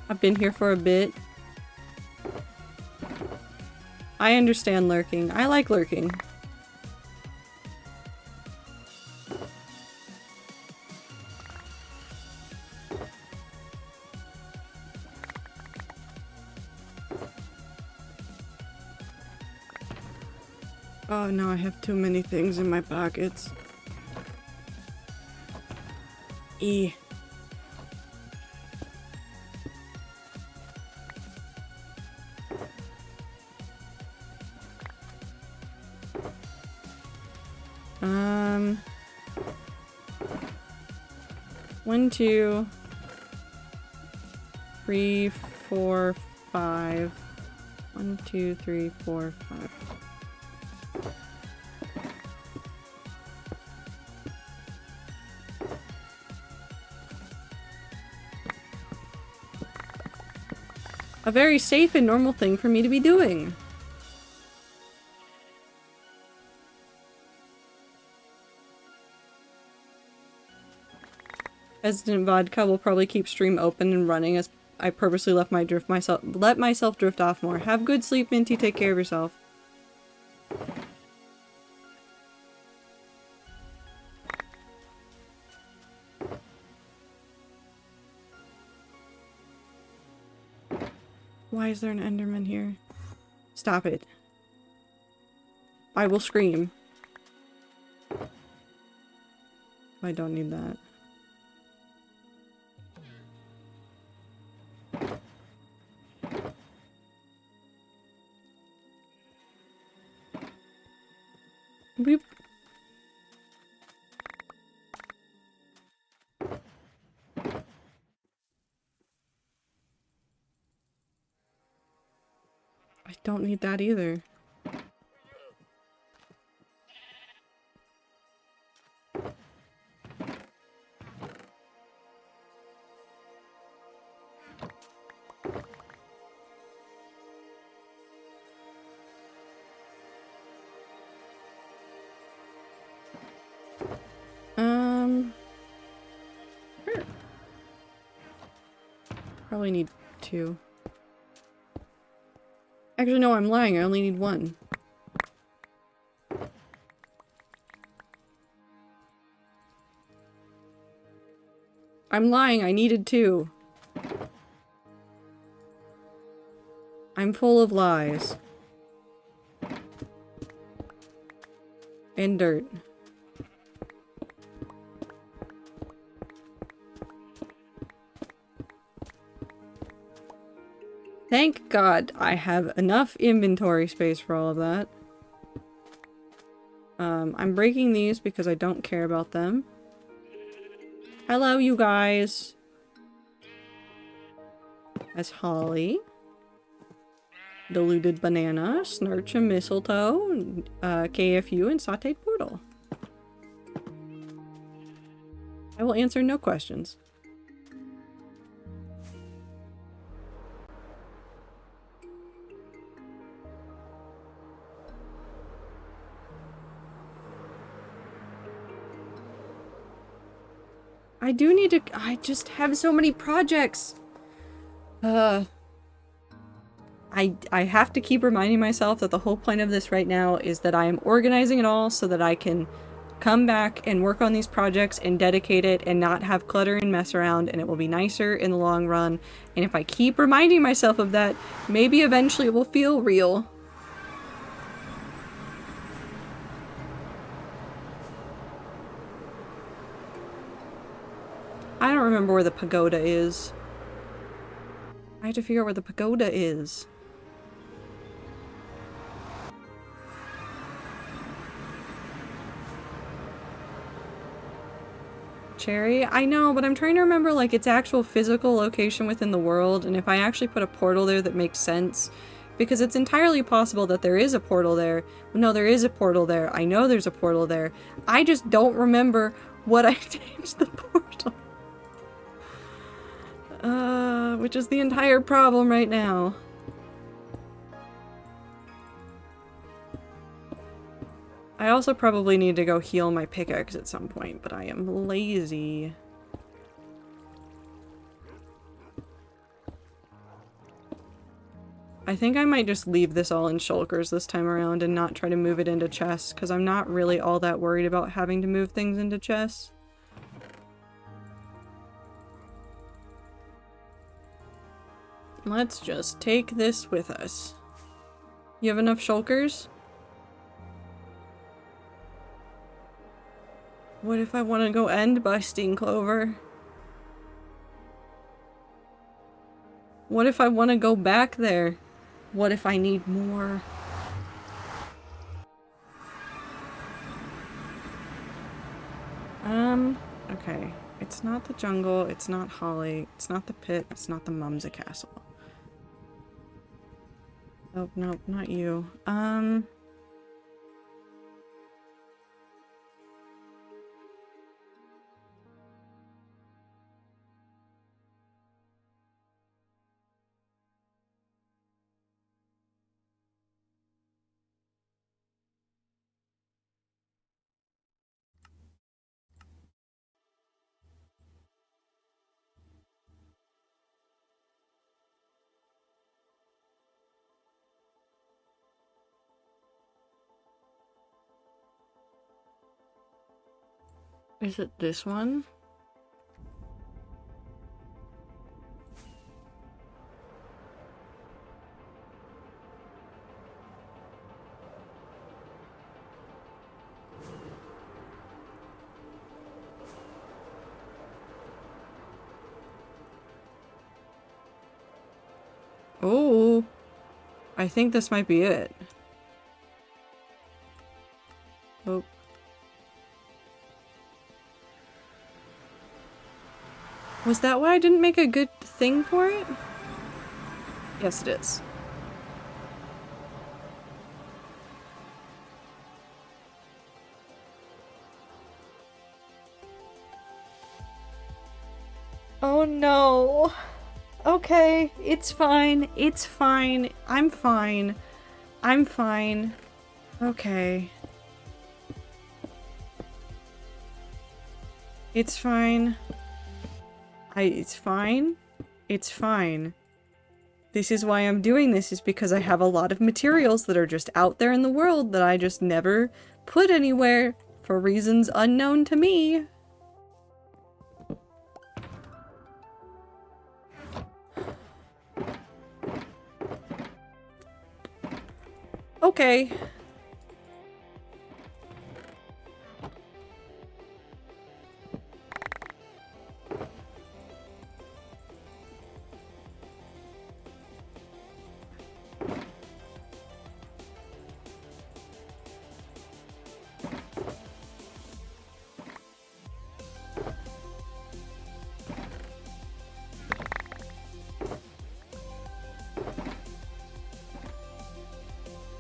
I've been here for a bit. I understand lurking. I like lurking. Oh no, I have too many things in my pockets. E. One, 2, 3, 4, 5. 1, 2, 3, 4, 5. A very safe and normal thing for me to be doing. Resident Vodka will probably keep stream open and running as I purposely let myself drift off more. Have good sleep, Minty. Take care of yourself. Why is there an Enderman here? Stop it. I will scream. I don't need that. Boop. I don't need that either. Probably need 2. Actually, no, I'm lying. I only need 1. I'm lying. I needed 2. I'm full of lies. And dirt. Thank God I have enough inventory space for all of that. I'm breaking these because I don't care about them. Hello, you guys. As Holly. Diluted banana, Snurch and mistletoe, KFU, and sauteed portal. I will answer no questions. I do need to- I just have so many projects! I have to keep reminding myself that the whole point of this right now is that I am organizing it all so that I can come back and work on these projects and dedicate it and not have clutter and mess around, and it will be nicer in the long run. And if I keep reminding myself of that, maybe eventually it will feel real. can't remember where the pagoda is. I have to figure out where the pagoda is. Cherry? I know, but I'm trying to remember like its actual physical location within the world, and if I actually put a portal there that makes sense. Because it's entirely possible that there is a portal there. No, there is a portal there. I know there's a portal there. I just don't remember what I named the portal. Which is the entire problem right now. I also probably need to go heal my pickaxe at some point, but I am lazy. I think I might just leave this all in shulkers this time around and not try to move it into chests, because I'm not really all that worried about having to move things into chests. Let's just take this with us. You have enough shulkers? What if I want to go end by Sting Clover? What if I want to go back there? What if I need more? Okay. It's not the jungle, it's not Holly, it's not the pit, it's not the Mumsy Castle. Oh, nope, not you. Is it this one? Oh, I think this might be it. Oh. Was that why I didn't make a good thing for it? Yes, it is. Oh no. Okay, it's fine. It's fine. I'm fine. I'm fine. Okay. It's fine. It's fine. It's fine. This is why I'm doing this, is because I have a lot of materials that are just out there in the world that I just never put anywhere for reasons unknown to me. Okay.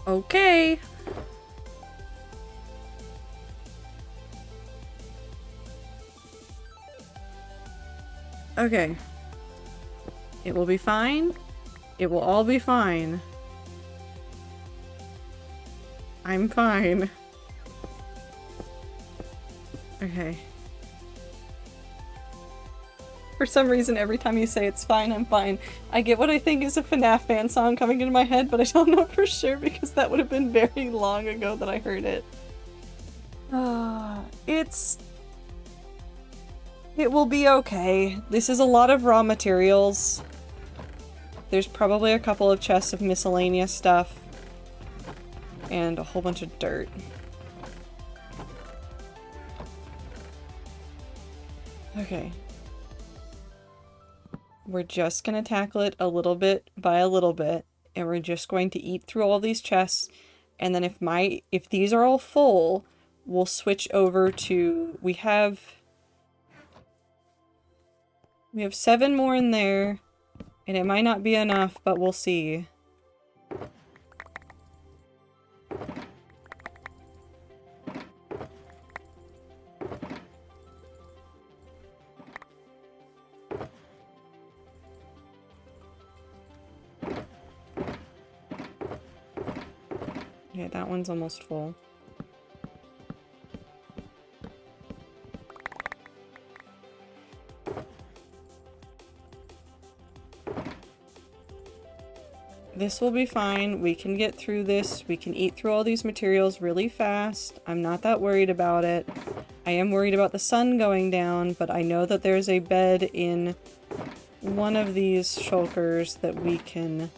Okay. Okay. It will be fine. It will all be fine. I'm fine. Okay. For some reason, every time you say it's fine, I'm fine, I get what I think is a FNAF fan song coming into my head, but I don't know for sure because that would have been very long ago that I heard it. It will be okay. This is a lot of raw materials. There's probably a couple of chests of miscellaneous stuff. And a whole bunch of dirt. Okay. We're just gonna tackle it a little bit by a little bit, and we're just going to eat through all these chests, and then if these are all full, we'll switch over to, we have 7 more in there, and it might not be enough, but we'll see. Yeah, that one's almost full. This will be fine. We can get through this. We can eat through all these materials really fast. I'm not that worried about it. I am worried about the sun going down, but I know that there's a bed in one of these shulkers that we can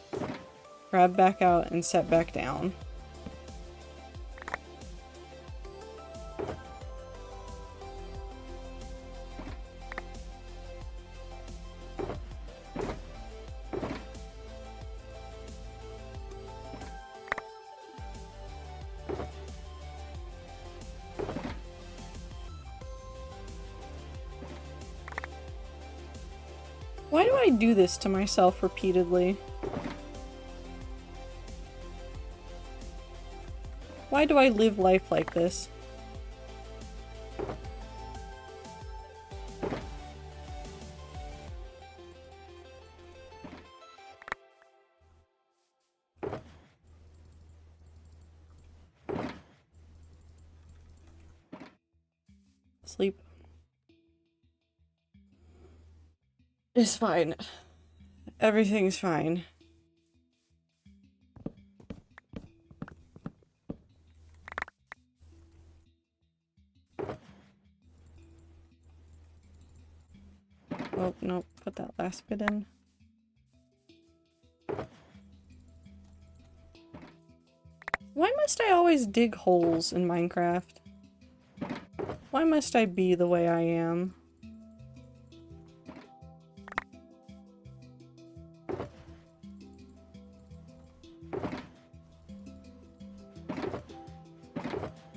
grab back out and set back down. Why do I do this to myself repeatedly? Why do I live life like this? Sleep. It's fine. Everything's fine. Oh, no, put that last bit in. Why must I always dig holes in Minecraft? Why must I be the way I am?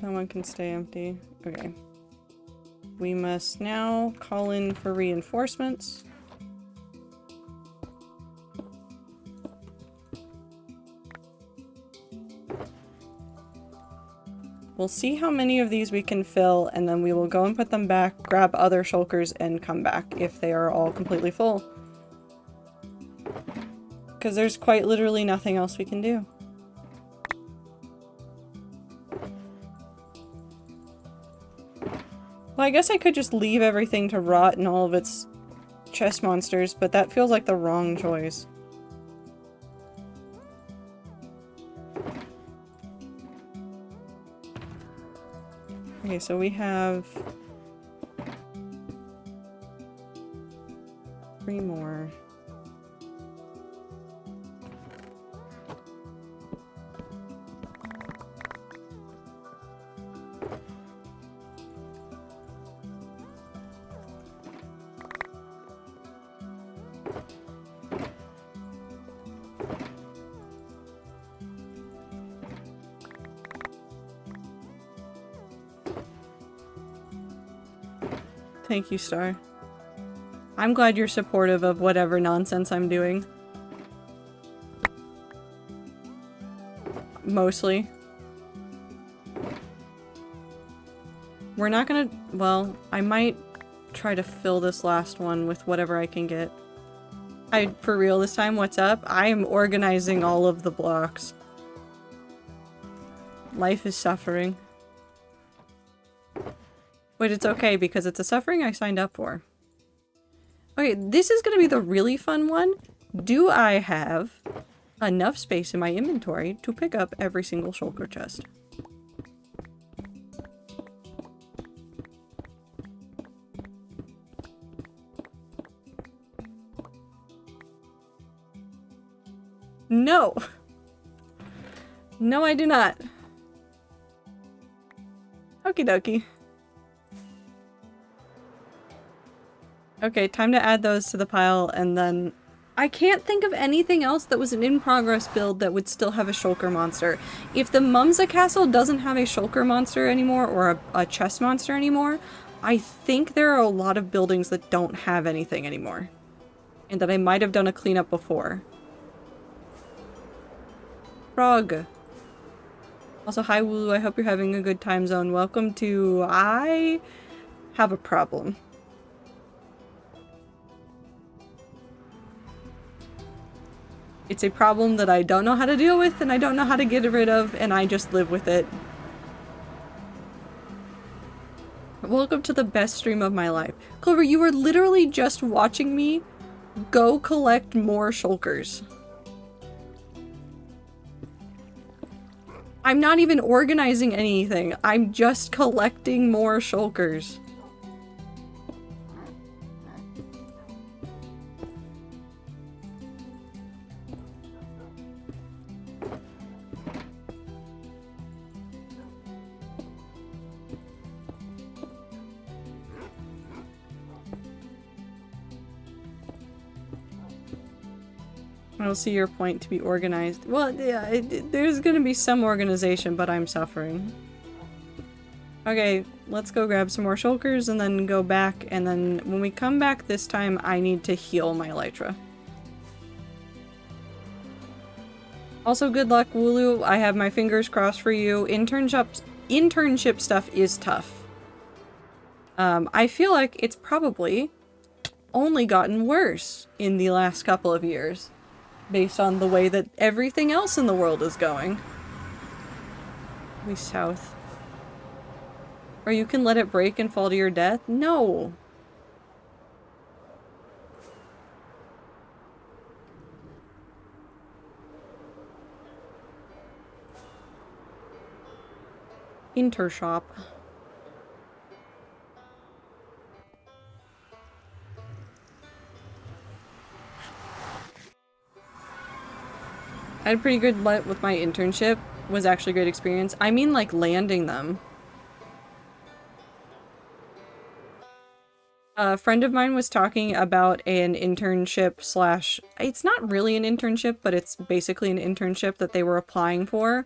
That one can stay empty. Okay. We must now call in for reinforcements. We'll see how many of these we can fill, and then we will go and put them back, grab other shulkers, and come back if they are all completely full. Because there's quite literally nothing else we can do. Well, I guess I could just leave everything to rot in all of its chest monsters, but that feels like the wrong choice. Okay, so we have 3 more. Thank you, Star. I'm glad you're supportive of whatever nonsense I'm doing. Mostly. We're not gonna... well, I might try to fill this last one with whatever I can get. For real this time, what's up? I am organizing all of the blocks. Life is suffering. But it's okay because it's a suffering I signed up for. Okay, this is gonna be the really fun one. Do I have enough space in my inventory to pick up every single shulker chest? No! No, I do not. Okie dokie. Okay, time to add those to the pile, and then... I can't think of anything else that was an in-progress build that would still have a shulker monster. If the Mumsa Castle doesn't have a shulker monster anymore, or a chest monster anymore, I think there are a lot of buildings that don't have anything anymore. And that I might have done a cleanup before. Frog. Also, hi Wooloo, I hope you're having a good time zone. Welcome to... I have a problem. It's a problem that I don't know how to deal with, and I don't know how to get rid of, and I just live with it. Welcome to the best stream of my life. Clover, you were literally just watching me go collect more shulkers. I'm not even organizing anything. I'm just collecting more shulkers. I don't see your point to be organized. Well, yeah, there's gonna be some organization, but I'm suffering. Okay, let's go grab some more shulkers and then go back, and then when we come back this time, I need to heal my elytra. Also, good luck, Wooloo. I have my fingers crossed for you. Internship stuff is tough. I feel like it's probably only gotten worse in the last couple of years, based on the way that everything else in the world is going. We south. Or you can let it break and fall to your death? No! Intershop. I had a pretty good luck with my internship. Was actually a great experience. I mean, like, landing them. A friend of mine was talking about an internship slash... It's not really an internship, but it's basically an internship that they were applying for.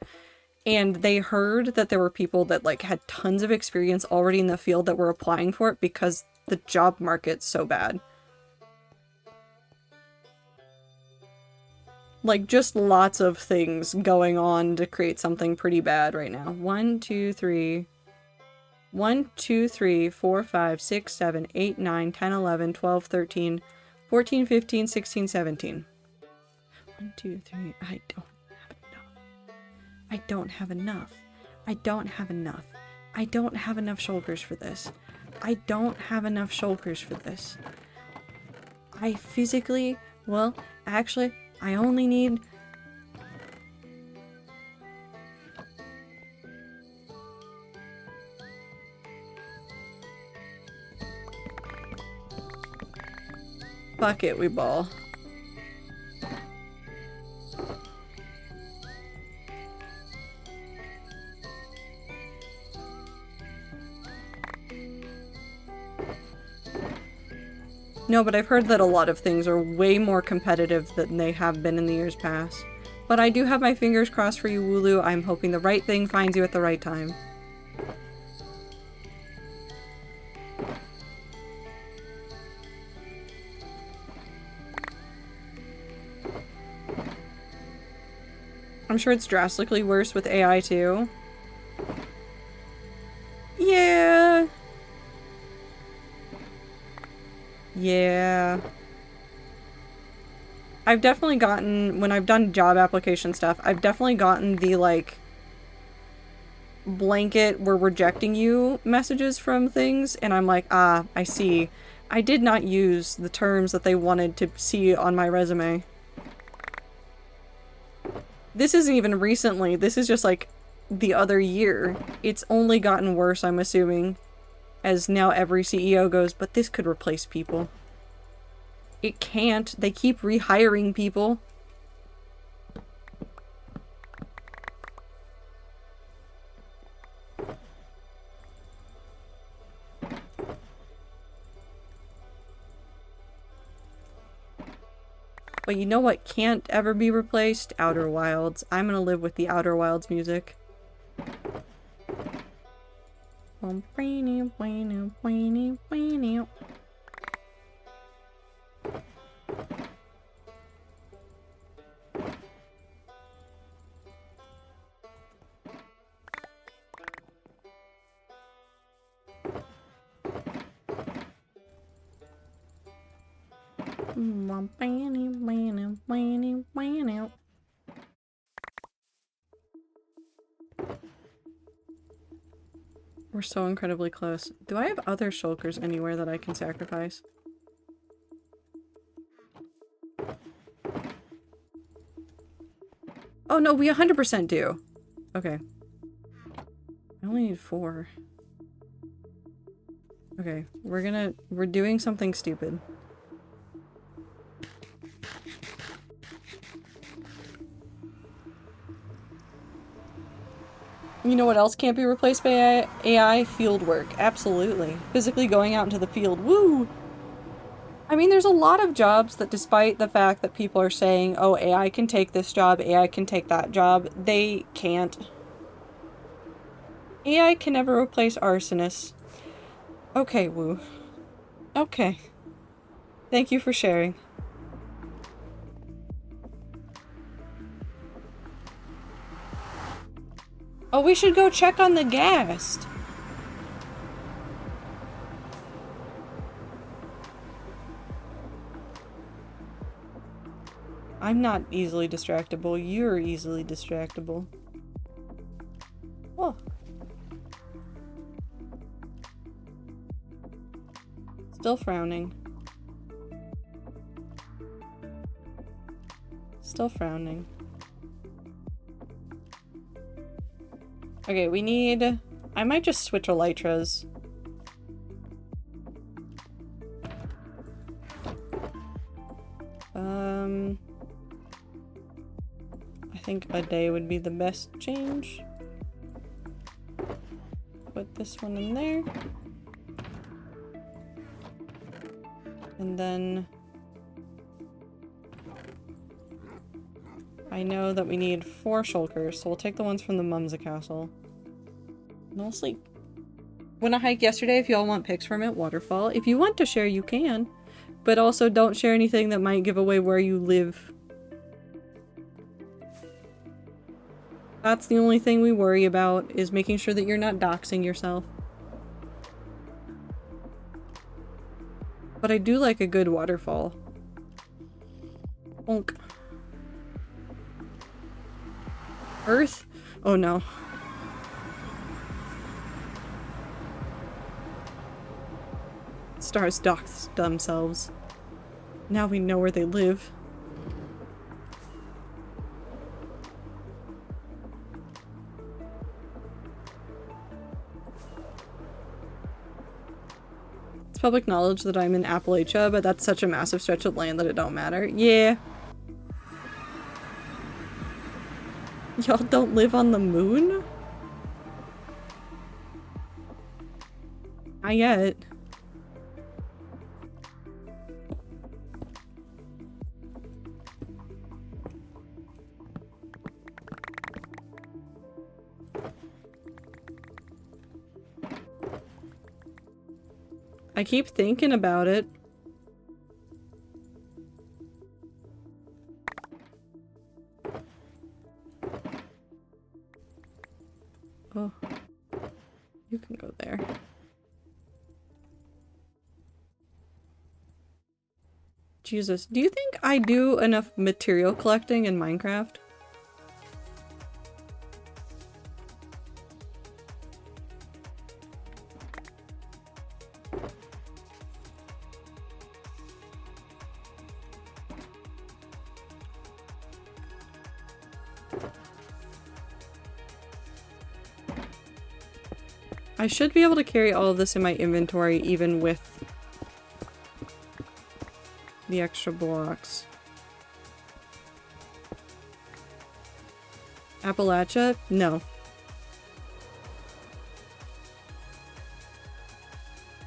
And they heard that there were people that, like, had tons of experience already in the field that were applying for it because the job market's so bad. Like, just lots of things going on to create something pretty bad right now. 1, 2, 3... 1, 2, 3, 4, 5, 6, 7, 8, 9, 10, 11, 12, 13, 14, 15, 16, 17. 1, 2, 3, I don't have enough. I don't have enough. I don't have enough shoulders for this. I don't have enough shoulders for this. I physically, well, actually, I only need... Fuck it, we ball. No, but I've heard that a lot of things are way more competitive than they have been in the years past. But I do have my fingers crossed for you, Wooloo. I'm hoping the right thing finds you at the right time. I'm sure it's drastically worse with AI too. Yeah. Yeah. I've definitely gotten, when I've done job application stuff, I've definitely gotten the, like, blanket "we're rejecting you" messages from things, and I'm like, ah, I see. I did not use the terms that they wanted to see on my resume. This isn't even recently, this is just, like, the other year. It's only gotten worse, I'm assuming, as now every CEO goes, but this could replace people. It can't. They keep rehiring people. But you know what can't ever be replaced? Outer Wilds. I'm gonna live with the Outer Wilds music. We're so incredibly close. Do I have other shulkers anywhere that I can sacrifice? Oh no, we 100% do. Okay. I only need 4. Okay, we're doing something stupid. You know what else can't be replaced by AI? Field work. Absolutely. Physically going out into the field. Woo! I mean, there's a lot of jobs that despite the fact that people are saying, oh, AI can take this job, AI can take that job, they can't. AI can never replace arsonists. Okay, Woo. Okay. Thank you for sharing. Oh, we should go check on the ghast. I'm not easily distractible. You're easily distractible. Oh. Still frowning. Still frowning. Okay, we need... I might just switch elytras. I think a day would be the best change. Put this one in there. And then... I know that we need 4 shulkers, so we'll take the ones from the Mumsa Castle. And I'll sleep. Went a hike yesterday. If y'all want pics from it, waterfall. If you want to share, you can. But also don't share anything that might give away where you live. That's the only thing we worry about, is making sure that you're not doxing yourself. But I do like a good waterfall. Bonk. Earth? Oh no. Stars dox themselves. Now we know where they live. It's public knowledge that I'm in Appalachia, but that's such a massive stretch of land that it don't matter. Yeah. Y'all don't live on the moon? Not yet. I keep thinking about it. Oh. You can go there. Jesus, do you think I do enough material collecting in Minecraft? I should be able to carry all of this in my inventory even with the extra blocks. Appalachia? No.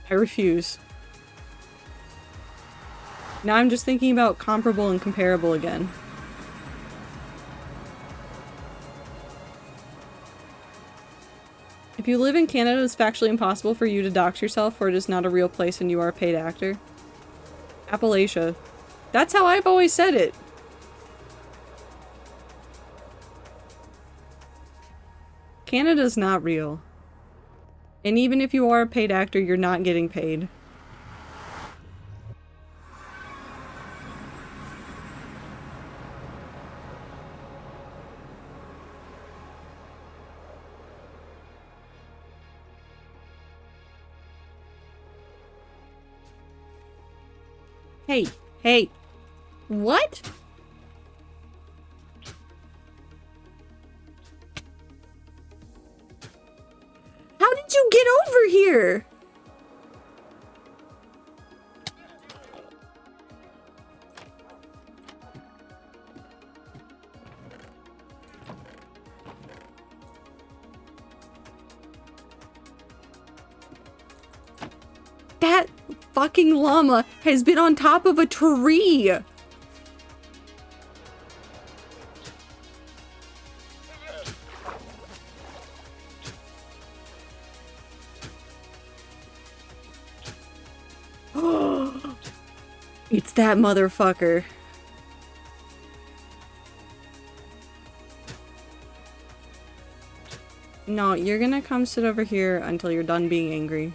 I refuse. Now I'm just thinking about comparable and comparable again. If you live in Canada, it's factually impossible for you to dox yourself, for it is not a real place and you are a paid actor. Appalachia. That's how I've always said it. Canada's not real. And even if you are a paid actor, you're not getting paid. Hey, hey. What? How did you get over here? That fucking llama has been on top of a tree. It's that motherfucker. No, you're gonna come sit over here until you're done being angry.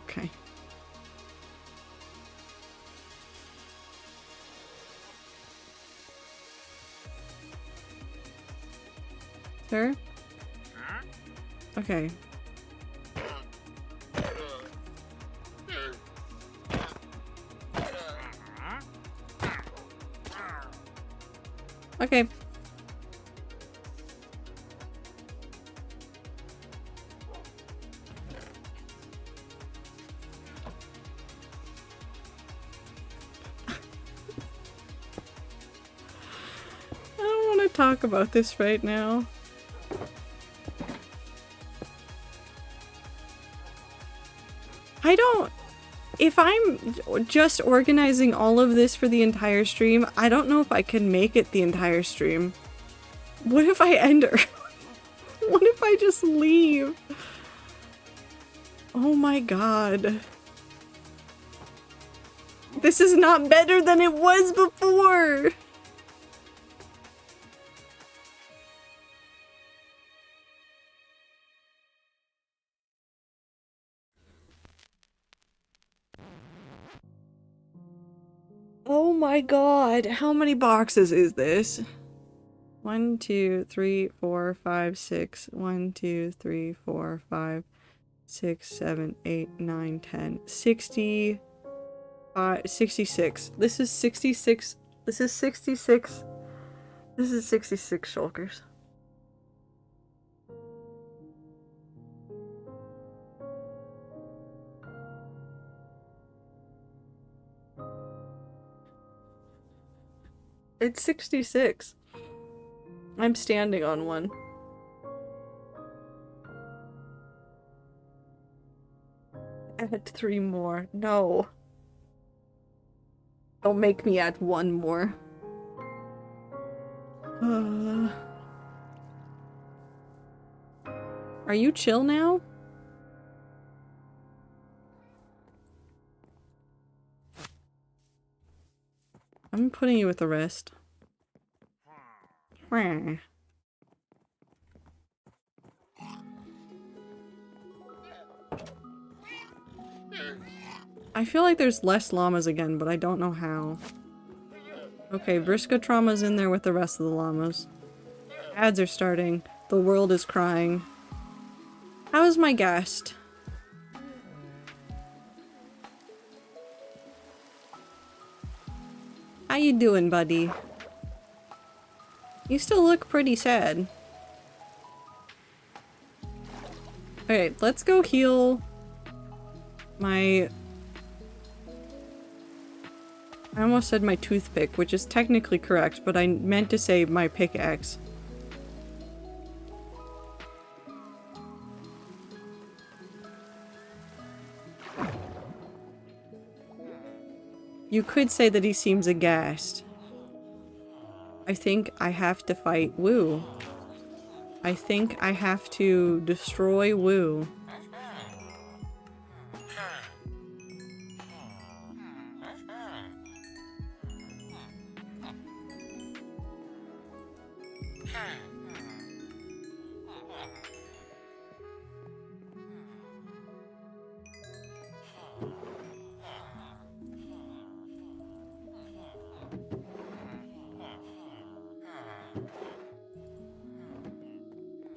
Okay. Sir? Okay. Okay. I don't want to talk about this right now. I don't... If I'm just organizing all of this for the entire stream, I don't know if I can make it the entire stream. What if I end her? What if I just leave? Oh my god. This is not better than it was before! Oh my god, how many boxes is this? 1, 2, 3, 4, 5, 6. 1, 2, 3, 4, 5, 6, 7, 8, 9, 10. 66. This is 66. This is 66. This is 66 shulkers. It's 66. I'm standing on one. Add 3 more. No. Don't make me add 1 more. Are you chill now? I'm putting you with the rest. I feel like there's less llamas again, but I don't know how. Okay, Vriska Trauma's in there with the rest of the llamas. Ads are starting. The world is crying. How's my guest? How you doing, buddy? You still look pretty sad. Okay, let's go heal my... I almost said my toothpick, which is technically correct, but I meant to say my pickaxe. You could say that he seems aghast. I think I have to fight Woo. I think I have to destroy Woo.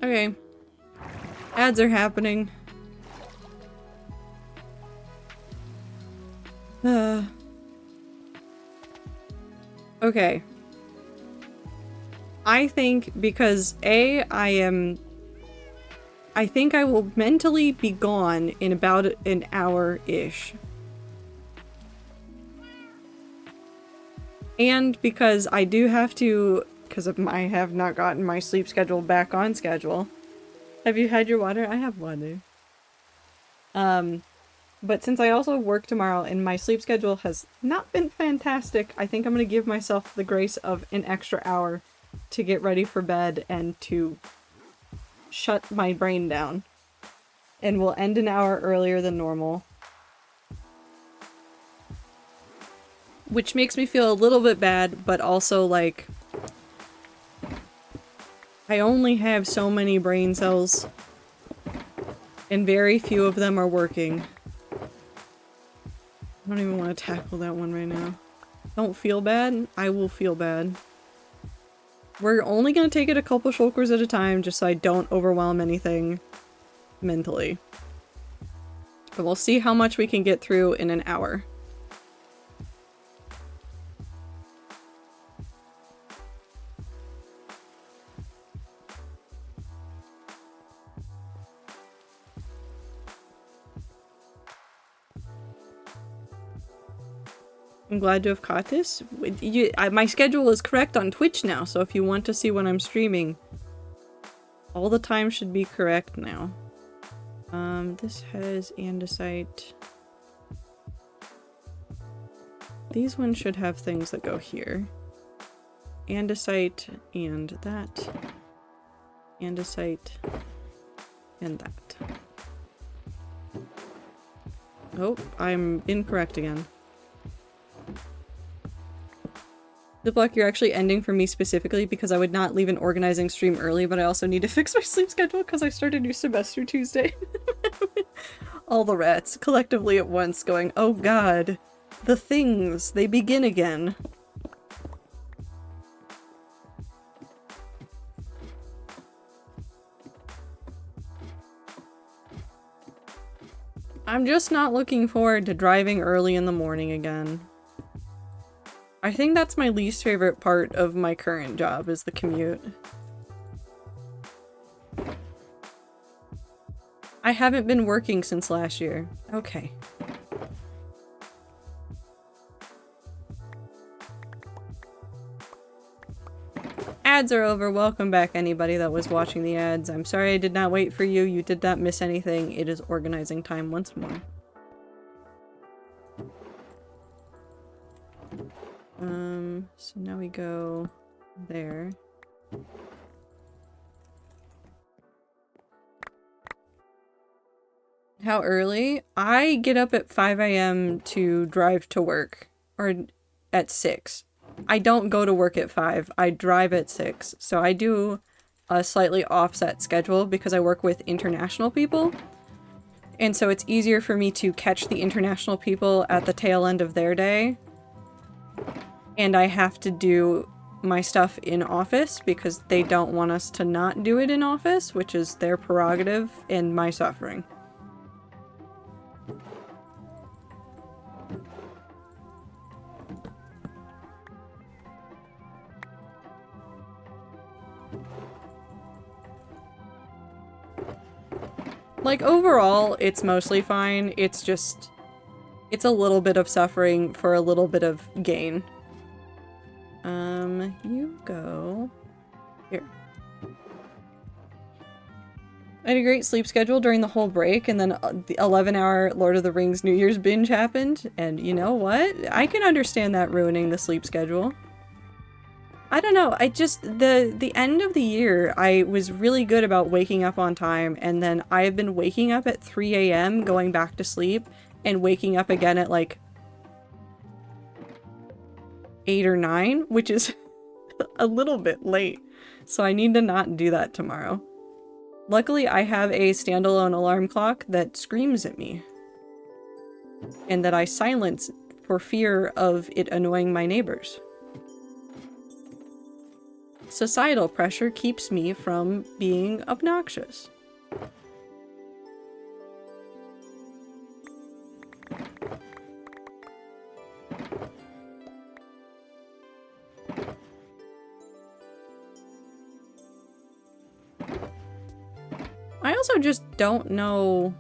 Okay. Ads are happening. Okay. I think because I think I will mentally be gone in about an hour-ish. And because I do have to, because I have not gotten my sleep schedule back on schedule. Have you had your water? I have water. But since I also work tomorrow and my sleep schedule has not been fantastic, I think I'm gonna give myself the grace of an extra hour to get ready for bed and to shut my brain down. And we'll end an hour earlier than normal. Which makes me feel a little bit bad, but also like I only have so many brain cells and very few of them are working. I don't even want to tackle that one right now. Don't feel bad. I will feel bad. We're only going to take it a couple shulkers at a time just so I don't overwhelm anything mentally. But we'll see how much we can get through in an hour. I'm glad to have caught this. My schedule is correct on Twitch now, so if you want to see when I'm streaming, all the time should be correct now. This has andesite. These ones should have things that go here. Andesite and that. Andesite and that. Oh, I'm incorrect again. Ziploc, you're actually ending for me specifically because I would not leave an organizing stream early, but I also need to fix my sleep schedule because I start a new semester Tuesday. All the rats collectively at once going, oh god, the things, they begin again. I'm just not looking forward to driving early in the morning again. I think that's my least favorite part of my current job, is the commute. I haven't been working since last year. Okay. Ads are over. Welcome back, anybody that was watching the ads. I'm sorry I did not wait for you. You did not miss anything. It is organizing time once more. So now we go there. How early? I get up at 5 AM to drive to work, or at 6. I don't go to work at 5, I drive at 6. So I do a slightly offset schedule because I work with international people. And so it's easier for me to catch the international people at the tail end of their day. And I have to do my stuff in office because they don't want us to not do it in office, which is their prerogative and my suffering. Like, overall, it's mostly fine. It's just... it's a little bit of suffering for a little bit of gain. You go... here. I had a great sleep schedule during the whole break, and then the 11-hour Lord of the Rings New Year's binge happened, and you know what? I can understand that ruining the sleep schedule. I don't know, I just, the end of the year, I was really good about waking up on time, and then I've been waking up at 3 a.m., going back to sleep, and waking up again at like 8 or 9, which is a little bit late. So I need to not do that tomorrow. Luckily, I have a standalone alarm clock that screams at me, and that I silence for fear of it annoying my neighbors. Societal pressure keeps me from being obnoxious. I also just don't know.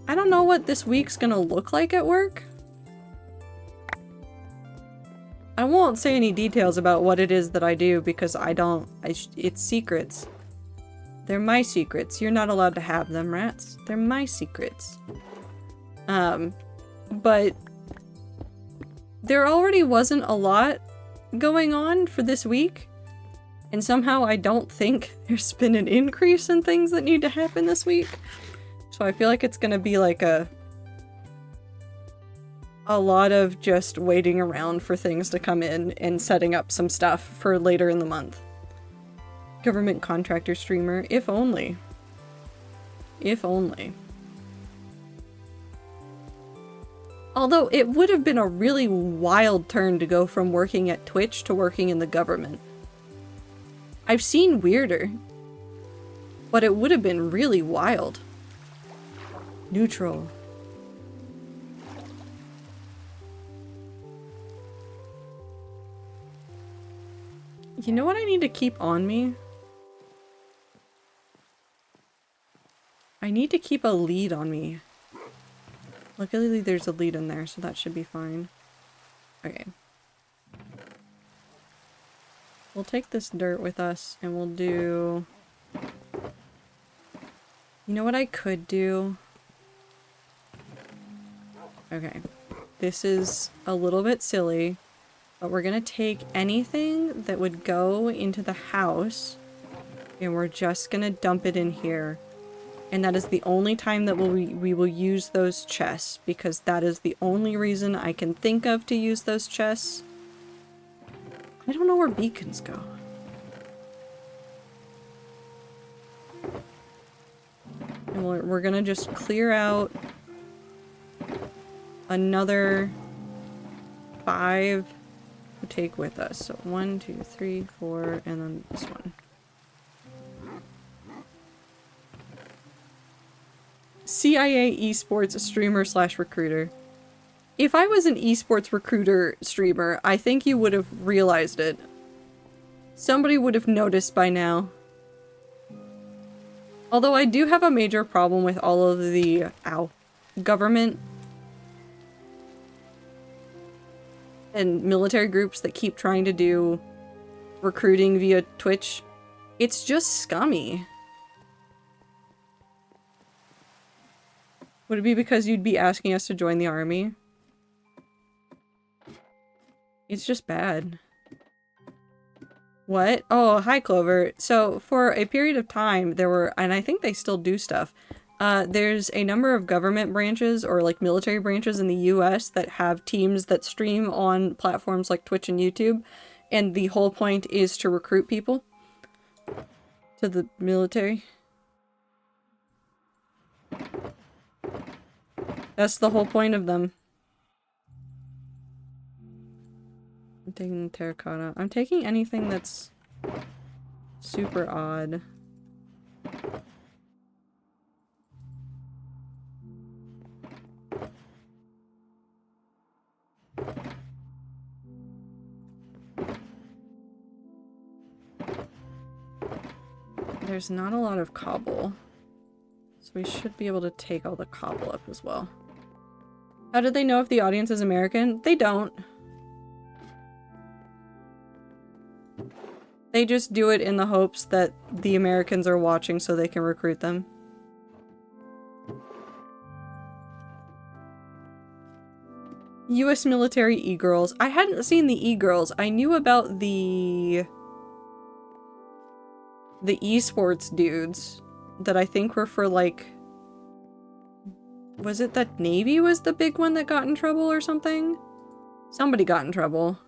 I don't know what this week's gonna look like at work. I won't say any details about what it is that I do because it's secrets. They're my secrets. You're not allowed to have them, rats. They're my secrets. But there already wasn't a lot going on for this week. And somehow I don't think there's been an increase in things that need to happen this week. So I feel like it's gonna be like a lot of just waiting around for things to come in and setting up some stuff for later in the month. Government contractor streamer, if only. If only. Although it would have been a really wild turn to go from working at Twitch to working in the government. I've seen weirder, but it would have been really wild. Neutral. You know what I need to keep on me? I need to keep a lead on me. Luckily there's a lead in there, so that should be fine. Okay. We'll take this dirt with us and we'll do... You know what I could do? Okay. This is a little bit silly, but we're gonna take anything that would go into the house and we're just gonna dump it in here. And that is the only time that we will use those chests, because that is the only reason I can think of to use those chests. I don't know where beacons go. And we're gonna just clear out another 5 to take with us. So 1, 2, 3, 4, and then this one. CIA esports streamer / recruiter. If I was an esports recruiter streamer, I think you would have realized it. Somebody would have noticed by now. Although I do have a major problem with all of the government and military groups that keep trying to do recruiting via Twitch. It's just scummy. Would it be because you'd be asking us to join the army? It's just bad. What? Oh, hi Clover. So for a period of time there were, and I think they still do stuff, there's a number of government branches or like military branches in the US that have teams that stream on platforms like Twitch and YouTube, and the whole point is to recruit people to the military. That's the whole point of them. I'm taking terracotta. I'm taking anything that's super odd. There's not a lot of cobble, so we should be able to take all the cobble up as well. How did they know if the audience is American? They don't. They just do it in the hopes that the Americans are watching so they can recruit them. US military e-girls. I hadn't seen the e-girls. I knew about the esports dudes that I think were for, like... Was it that Navy was the big one that got in trouble or something? Somebody got in trouble.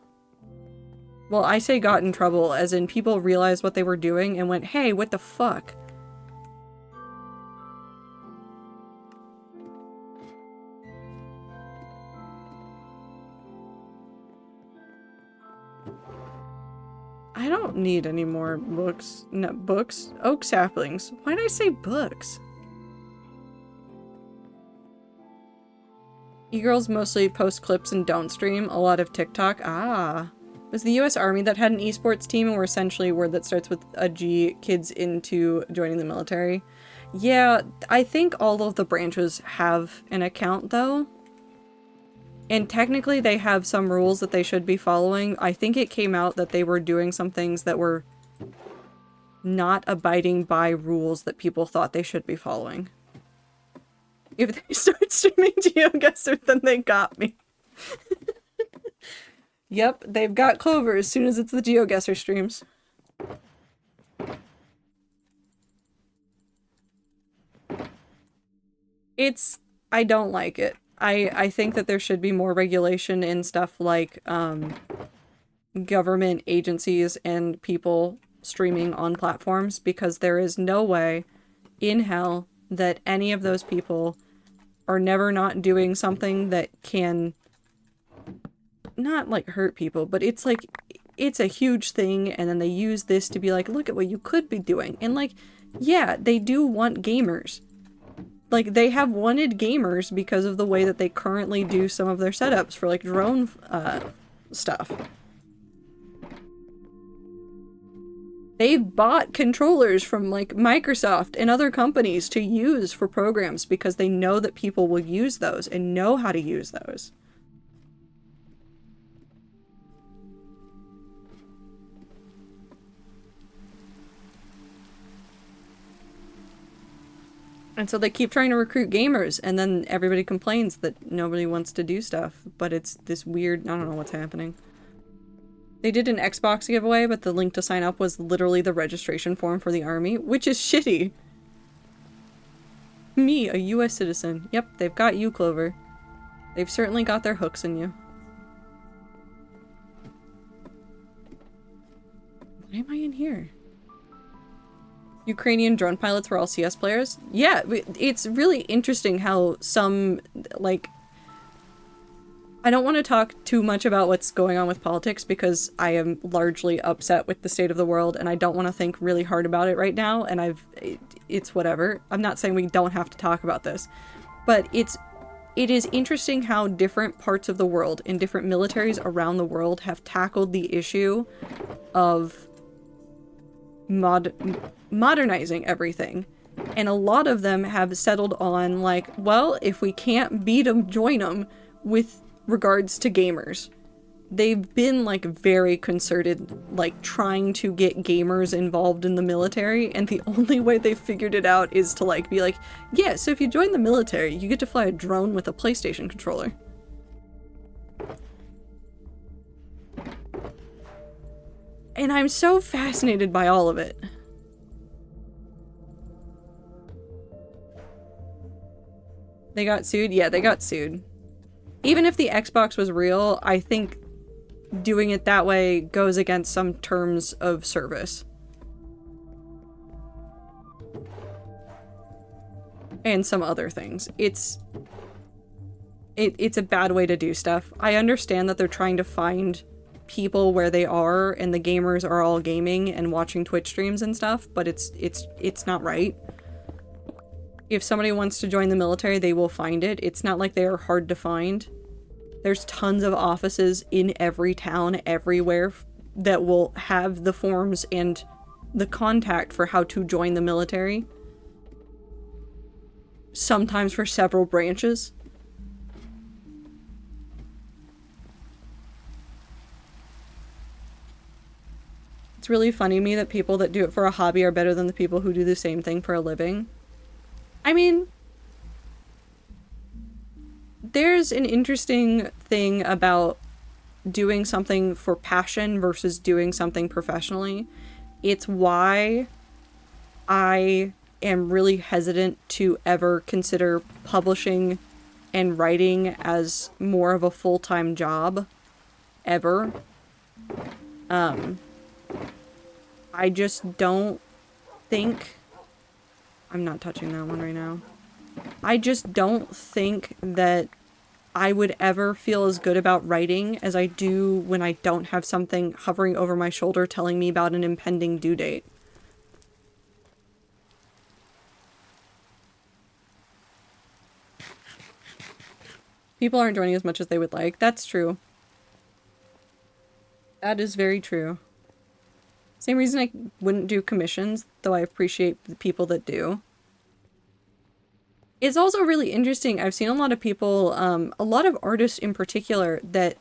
Well, I say got in trouble as in people realized what they were doing and went, hey, what the fuck? I don't need any more books. No, books? Oak saplings. Why did I say books? E-girls mostly post clips and don't stream. A lot of TikTok. Ah. It was the US Army that had an esports team and were essentially a word that starts with a G, kids into joining the military. Yeah, I think all of the branches have an account though. And technically they have some rules that they should be following. I think it came out that they were doing some things that were not abiding by rules that people thought they should be following. If they start streaming GeoGuessr, then they got me. Yep, they've got Clover as soon as it's the GeoGuessr streams. I don't like it. I think that there should be more regulation in stuff like, government agencies and people streaming on platforms, because there is no way in hell that any of those people are never not doing something that can not like hurt people, but it's like, it's a huge thing, and then they use this to be like, look at what you could be doing. And like, yeah, they do want gamers. Like, they have wanted gamers because of the way that they currently do some of their setups for like drone stuff. They've bought controllers from like Microsoft and other companies to use for programs because they know that people will use those and know how to use those. And so they keep trying to recruit gamers, and then everybody complains that nobody wants to do stuff, but it's this weird, I don't know what's happening. They did an Xbox giveaway, but the link to sign up was literally the registration form for the army, which is shitty. Me, a US citizen. Yep, they've got you, Clover. They've certainly got their hooks in you. Why am I in here? Ukrainian drone pilots were all CS players? Yeah, it's really interesting how some, like... I don't want to talk too much about what's going on with politics because I am largely upset with the state of the world and I don't want to think really hard about it right now, and it's whatever. I'm not saying we don't have to talk about this, but it is interesting how different parts of the world and different militaries around the world have tackled the issue of modernizing everything. And a lot of them have settled on like, well, if we can't beat them, join them, with regards to gamers. They've been like very concerted, like trying to get gamers involved in the military, and the only way they've figured it out is to like be like, yeah, so if you join the military, you get to fly a drone with a PlayStation controller. And I'm so fascinated by all of it. They got sued? Yeah, they got sued. Even if the Xbox was real, I think doing it that way goes against some terms of service. And some other things. It's a bad way to do stuff. I understand that they're trying to find people where they are, and the gamers are all gaming and watching Twitch streams and stuff, but it's not right. If somebody wants to join the military, they will find it. It's not like they are hard to find. There's tons of offices in every town, everywhere, that will have the forms and the contact for how to join the military. Sometimes for several branches. It's It's really funny to me that people that do it for a hobby are better than the people who do the same thing for a living. I mean, there's an interesting thing about doing something for passion versus doing something professionally. It's why I am really hesitant to ever consider publishing and writing as more of a full-time job ever. I just don't think... I'm not touching that one right now. I just don't think that I would ever feel as good about writing as I do when I don't have something hovering over my shoulder telling me about an impending due date. People aren't joining as much as they would like. That's true. That is very true. Same reason I wouldn't do commissions, though I appreciate the people that do. It's also really interesting. I've seen a lot of people, a lot of artists in particular, that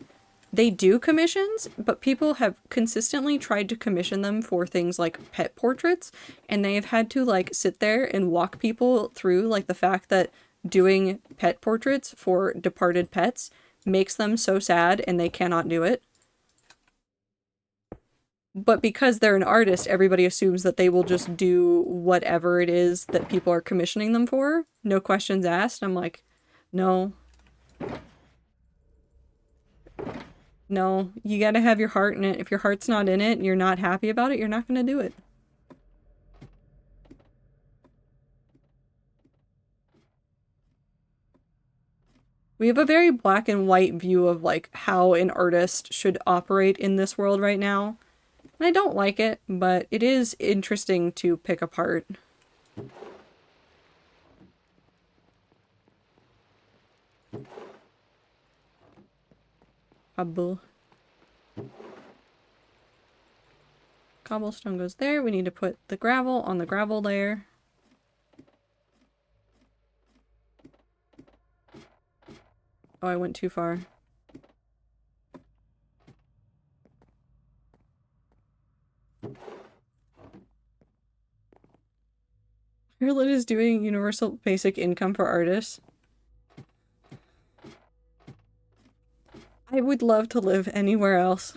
they do commissions, but people have consistently tried to commission them for things like pet portraits, and they have had to, like, sit there and walk people through, like, the fact that doing pet portraits for departed pets makes them so sad and they cannot do it. But because they're an artist, everybody assumes that they will just do whatever it is that people are commissioning them for. No questions asked. I'm like, no. No, you gotta have your heart in it. If your heart's not in it and you're not happy about it, you're not gonna do it. We have a very black and white view of, like, how an artist should operate in this world right now. And I don't like it, but it is interesting to pick apart. Cobblestone goes there. We need to put the gravel on the gravel layer. Oh, I went too far. Ireland is doing universal basic income for artists. I would love to live anywhere else.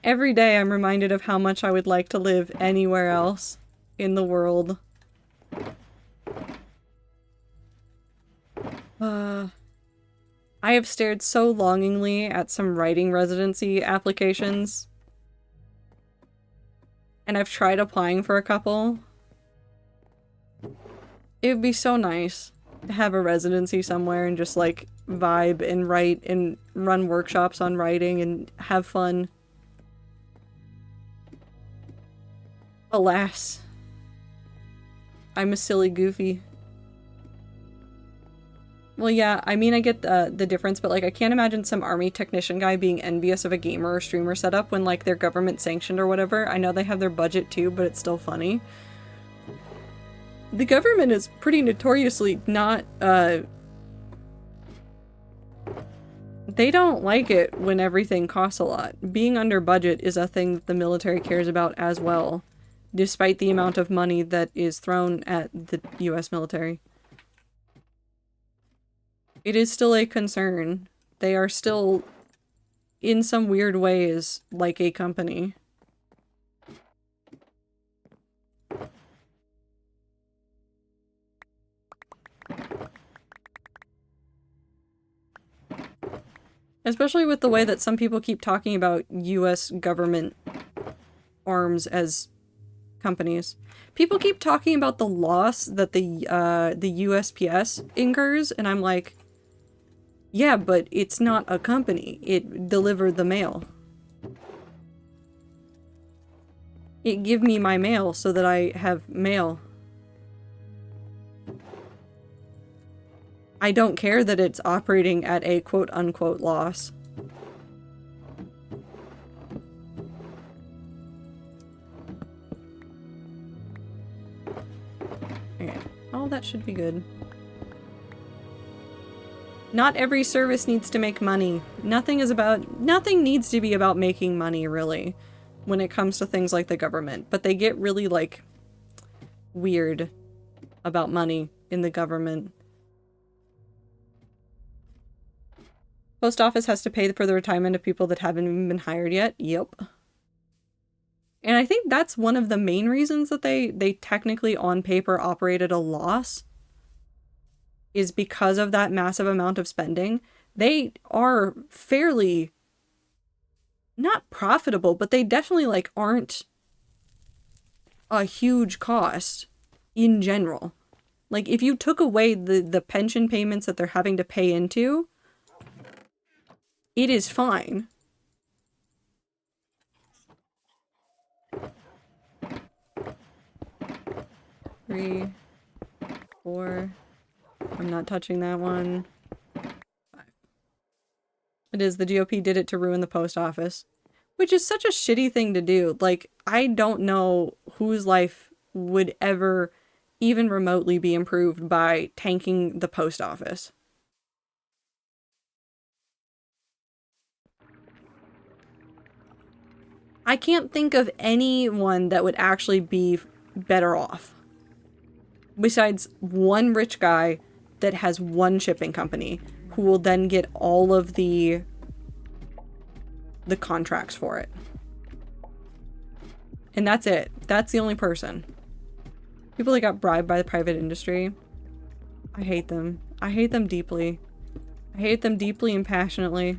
Every day I'm reminded of how much I would like to live anywhere else in the world. I have stared so longingly at some writing residency applications. And I've tried applying for a couple. It would be so nice to have a residency somewhere and just, like, vibe and write and run workshops on writing and have fun. Alas. I'm a silly goofy. Well, yeah, I mean, I get the difference, but, like, I can't imagine some army technician guy being envious of a gamer or streamer setup when, like, they're government sanctioned or whatever. I know they have their budget too, but it's still funny. The government is pretty notoriously not, they don't like it when everything costs a lot. Being under budget is a thing that the military cares about as well, despite the amount of money that is thrown at the US military. It is still a concern. They are still, in some weird ways, like a company. Especially with the way that some people keep talking about US government arms as companies. People keep talking about the loss that the USPS incurs, and I'm like, yeah, but it's not a company. It delivered the mail. It give me my mail so that I have mail. I don't care that it's operating at a quote-unquote loss. Okay. Oh, that should be good. Not every service needs to make money. Nothing needs to be about making money, really. when it comes to things like the government, but they get really, like, weird about money in the government. Post office has to pay for the retirement of people that haven't even been hired yet. Yep. And I think that's one of the main reasons that they technically on paper operate at a loss, is because of that massive amount of spending. They are fairly not profitable, but they definitely like aren't a huge cost in general. Like if you took away the pension payments that they're having to pay into, it is fine. Three, four. I'm not touching that one. 5. It is, the GOP did it to ruin the post office. Which is such a shitty thing to do. Like, I don't know whose life would ever even remotely be improved by tanking the post office. I can't think of anyone that would actually be better off. Besides one rich guy that has one shipping company who will then get all of the contracts for it. And that's it. That's the only person. People that got bribed by the private industry. I hate them. I hate them deeply. I hate them deeply and passionately.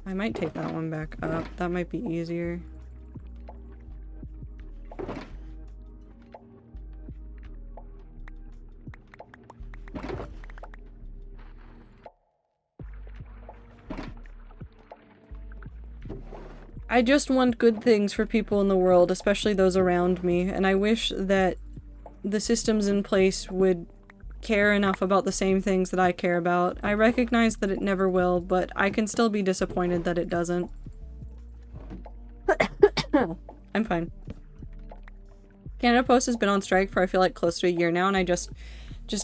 I might take that one back up. That might be easier. I just want good things for people in the world, especially those around me, and I wish that the systems in place would care enough about the same things that I care about. I recognize that it never will, but I can still be disappointed that it doesn't. I'm fine. Canada Post has been on strike for I feel like close to a year now, and I just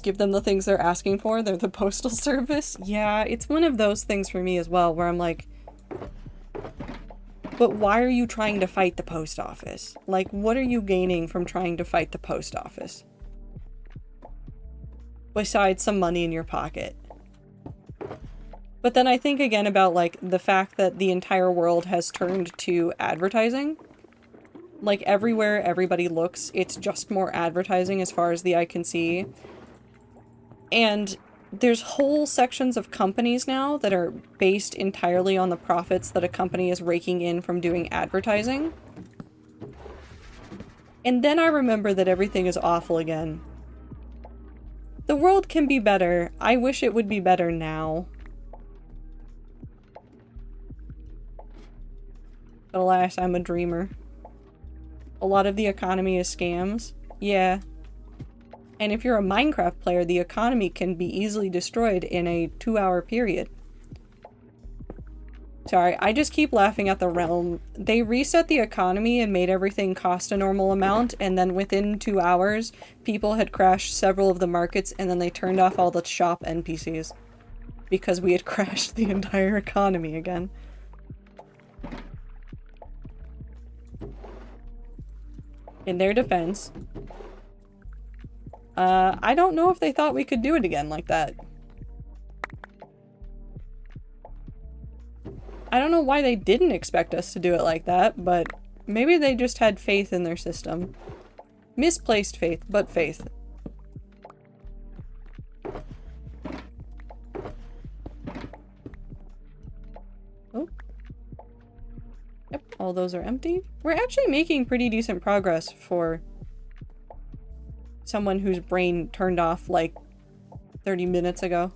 give them the things they're asking for. They're the postal service. Yeah, it's one of those things for me as well, where I'm like, but why are you trying to fight the post office? Like, what are you gaining from trying to fight the post office? Besides some money in your pocket. But then I think again about, like, the fact that the entire world has turned to advertising. Like, everywhere everybody looks, it's just more advertising as far as the eye can see. And there's whole sections of companies now that are based entirely on the profits that a company is raking in from doing advertising. And then I remember that everything is awful again. The world can be better. I wish it would be better now. But alas, I'm a dreamer. A lot of the economy is scams. Yeah. And if you're a Minecraft player, the economy can be easily destroyed in a 2-hour period. Sorry, I just keep laughing at the realm. They reset the economy and made everything cost a normal amount, and then within 2 hours, people had crashed several of the markets, and then they turned off all the shop NPCs. Because we had crashed the entire economy again. In their defense, I don't know if they thought we could do it again like that. I don't know why they didn't expect us to do it like that, but maybe they just had faith in their system. Misplaced faith, but faith. Oh. Yep, all those are empty. We're actually making pretty decent progress for someone whose brain turned off like 30 minutes ago.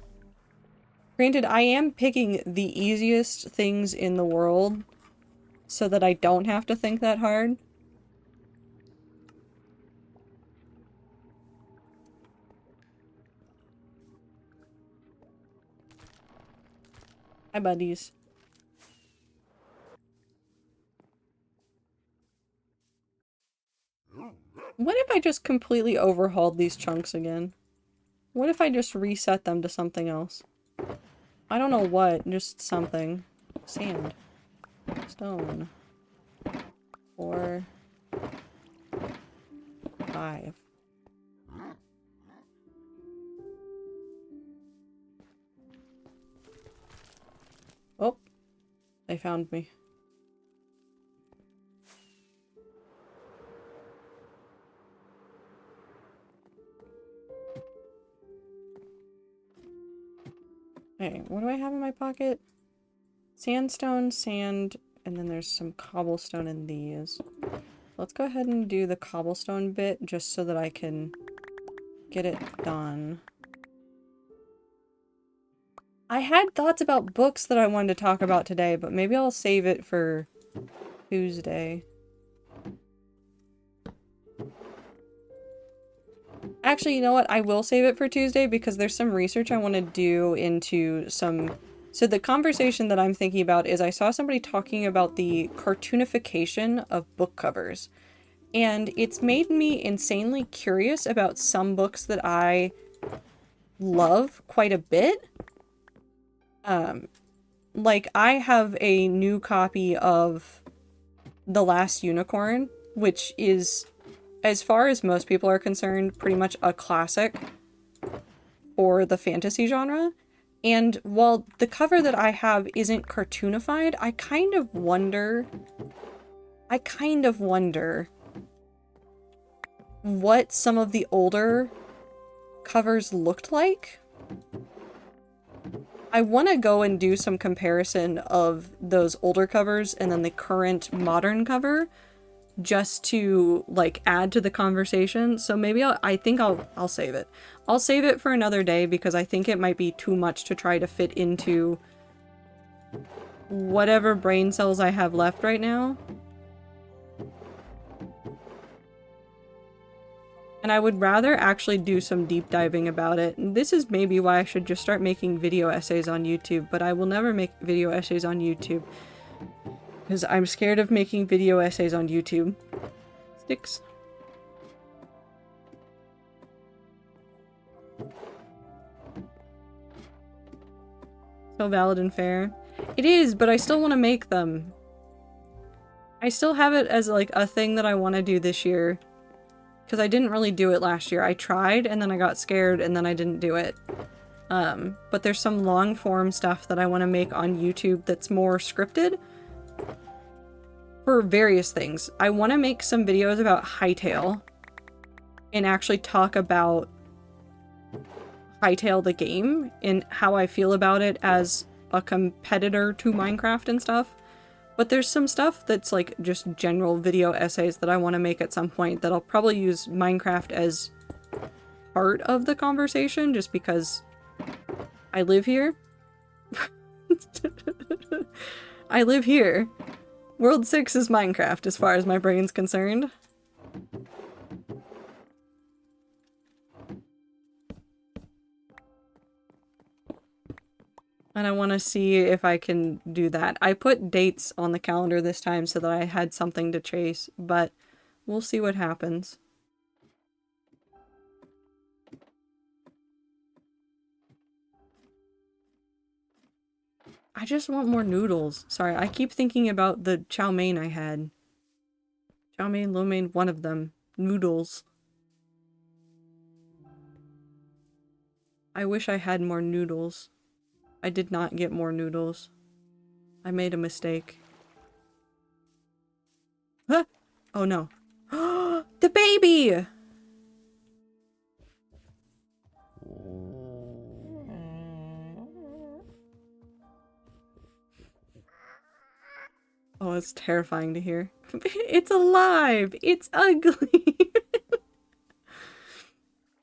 Granted, I am picking the easiest things in the world so that I don't have to think that hard. Hi, buddies. What if I just completely overhauled these chunks again? What if I just reset them to something else? I don't know what, just something. Sand. Stone. 4. 5. Oh, they found me. Okay, what do I have in my pocket? Sandstone, sand, and then there's some cobblestone in these. Let's go ahead and do the cobblestone bit just so that I can get it done. I had thoughts about books that I wanted to talk about today, but maybe I'll save it for Tuesday. Actually, you know what? I will save it for Tuesday because there's some research I want to do into some... So the conversation that I'm thinking about is I saw somebody talking about the cartoonification of book covers. And it's made me insanely curious about some books that I love quite a bit. Like, I have a new copy of The Last Unicorn, which is, as far as most people are concerned, pretty much a classic for the fantasy genre. And while the cover that I have isn't cartoonified, I kind of wonder what some of the older covers looked like. I want to go and do some comparison of those older covers and then the current modern cover just to like add to the conversation. So maybe I think I'll save it. I'll save it for another day because I think it might be too much to try to fit into whatever brain cells I have left right now. And I would rather actually do some deep diving about it. And this is maybe why I should just start making video essays on YouTube, but I will never make video essays on YouTube. Because I'm scared of making video essays on YouTube. Sticks. So valid and fair. It is, but I still want to make them. I still have it as like a thing that I want to do this year. Because I didn't really do it last year. I tried, and then I got scared, and then I didn't do it. But there's some long-form stuff that I want to make on YouTube that's more scripted. For various things. I want to make some videos about Hytale. And actually talk about Hytale the game, and how I feel about it as a competitor to Minecraft and stuff. But there's some stuff that's like just general video essays that I want to make at some point that I'll probably use Minecraft as part of the conversation just because I live here. I live here. World 6 is Minecraft as far as my brain's concerned. And I want to see if I can do that. I put dates on the calendar this time so that I had something to chase, but we'll see what happens. I just want more noodles. Sorry, I keep thinking about the chow mein I had. Chow mein, lo mein, one of them. Noodles. I wish I had more noodles. I did not get more noodles. I made a mistake. Huh? Oh no. The baby! Oh, it's terrifying to hear. It's alive! It's ugly!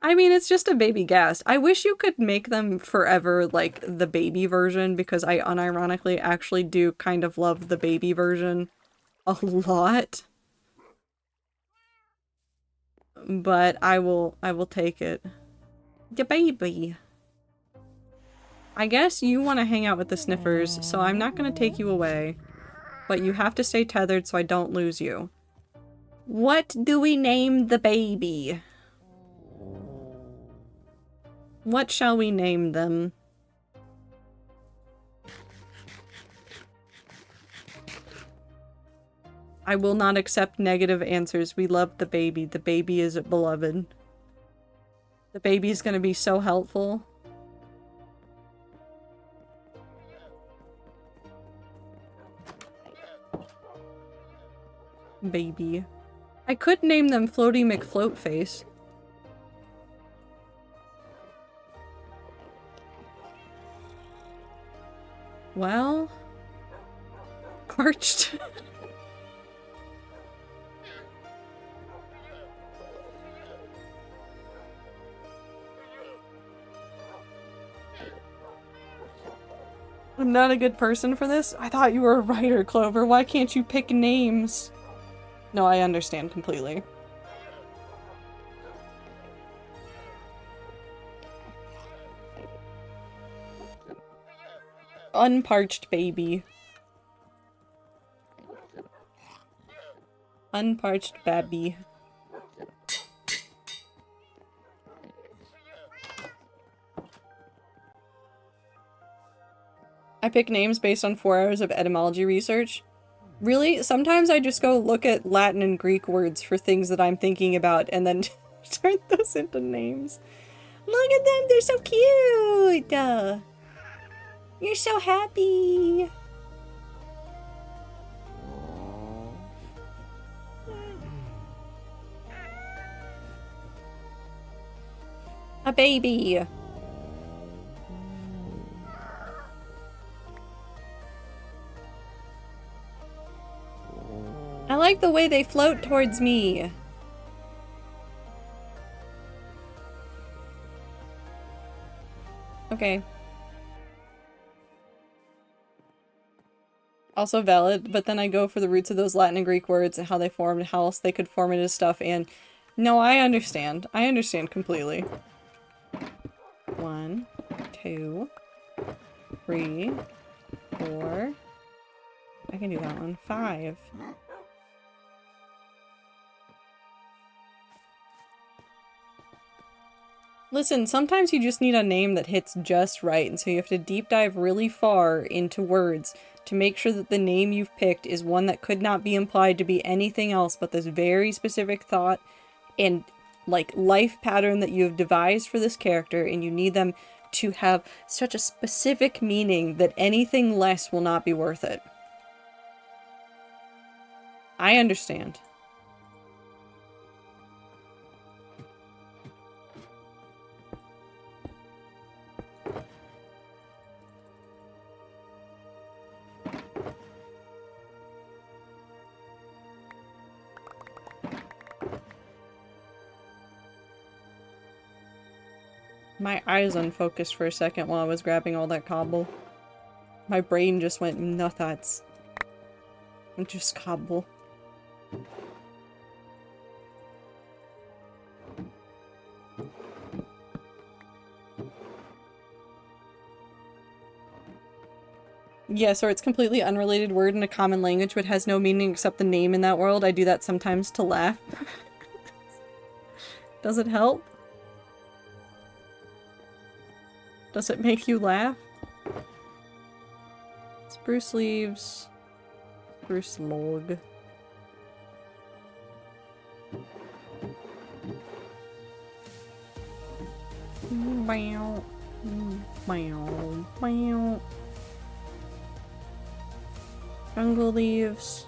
I mean, it's just a baby ghast. I wish you could make them forever, like, the baby version, because I unironically actually do kind of love the baby version a lot. But I will take it. The baby. I guess you want to hang out with the sniffers, so I'm not going to take you away. But you have to stay tethered so I don't lose you. What do we name the baby? What shall we name them? I will not accept negative answers. We love the baby. The baby is beloved. The baby is gonna be so helpful. Baby. I could name them Floaty McFloatface. Well... Parched. I'm not a good person for this? I thought you were a writer, Clover. Why can't you pick names? No, I understand completely. Unparched baby. Unparched babby. I pick names based on 4 hours of etymology research. Really? Sometimes I just go look at Latin and Greek words for things that I'm thinking about and then turn those into names. Look at them! They're so cute! You're so happy! A baby! I like the way they float towards me. Okay. Also valid, but then I go for the roots of those Latin and Greek words and how they formed, how else they could form into stuff, and no, I understand. I understand completely. 1, 2, 3, 4. I can do that one. 5. Listen, sometimes you just need a name that hits just right, and so you have to deep dive really far into words to make sure that the name you've picked is one that could not be implied to be anything else but this very specific thought and, like, life pattern that you have devised for this character, and you need them to have such a specific meaning that anything less will not be worth it. I understand. My eyes unfocused for a second while I was grabbing all that cobble. My brain just went nuts. Just cobble. Yes, or it's completely unrelated word in a common language but has no meaning except the name in that world. I do that sometimes to laugh. Does it help? Does it make you laugh? Spruce leaves. Spruce log. Bow. Bow. Bow. Jungle leaves.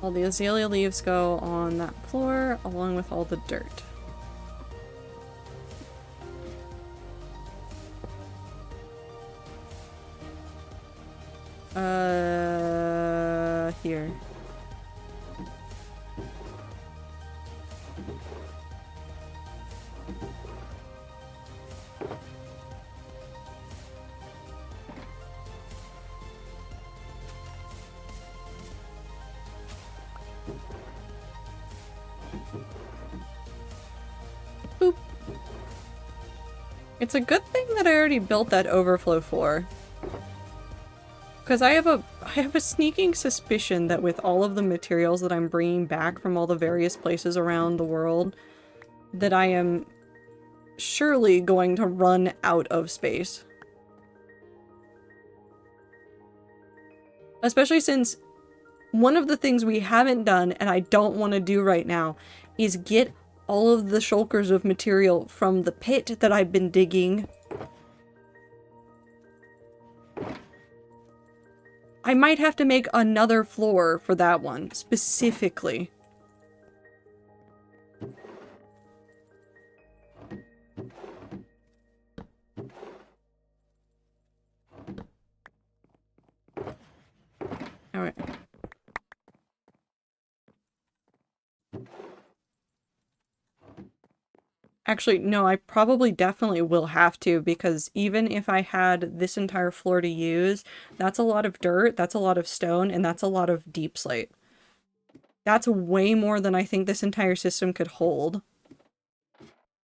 All the azalea leaves go on that floor, along with all the dirt. Here. Boop. It's a good thing that I already built that overflow floor. Because I have a sneaking suspicion that with all of the materials that I'm bringing back from all the various places around the world, that I am surely going to run out of space. Especially since one of the things we haven't done, and I don't want to do right now, is get all of the shulkers of material from the pit that I've been digging. I might have to make another floor for that one, specifically. Alright. Actually, no, I probably definitely will have to, because even if I had this entire floor to use, that's a lot of dirt, that's a lot of stone, and that's a lot of deep slate. That's way more than I think this entire system could hold.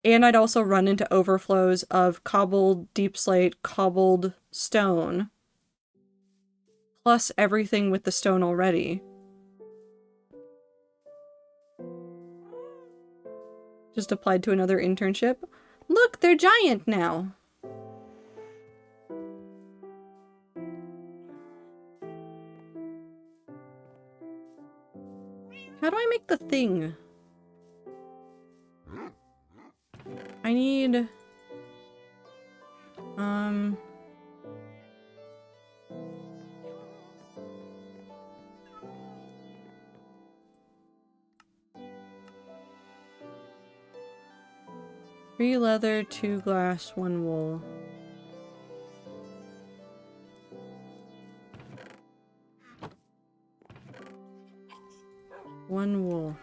And I'd also run into overflows of cobbled deep slate, cobbled stone, plus everything with the stone already. Just applied to another internship. Look, they're giant now. How do I make the thing? I need... 3 leather, 2 glass, 1 wool. One wool.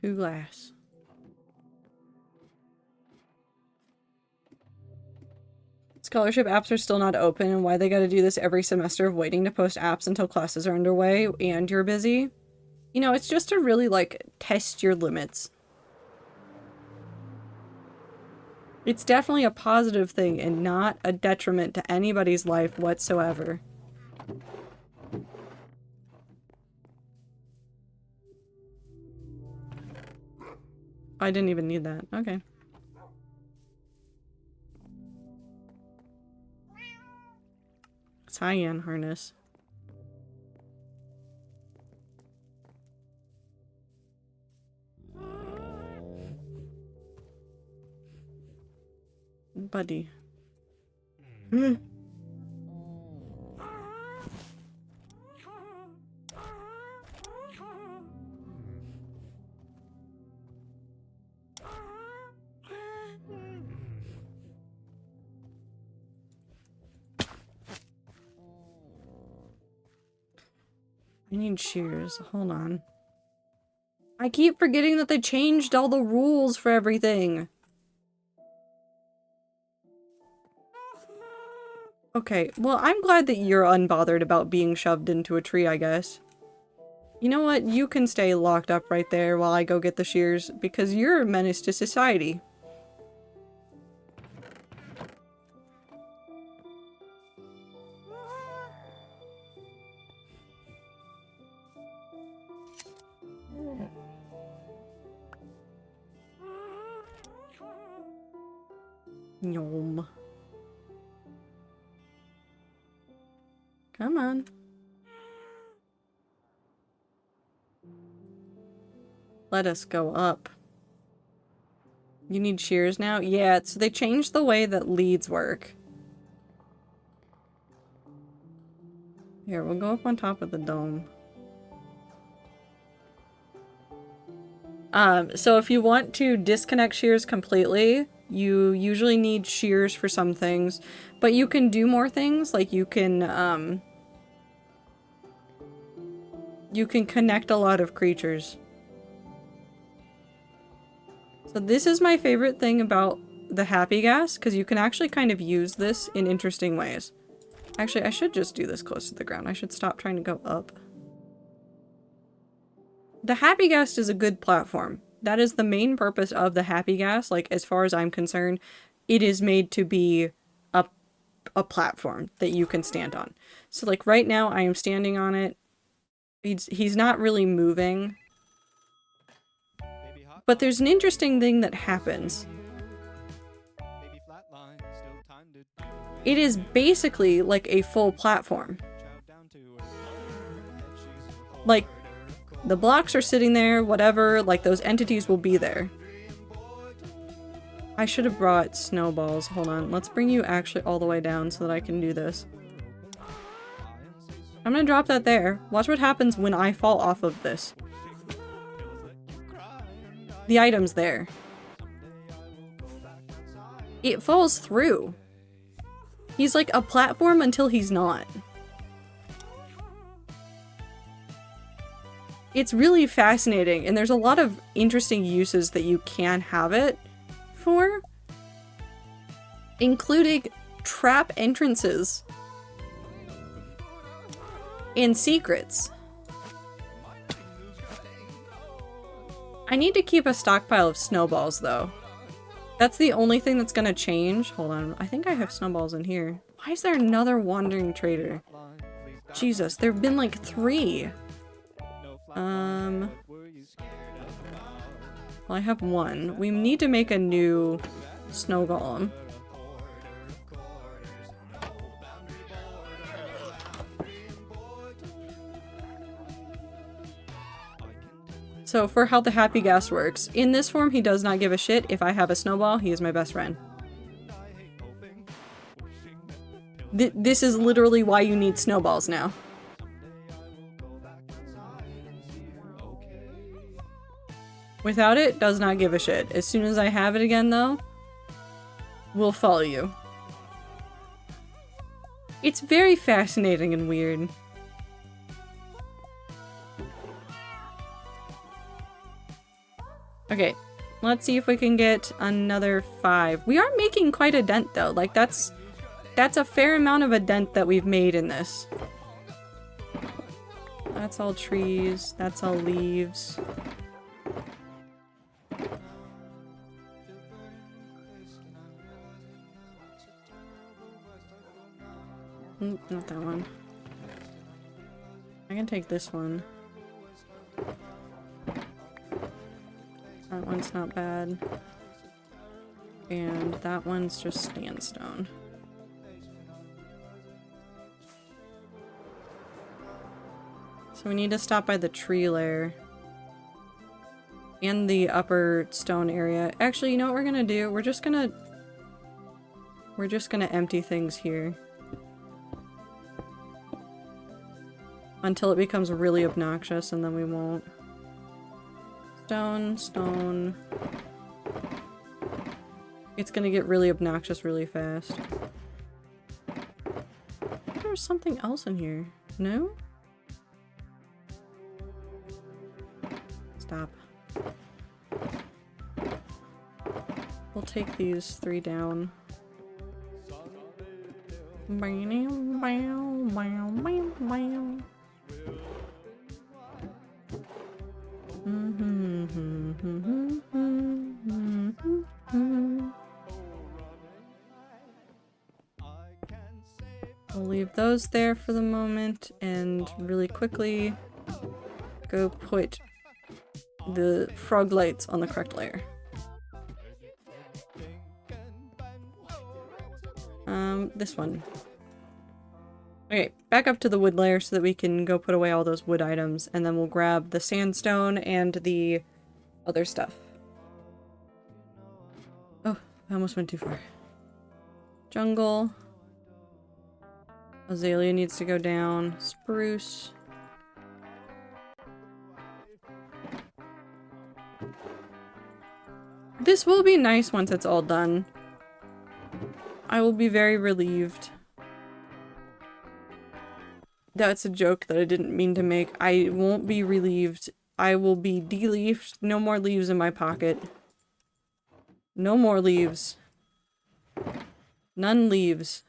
Two glass. Scholarship apps are still not open, and why they gotta do this every semester of waiting to post apps until classes are underway and you're busy. You know, it's just to really, like, test your limits. It's definitely a positive thing and not a detriment to anybody's life whatsoever. I didn't even need that. Okay. Tie-in harness. Buddy. I need shears. Hold on. I keep forgetting that they changed all the rules for everything. Okay, well, I'm glad that you're unbothered about being shoved into a tree, I guess. You know what? You can stay locked up right there while I go get the shears, because you're a menace to society. Yum. Come on. Let us go up. You need shears now? Yeah, so they changed the way that leads work. Here, we'll go up on top of the dome. So if you want to disconnect shears completely, you usually need shears for some things, but you can do more things, like you can connect a lot of creatures. So this is my favorite thing about the happy gas, because you can actually kind of use this in interesting ways. Actually, I should just do this close to the ground. I should stop trying to go up. The happy gas is a good platform. that is the main purpose of the happy gas. Like, as far as I'm concerned, it is made to be a platform that you can stand on. So like right now I am standing on it. He's not really moving. But there's an interesting thing that happens. It is basically like a full platform. Like, the blocks are sitting there, whatever, like those entities will be there. I should have brought snowballs. Hold on, let's bring you actually all the way down so that I can do this. I'm gonna drop that there. Watch what happens when I fall off of this. The item's there. It falls through. He's like a platform until he's not. It's really fascinating, and there's a lot of interesting uses that you can have it for, including trap entrances and secrets. I need to keep a stockpile of snowballs, though. That's the only thing that's gonna change. Hold on, I think I have snowballs in here. Why is there another wandering trader? Jesus, there have been like 3. Well, I have 1. We need to make a new snow golem. So for how the happy gas works, in this form he does not give a shit. If I have a snowball, he is my best friend. This is literally why you need snowballs now. Without it, does not give a shit. As soon as I have it again, though, will follow you. It's very fascinating and weird. Okay, let's see if we can get another 5. We are making quite a dent, though. Like, that's a fair amount of a dent that we've made in this. That's all trees. That's all leaves. Not that one. I can take this one. That one's not bad. And that one's just sandstone. So we need to stop by the tree lair. And the upper stone area. Actually, you know what we're gonna do? We're just gonna empty things here. Until it becomes really obnoxious, and then we won't. Stone, stone. It's gonna get really obnoxious really fast. There's something else in here. No? Stop. We'll take these 3 down. I'll leave those there for the moment and really quickly go put the frog lights on the correct layer. This one. Okay, back up to the wood layer so that we can go put away all those wood items, and then we'll grab the sandstone and the other stuff. Oh, I almost went too far. Jungle. Azalea needs to go down. Spruce. This will be nice once it's all done. I will be very relieved. That's a joke that I didn't mean to make. I won't be relieved. I will be de-leafed. No more leaves in my pocket. No more leaves. None leaves.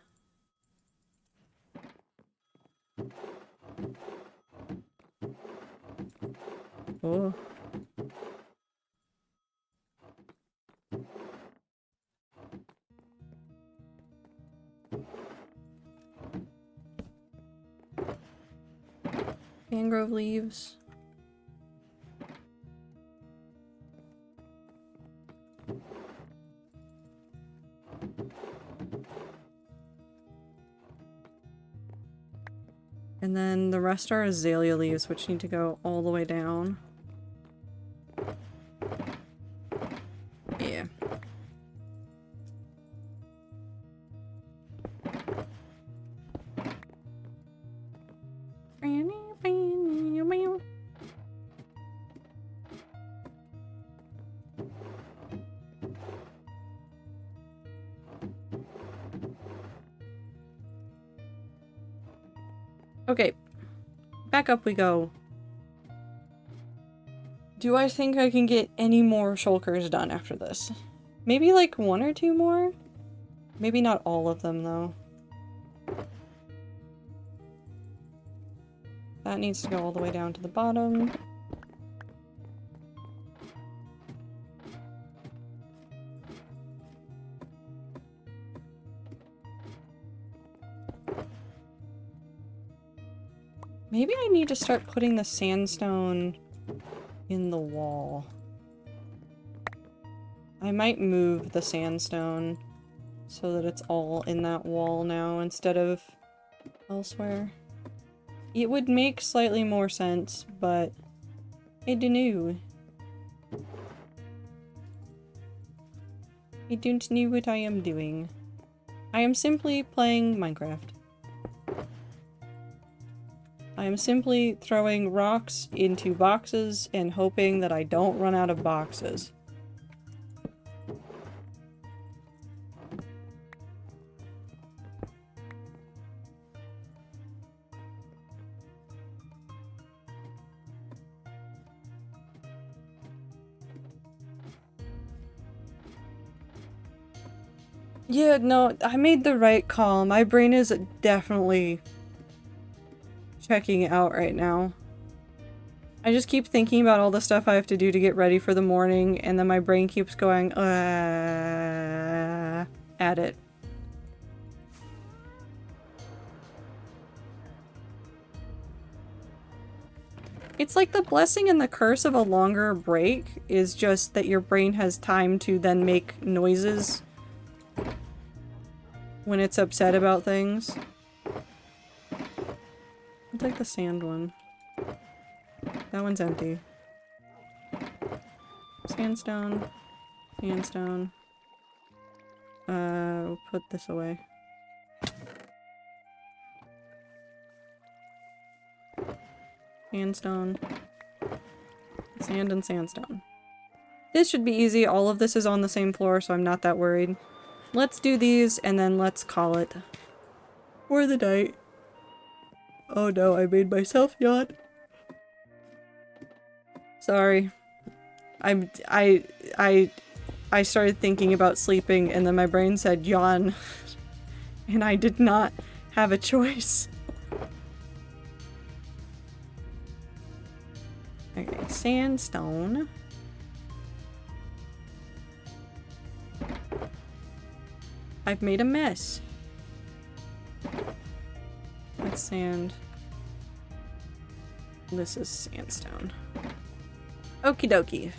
Oh. Mangrove leaves. And then the rest are azalea leaves, which need to go all the way down. Yeah. Okay, back up we go. Do I think I can get any more shulkers done after this? Maybe like 1 or 2 more? Maybe not all of them though. That needs to go all the way down to the bottom. Maybe I need to start putting the sandstone in the wall. I might move the sandstone so that it's all in that wall now instead of elsewhere. It would make slightly more sense, but I don't know. I don't know what I am doing. I am simply playing Minecraft. I am simply throwing rocks into boxes and hoping that I don't run out of boxes. Yeah, no, I made the right call. My brain is definitely checking out right now. I just keep thinking about all the stuff I have to do to get ready for the morning, and then my brain keeps going, at it. It's like the blessing and the curse of a longer break is just that your brain has time to then make noises when it's upset about things. I'll take the sand one. That one's empty. Sandstone. Sandstone. We'll put this away. Sandstone. Sand and sandstone. This should be easy. All of this is on the same floor, so I'm not that worried. Let's do these, and then let's call it for the night. Oh no, I made myself yawn. Sorry. I started thinking about sleeping, and then my brain said yawn. And I did not have a choice. Okay, sandstone. I've made a mess. That's sand. This is sandstone. Okie dokie.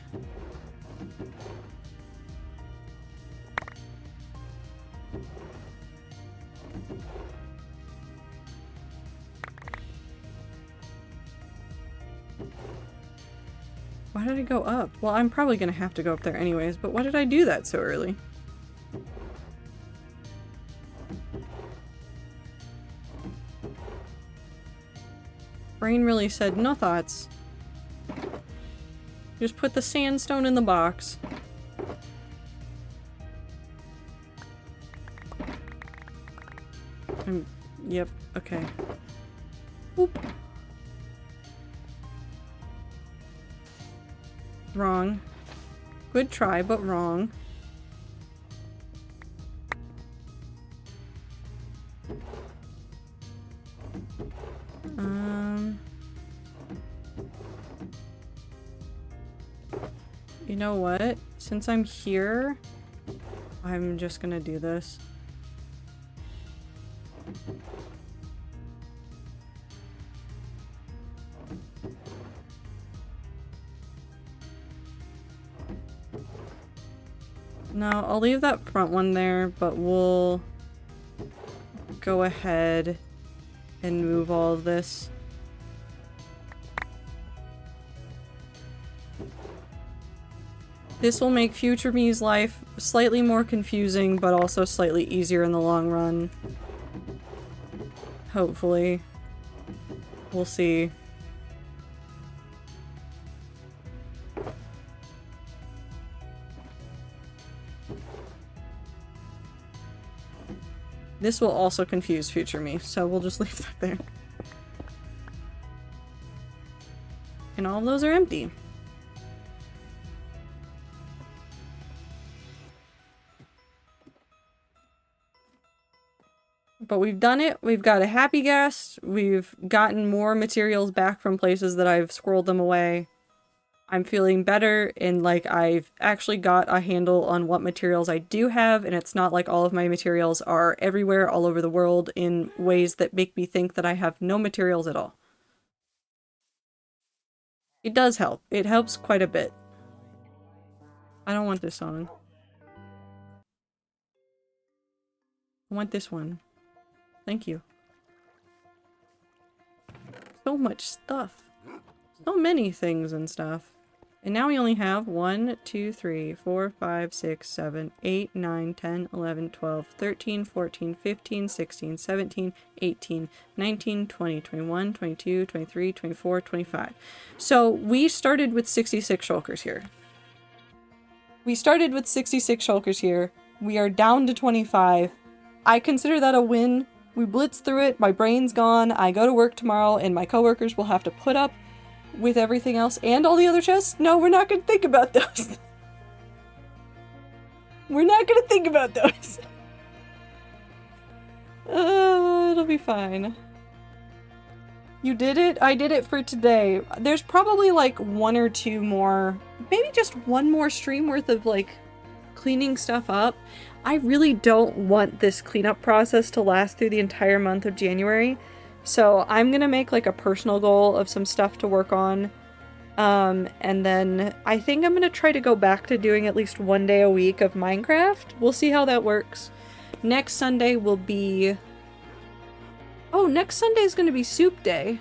Why did I go up? Well, I'm probably gonna have to go up there anyways, but why did I do that so early? Brain really said no thoughts. Just put the sandstone in the box. Yep, okay. Whoop. Wrong. Good try, but wrong. You know what? Since I'm here, I'm just gonna do this. No, I'll leave that front one there, but we'll go ahead and move all of this. This will make future me's life slightly more confusing, but also slightly easier in the long run. Hopefully. We'll see. This will also confuse future me, so we'll just leave that there. And all of those are empty. But we've done it. We've got a happy guest. We've gotten more materials back from places that I've squirreled them away. I'm feeling better, and like I've actually got a handle on what materials I do have, and it's not like all of my materials are everywhere all over the world in ways that make me think that I have no materials at all. It does help. It helps quite a bit. I don't want this song. I want this one. Thank you. So much stuff. So many things and stuff. And now we only have 1, 2, 3, 4, 5, 6, 7, 8, 9, 10, 11, 12, 13, 14, 15, 16, 17, 18, 19, 20, 21, 22, 23, 24, 25. So we started with 66 shulkers here. We started with 66 shulkers here. We are down to 25. I consider that a win. We blitzed through it, my brain's gone, I go to work tomorrow, and my coworkers will have to put up with everything else and all the other chests? No, we're not gonna think about those. We're not gonna think about those. It'll be fine. You did it? I did it for today. There's probably like 1 or 2 more, maybe just 1 more stream worth of like cleaning stuff up. I really don't want this cleanup process to last through the entire month of January. So I'm gonna make like a personal goal of some stuff to work on. And then I think I'm gonna try to go back to doing at least 1 day a week of Minecraft. We'll see how that works. Next Sunday will be... Oh, next Sunday is gonna be soup day.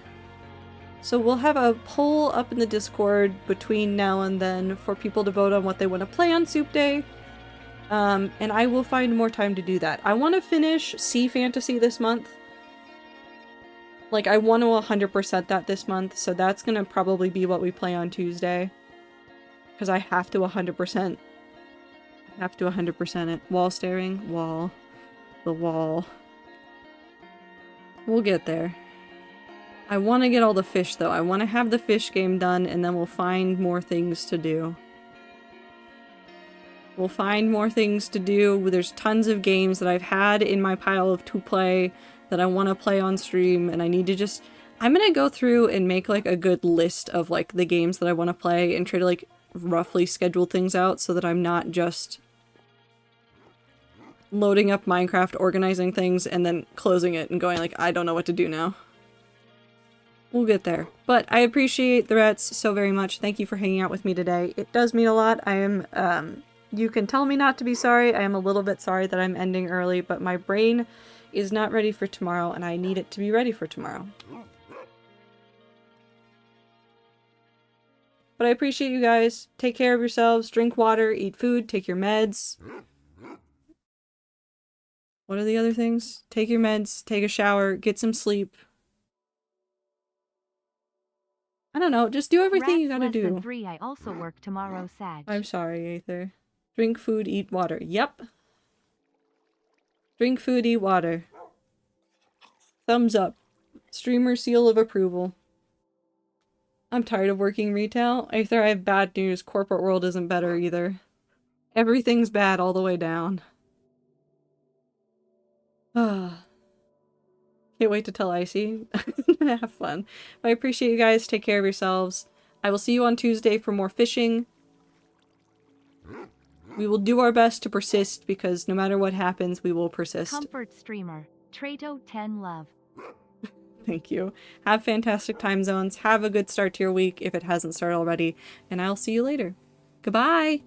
So we'll have a poll up in the Discord between now and then for people to vote on what they want to play on soup day. And I will find more time to do that. I want to finish Sea Fantasy this month. Like, I want to 100% that this month, so that's gonna probably be what we play on Tuesday. Because I have to 100%. I have to 100% it. Wall staring. Wall. The wall. We'll get there. I want to get all the fish, though. I want to have the fish game done, and then we'll find more things to do. We'll find more things to do. There's tons of games that I've had in my pile of to play that I want to play on stream, and I need to just... I'm gonna go through and make, like, a good list of, like, the games that I want to play and try to, like, roughly schedule things out so that I'm not just loading up Minecraft, organizing things, and then closing it and going, like, I don't know what to do now. We'll get there. But I appreciate the Rets so very much. Thank you for hanging out with me today. It does mean a lot. I am, you can tell me not to be sorry. I am a little bit sorry that I'm ending early, but my brain is not ready for tomorrow, and I need it to be ready for tomorrow. But I appreciate you guys. Take care of yourselves. Drink water, eat food, take your meds. What are the other things? Take your meds, take a shower, get some sleep. I don't know, just do everything you gotta do. 3, I also work tomorrow, Sag. I'm sorry, Aether. Drink food, eat water. Yep. Drink food, eat water. Thumbs up. Streamer seal of approval. I'm tired of working retail. Aether, I have bad news. Corporate world isn't better either. Everything's bad all the way down. Can't wait to tell Icy. Have fun. But I appreciate you guys. Take care of yourselves. I will see you on Tuesday for more fishing. We will do our best to persist because no matter what happens, we will persist. Comfort streamer. Trato 10 love. Thank you. Have fantastic time zones. Have a good start to your week if it hasn't started already. And I'll see you later. Goodbye!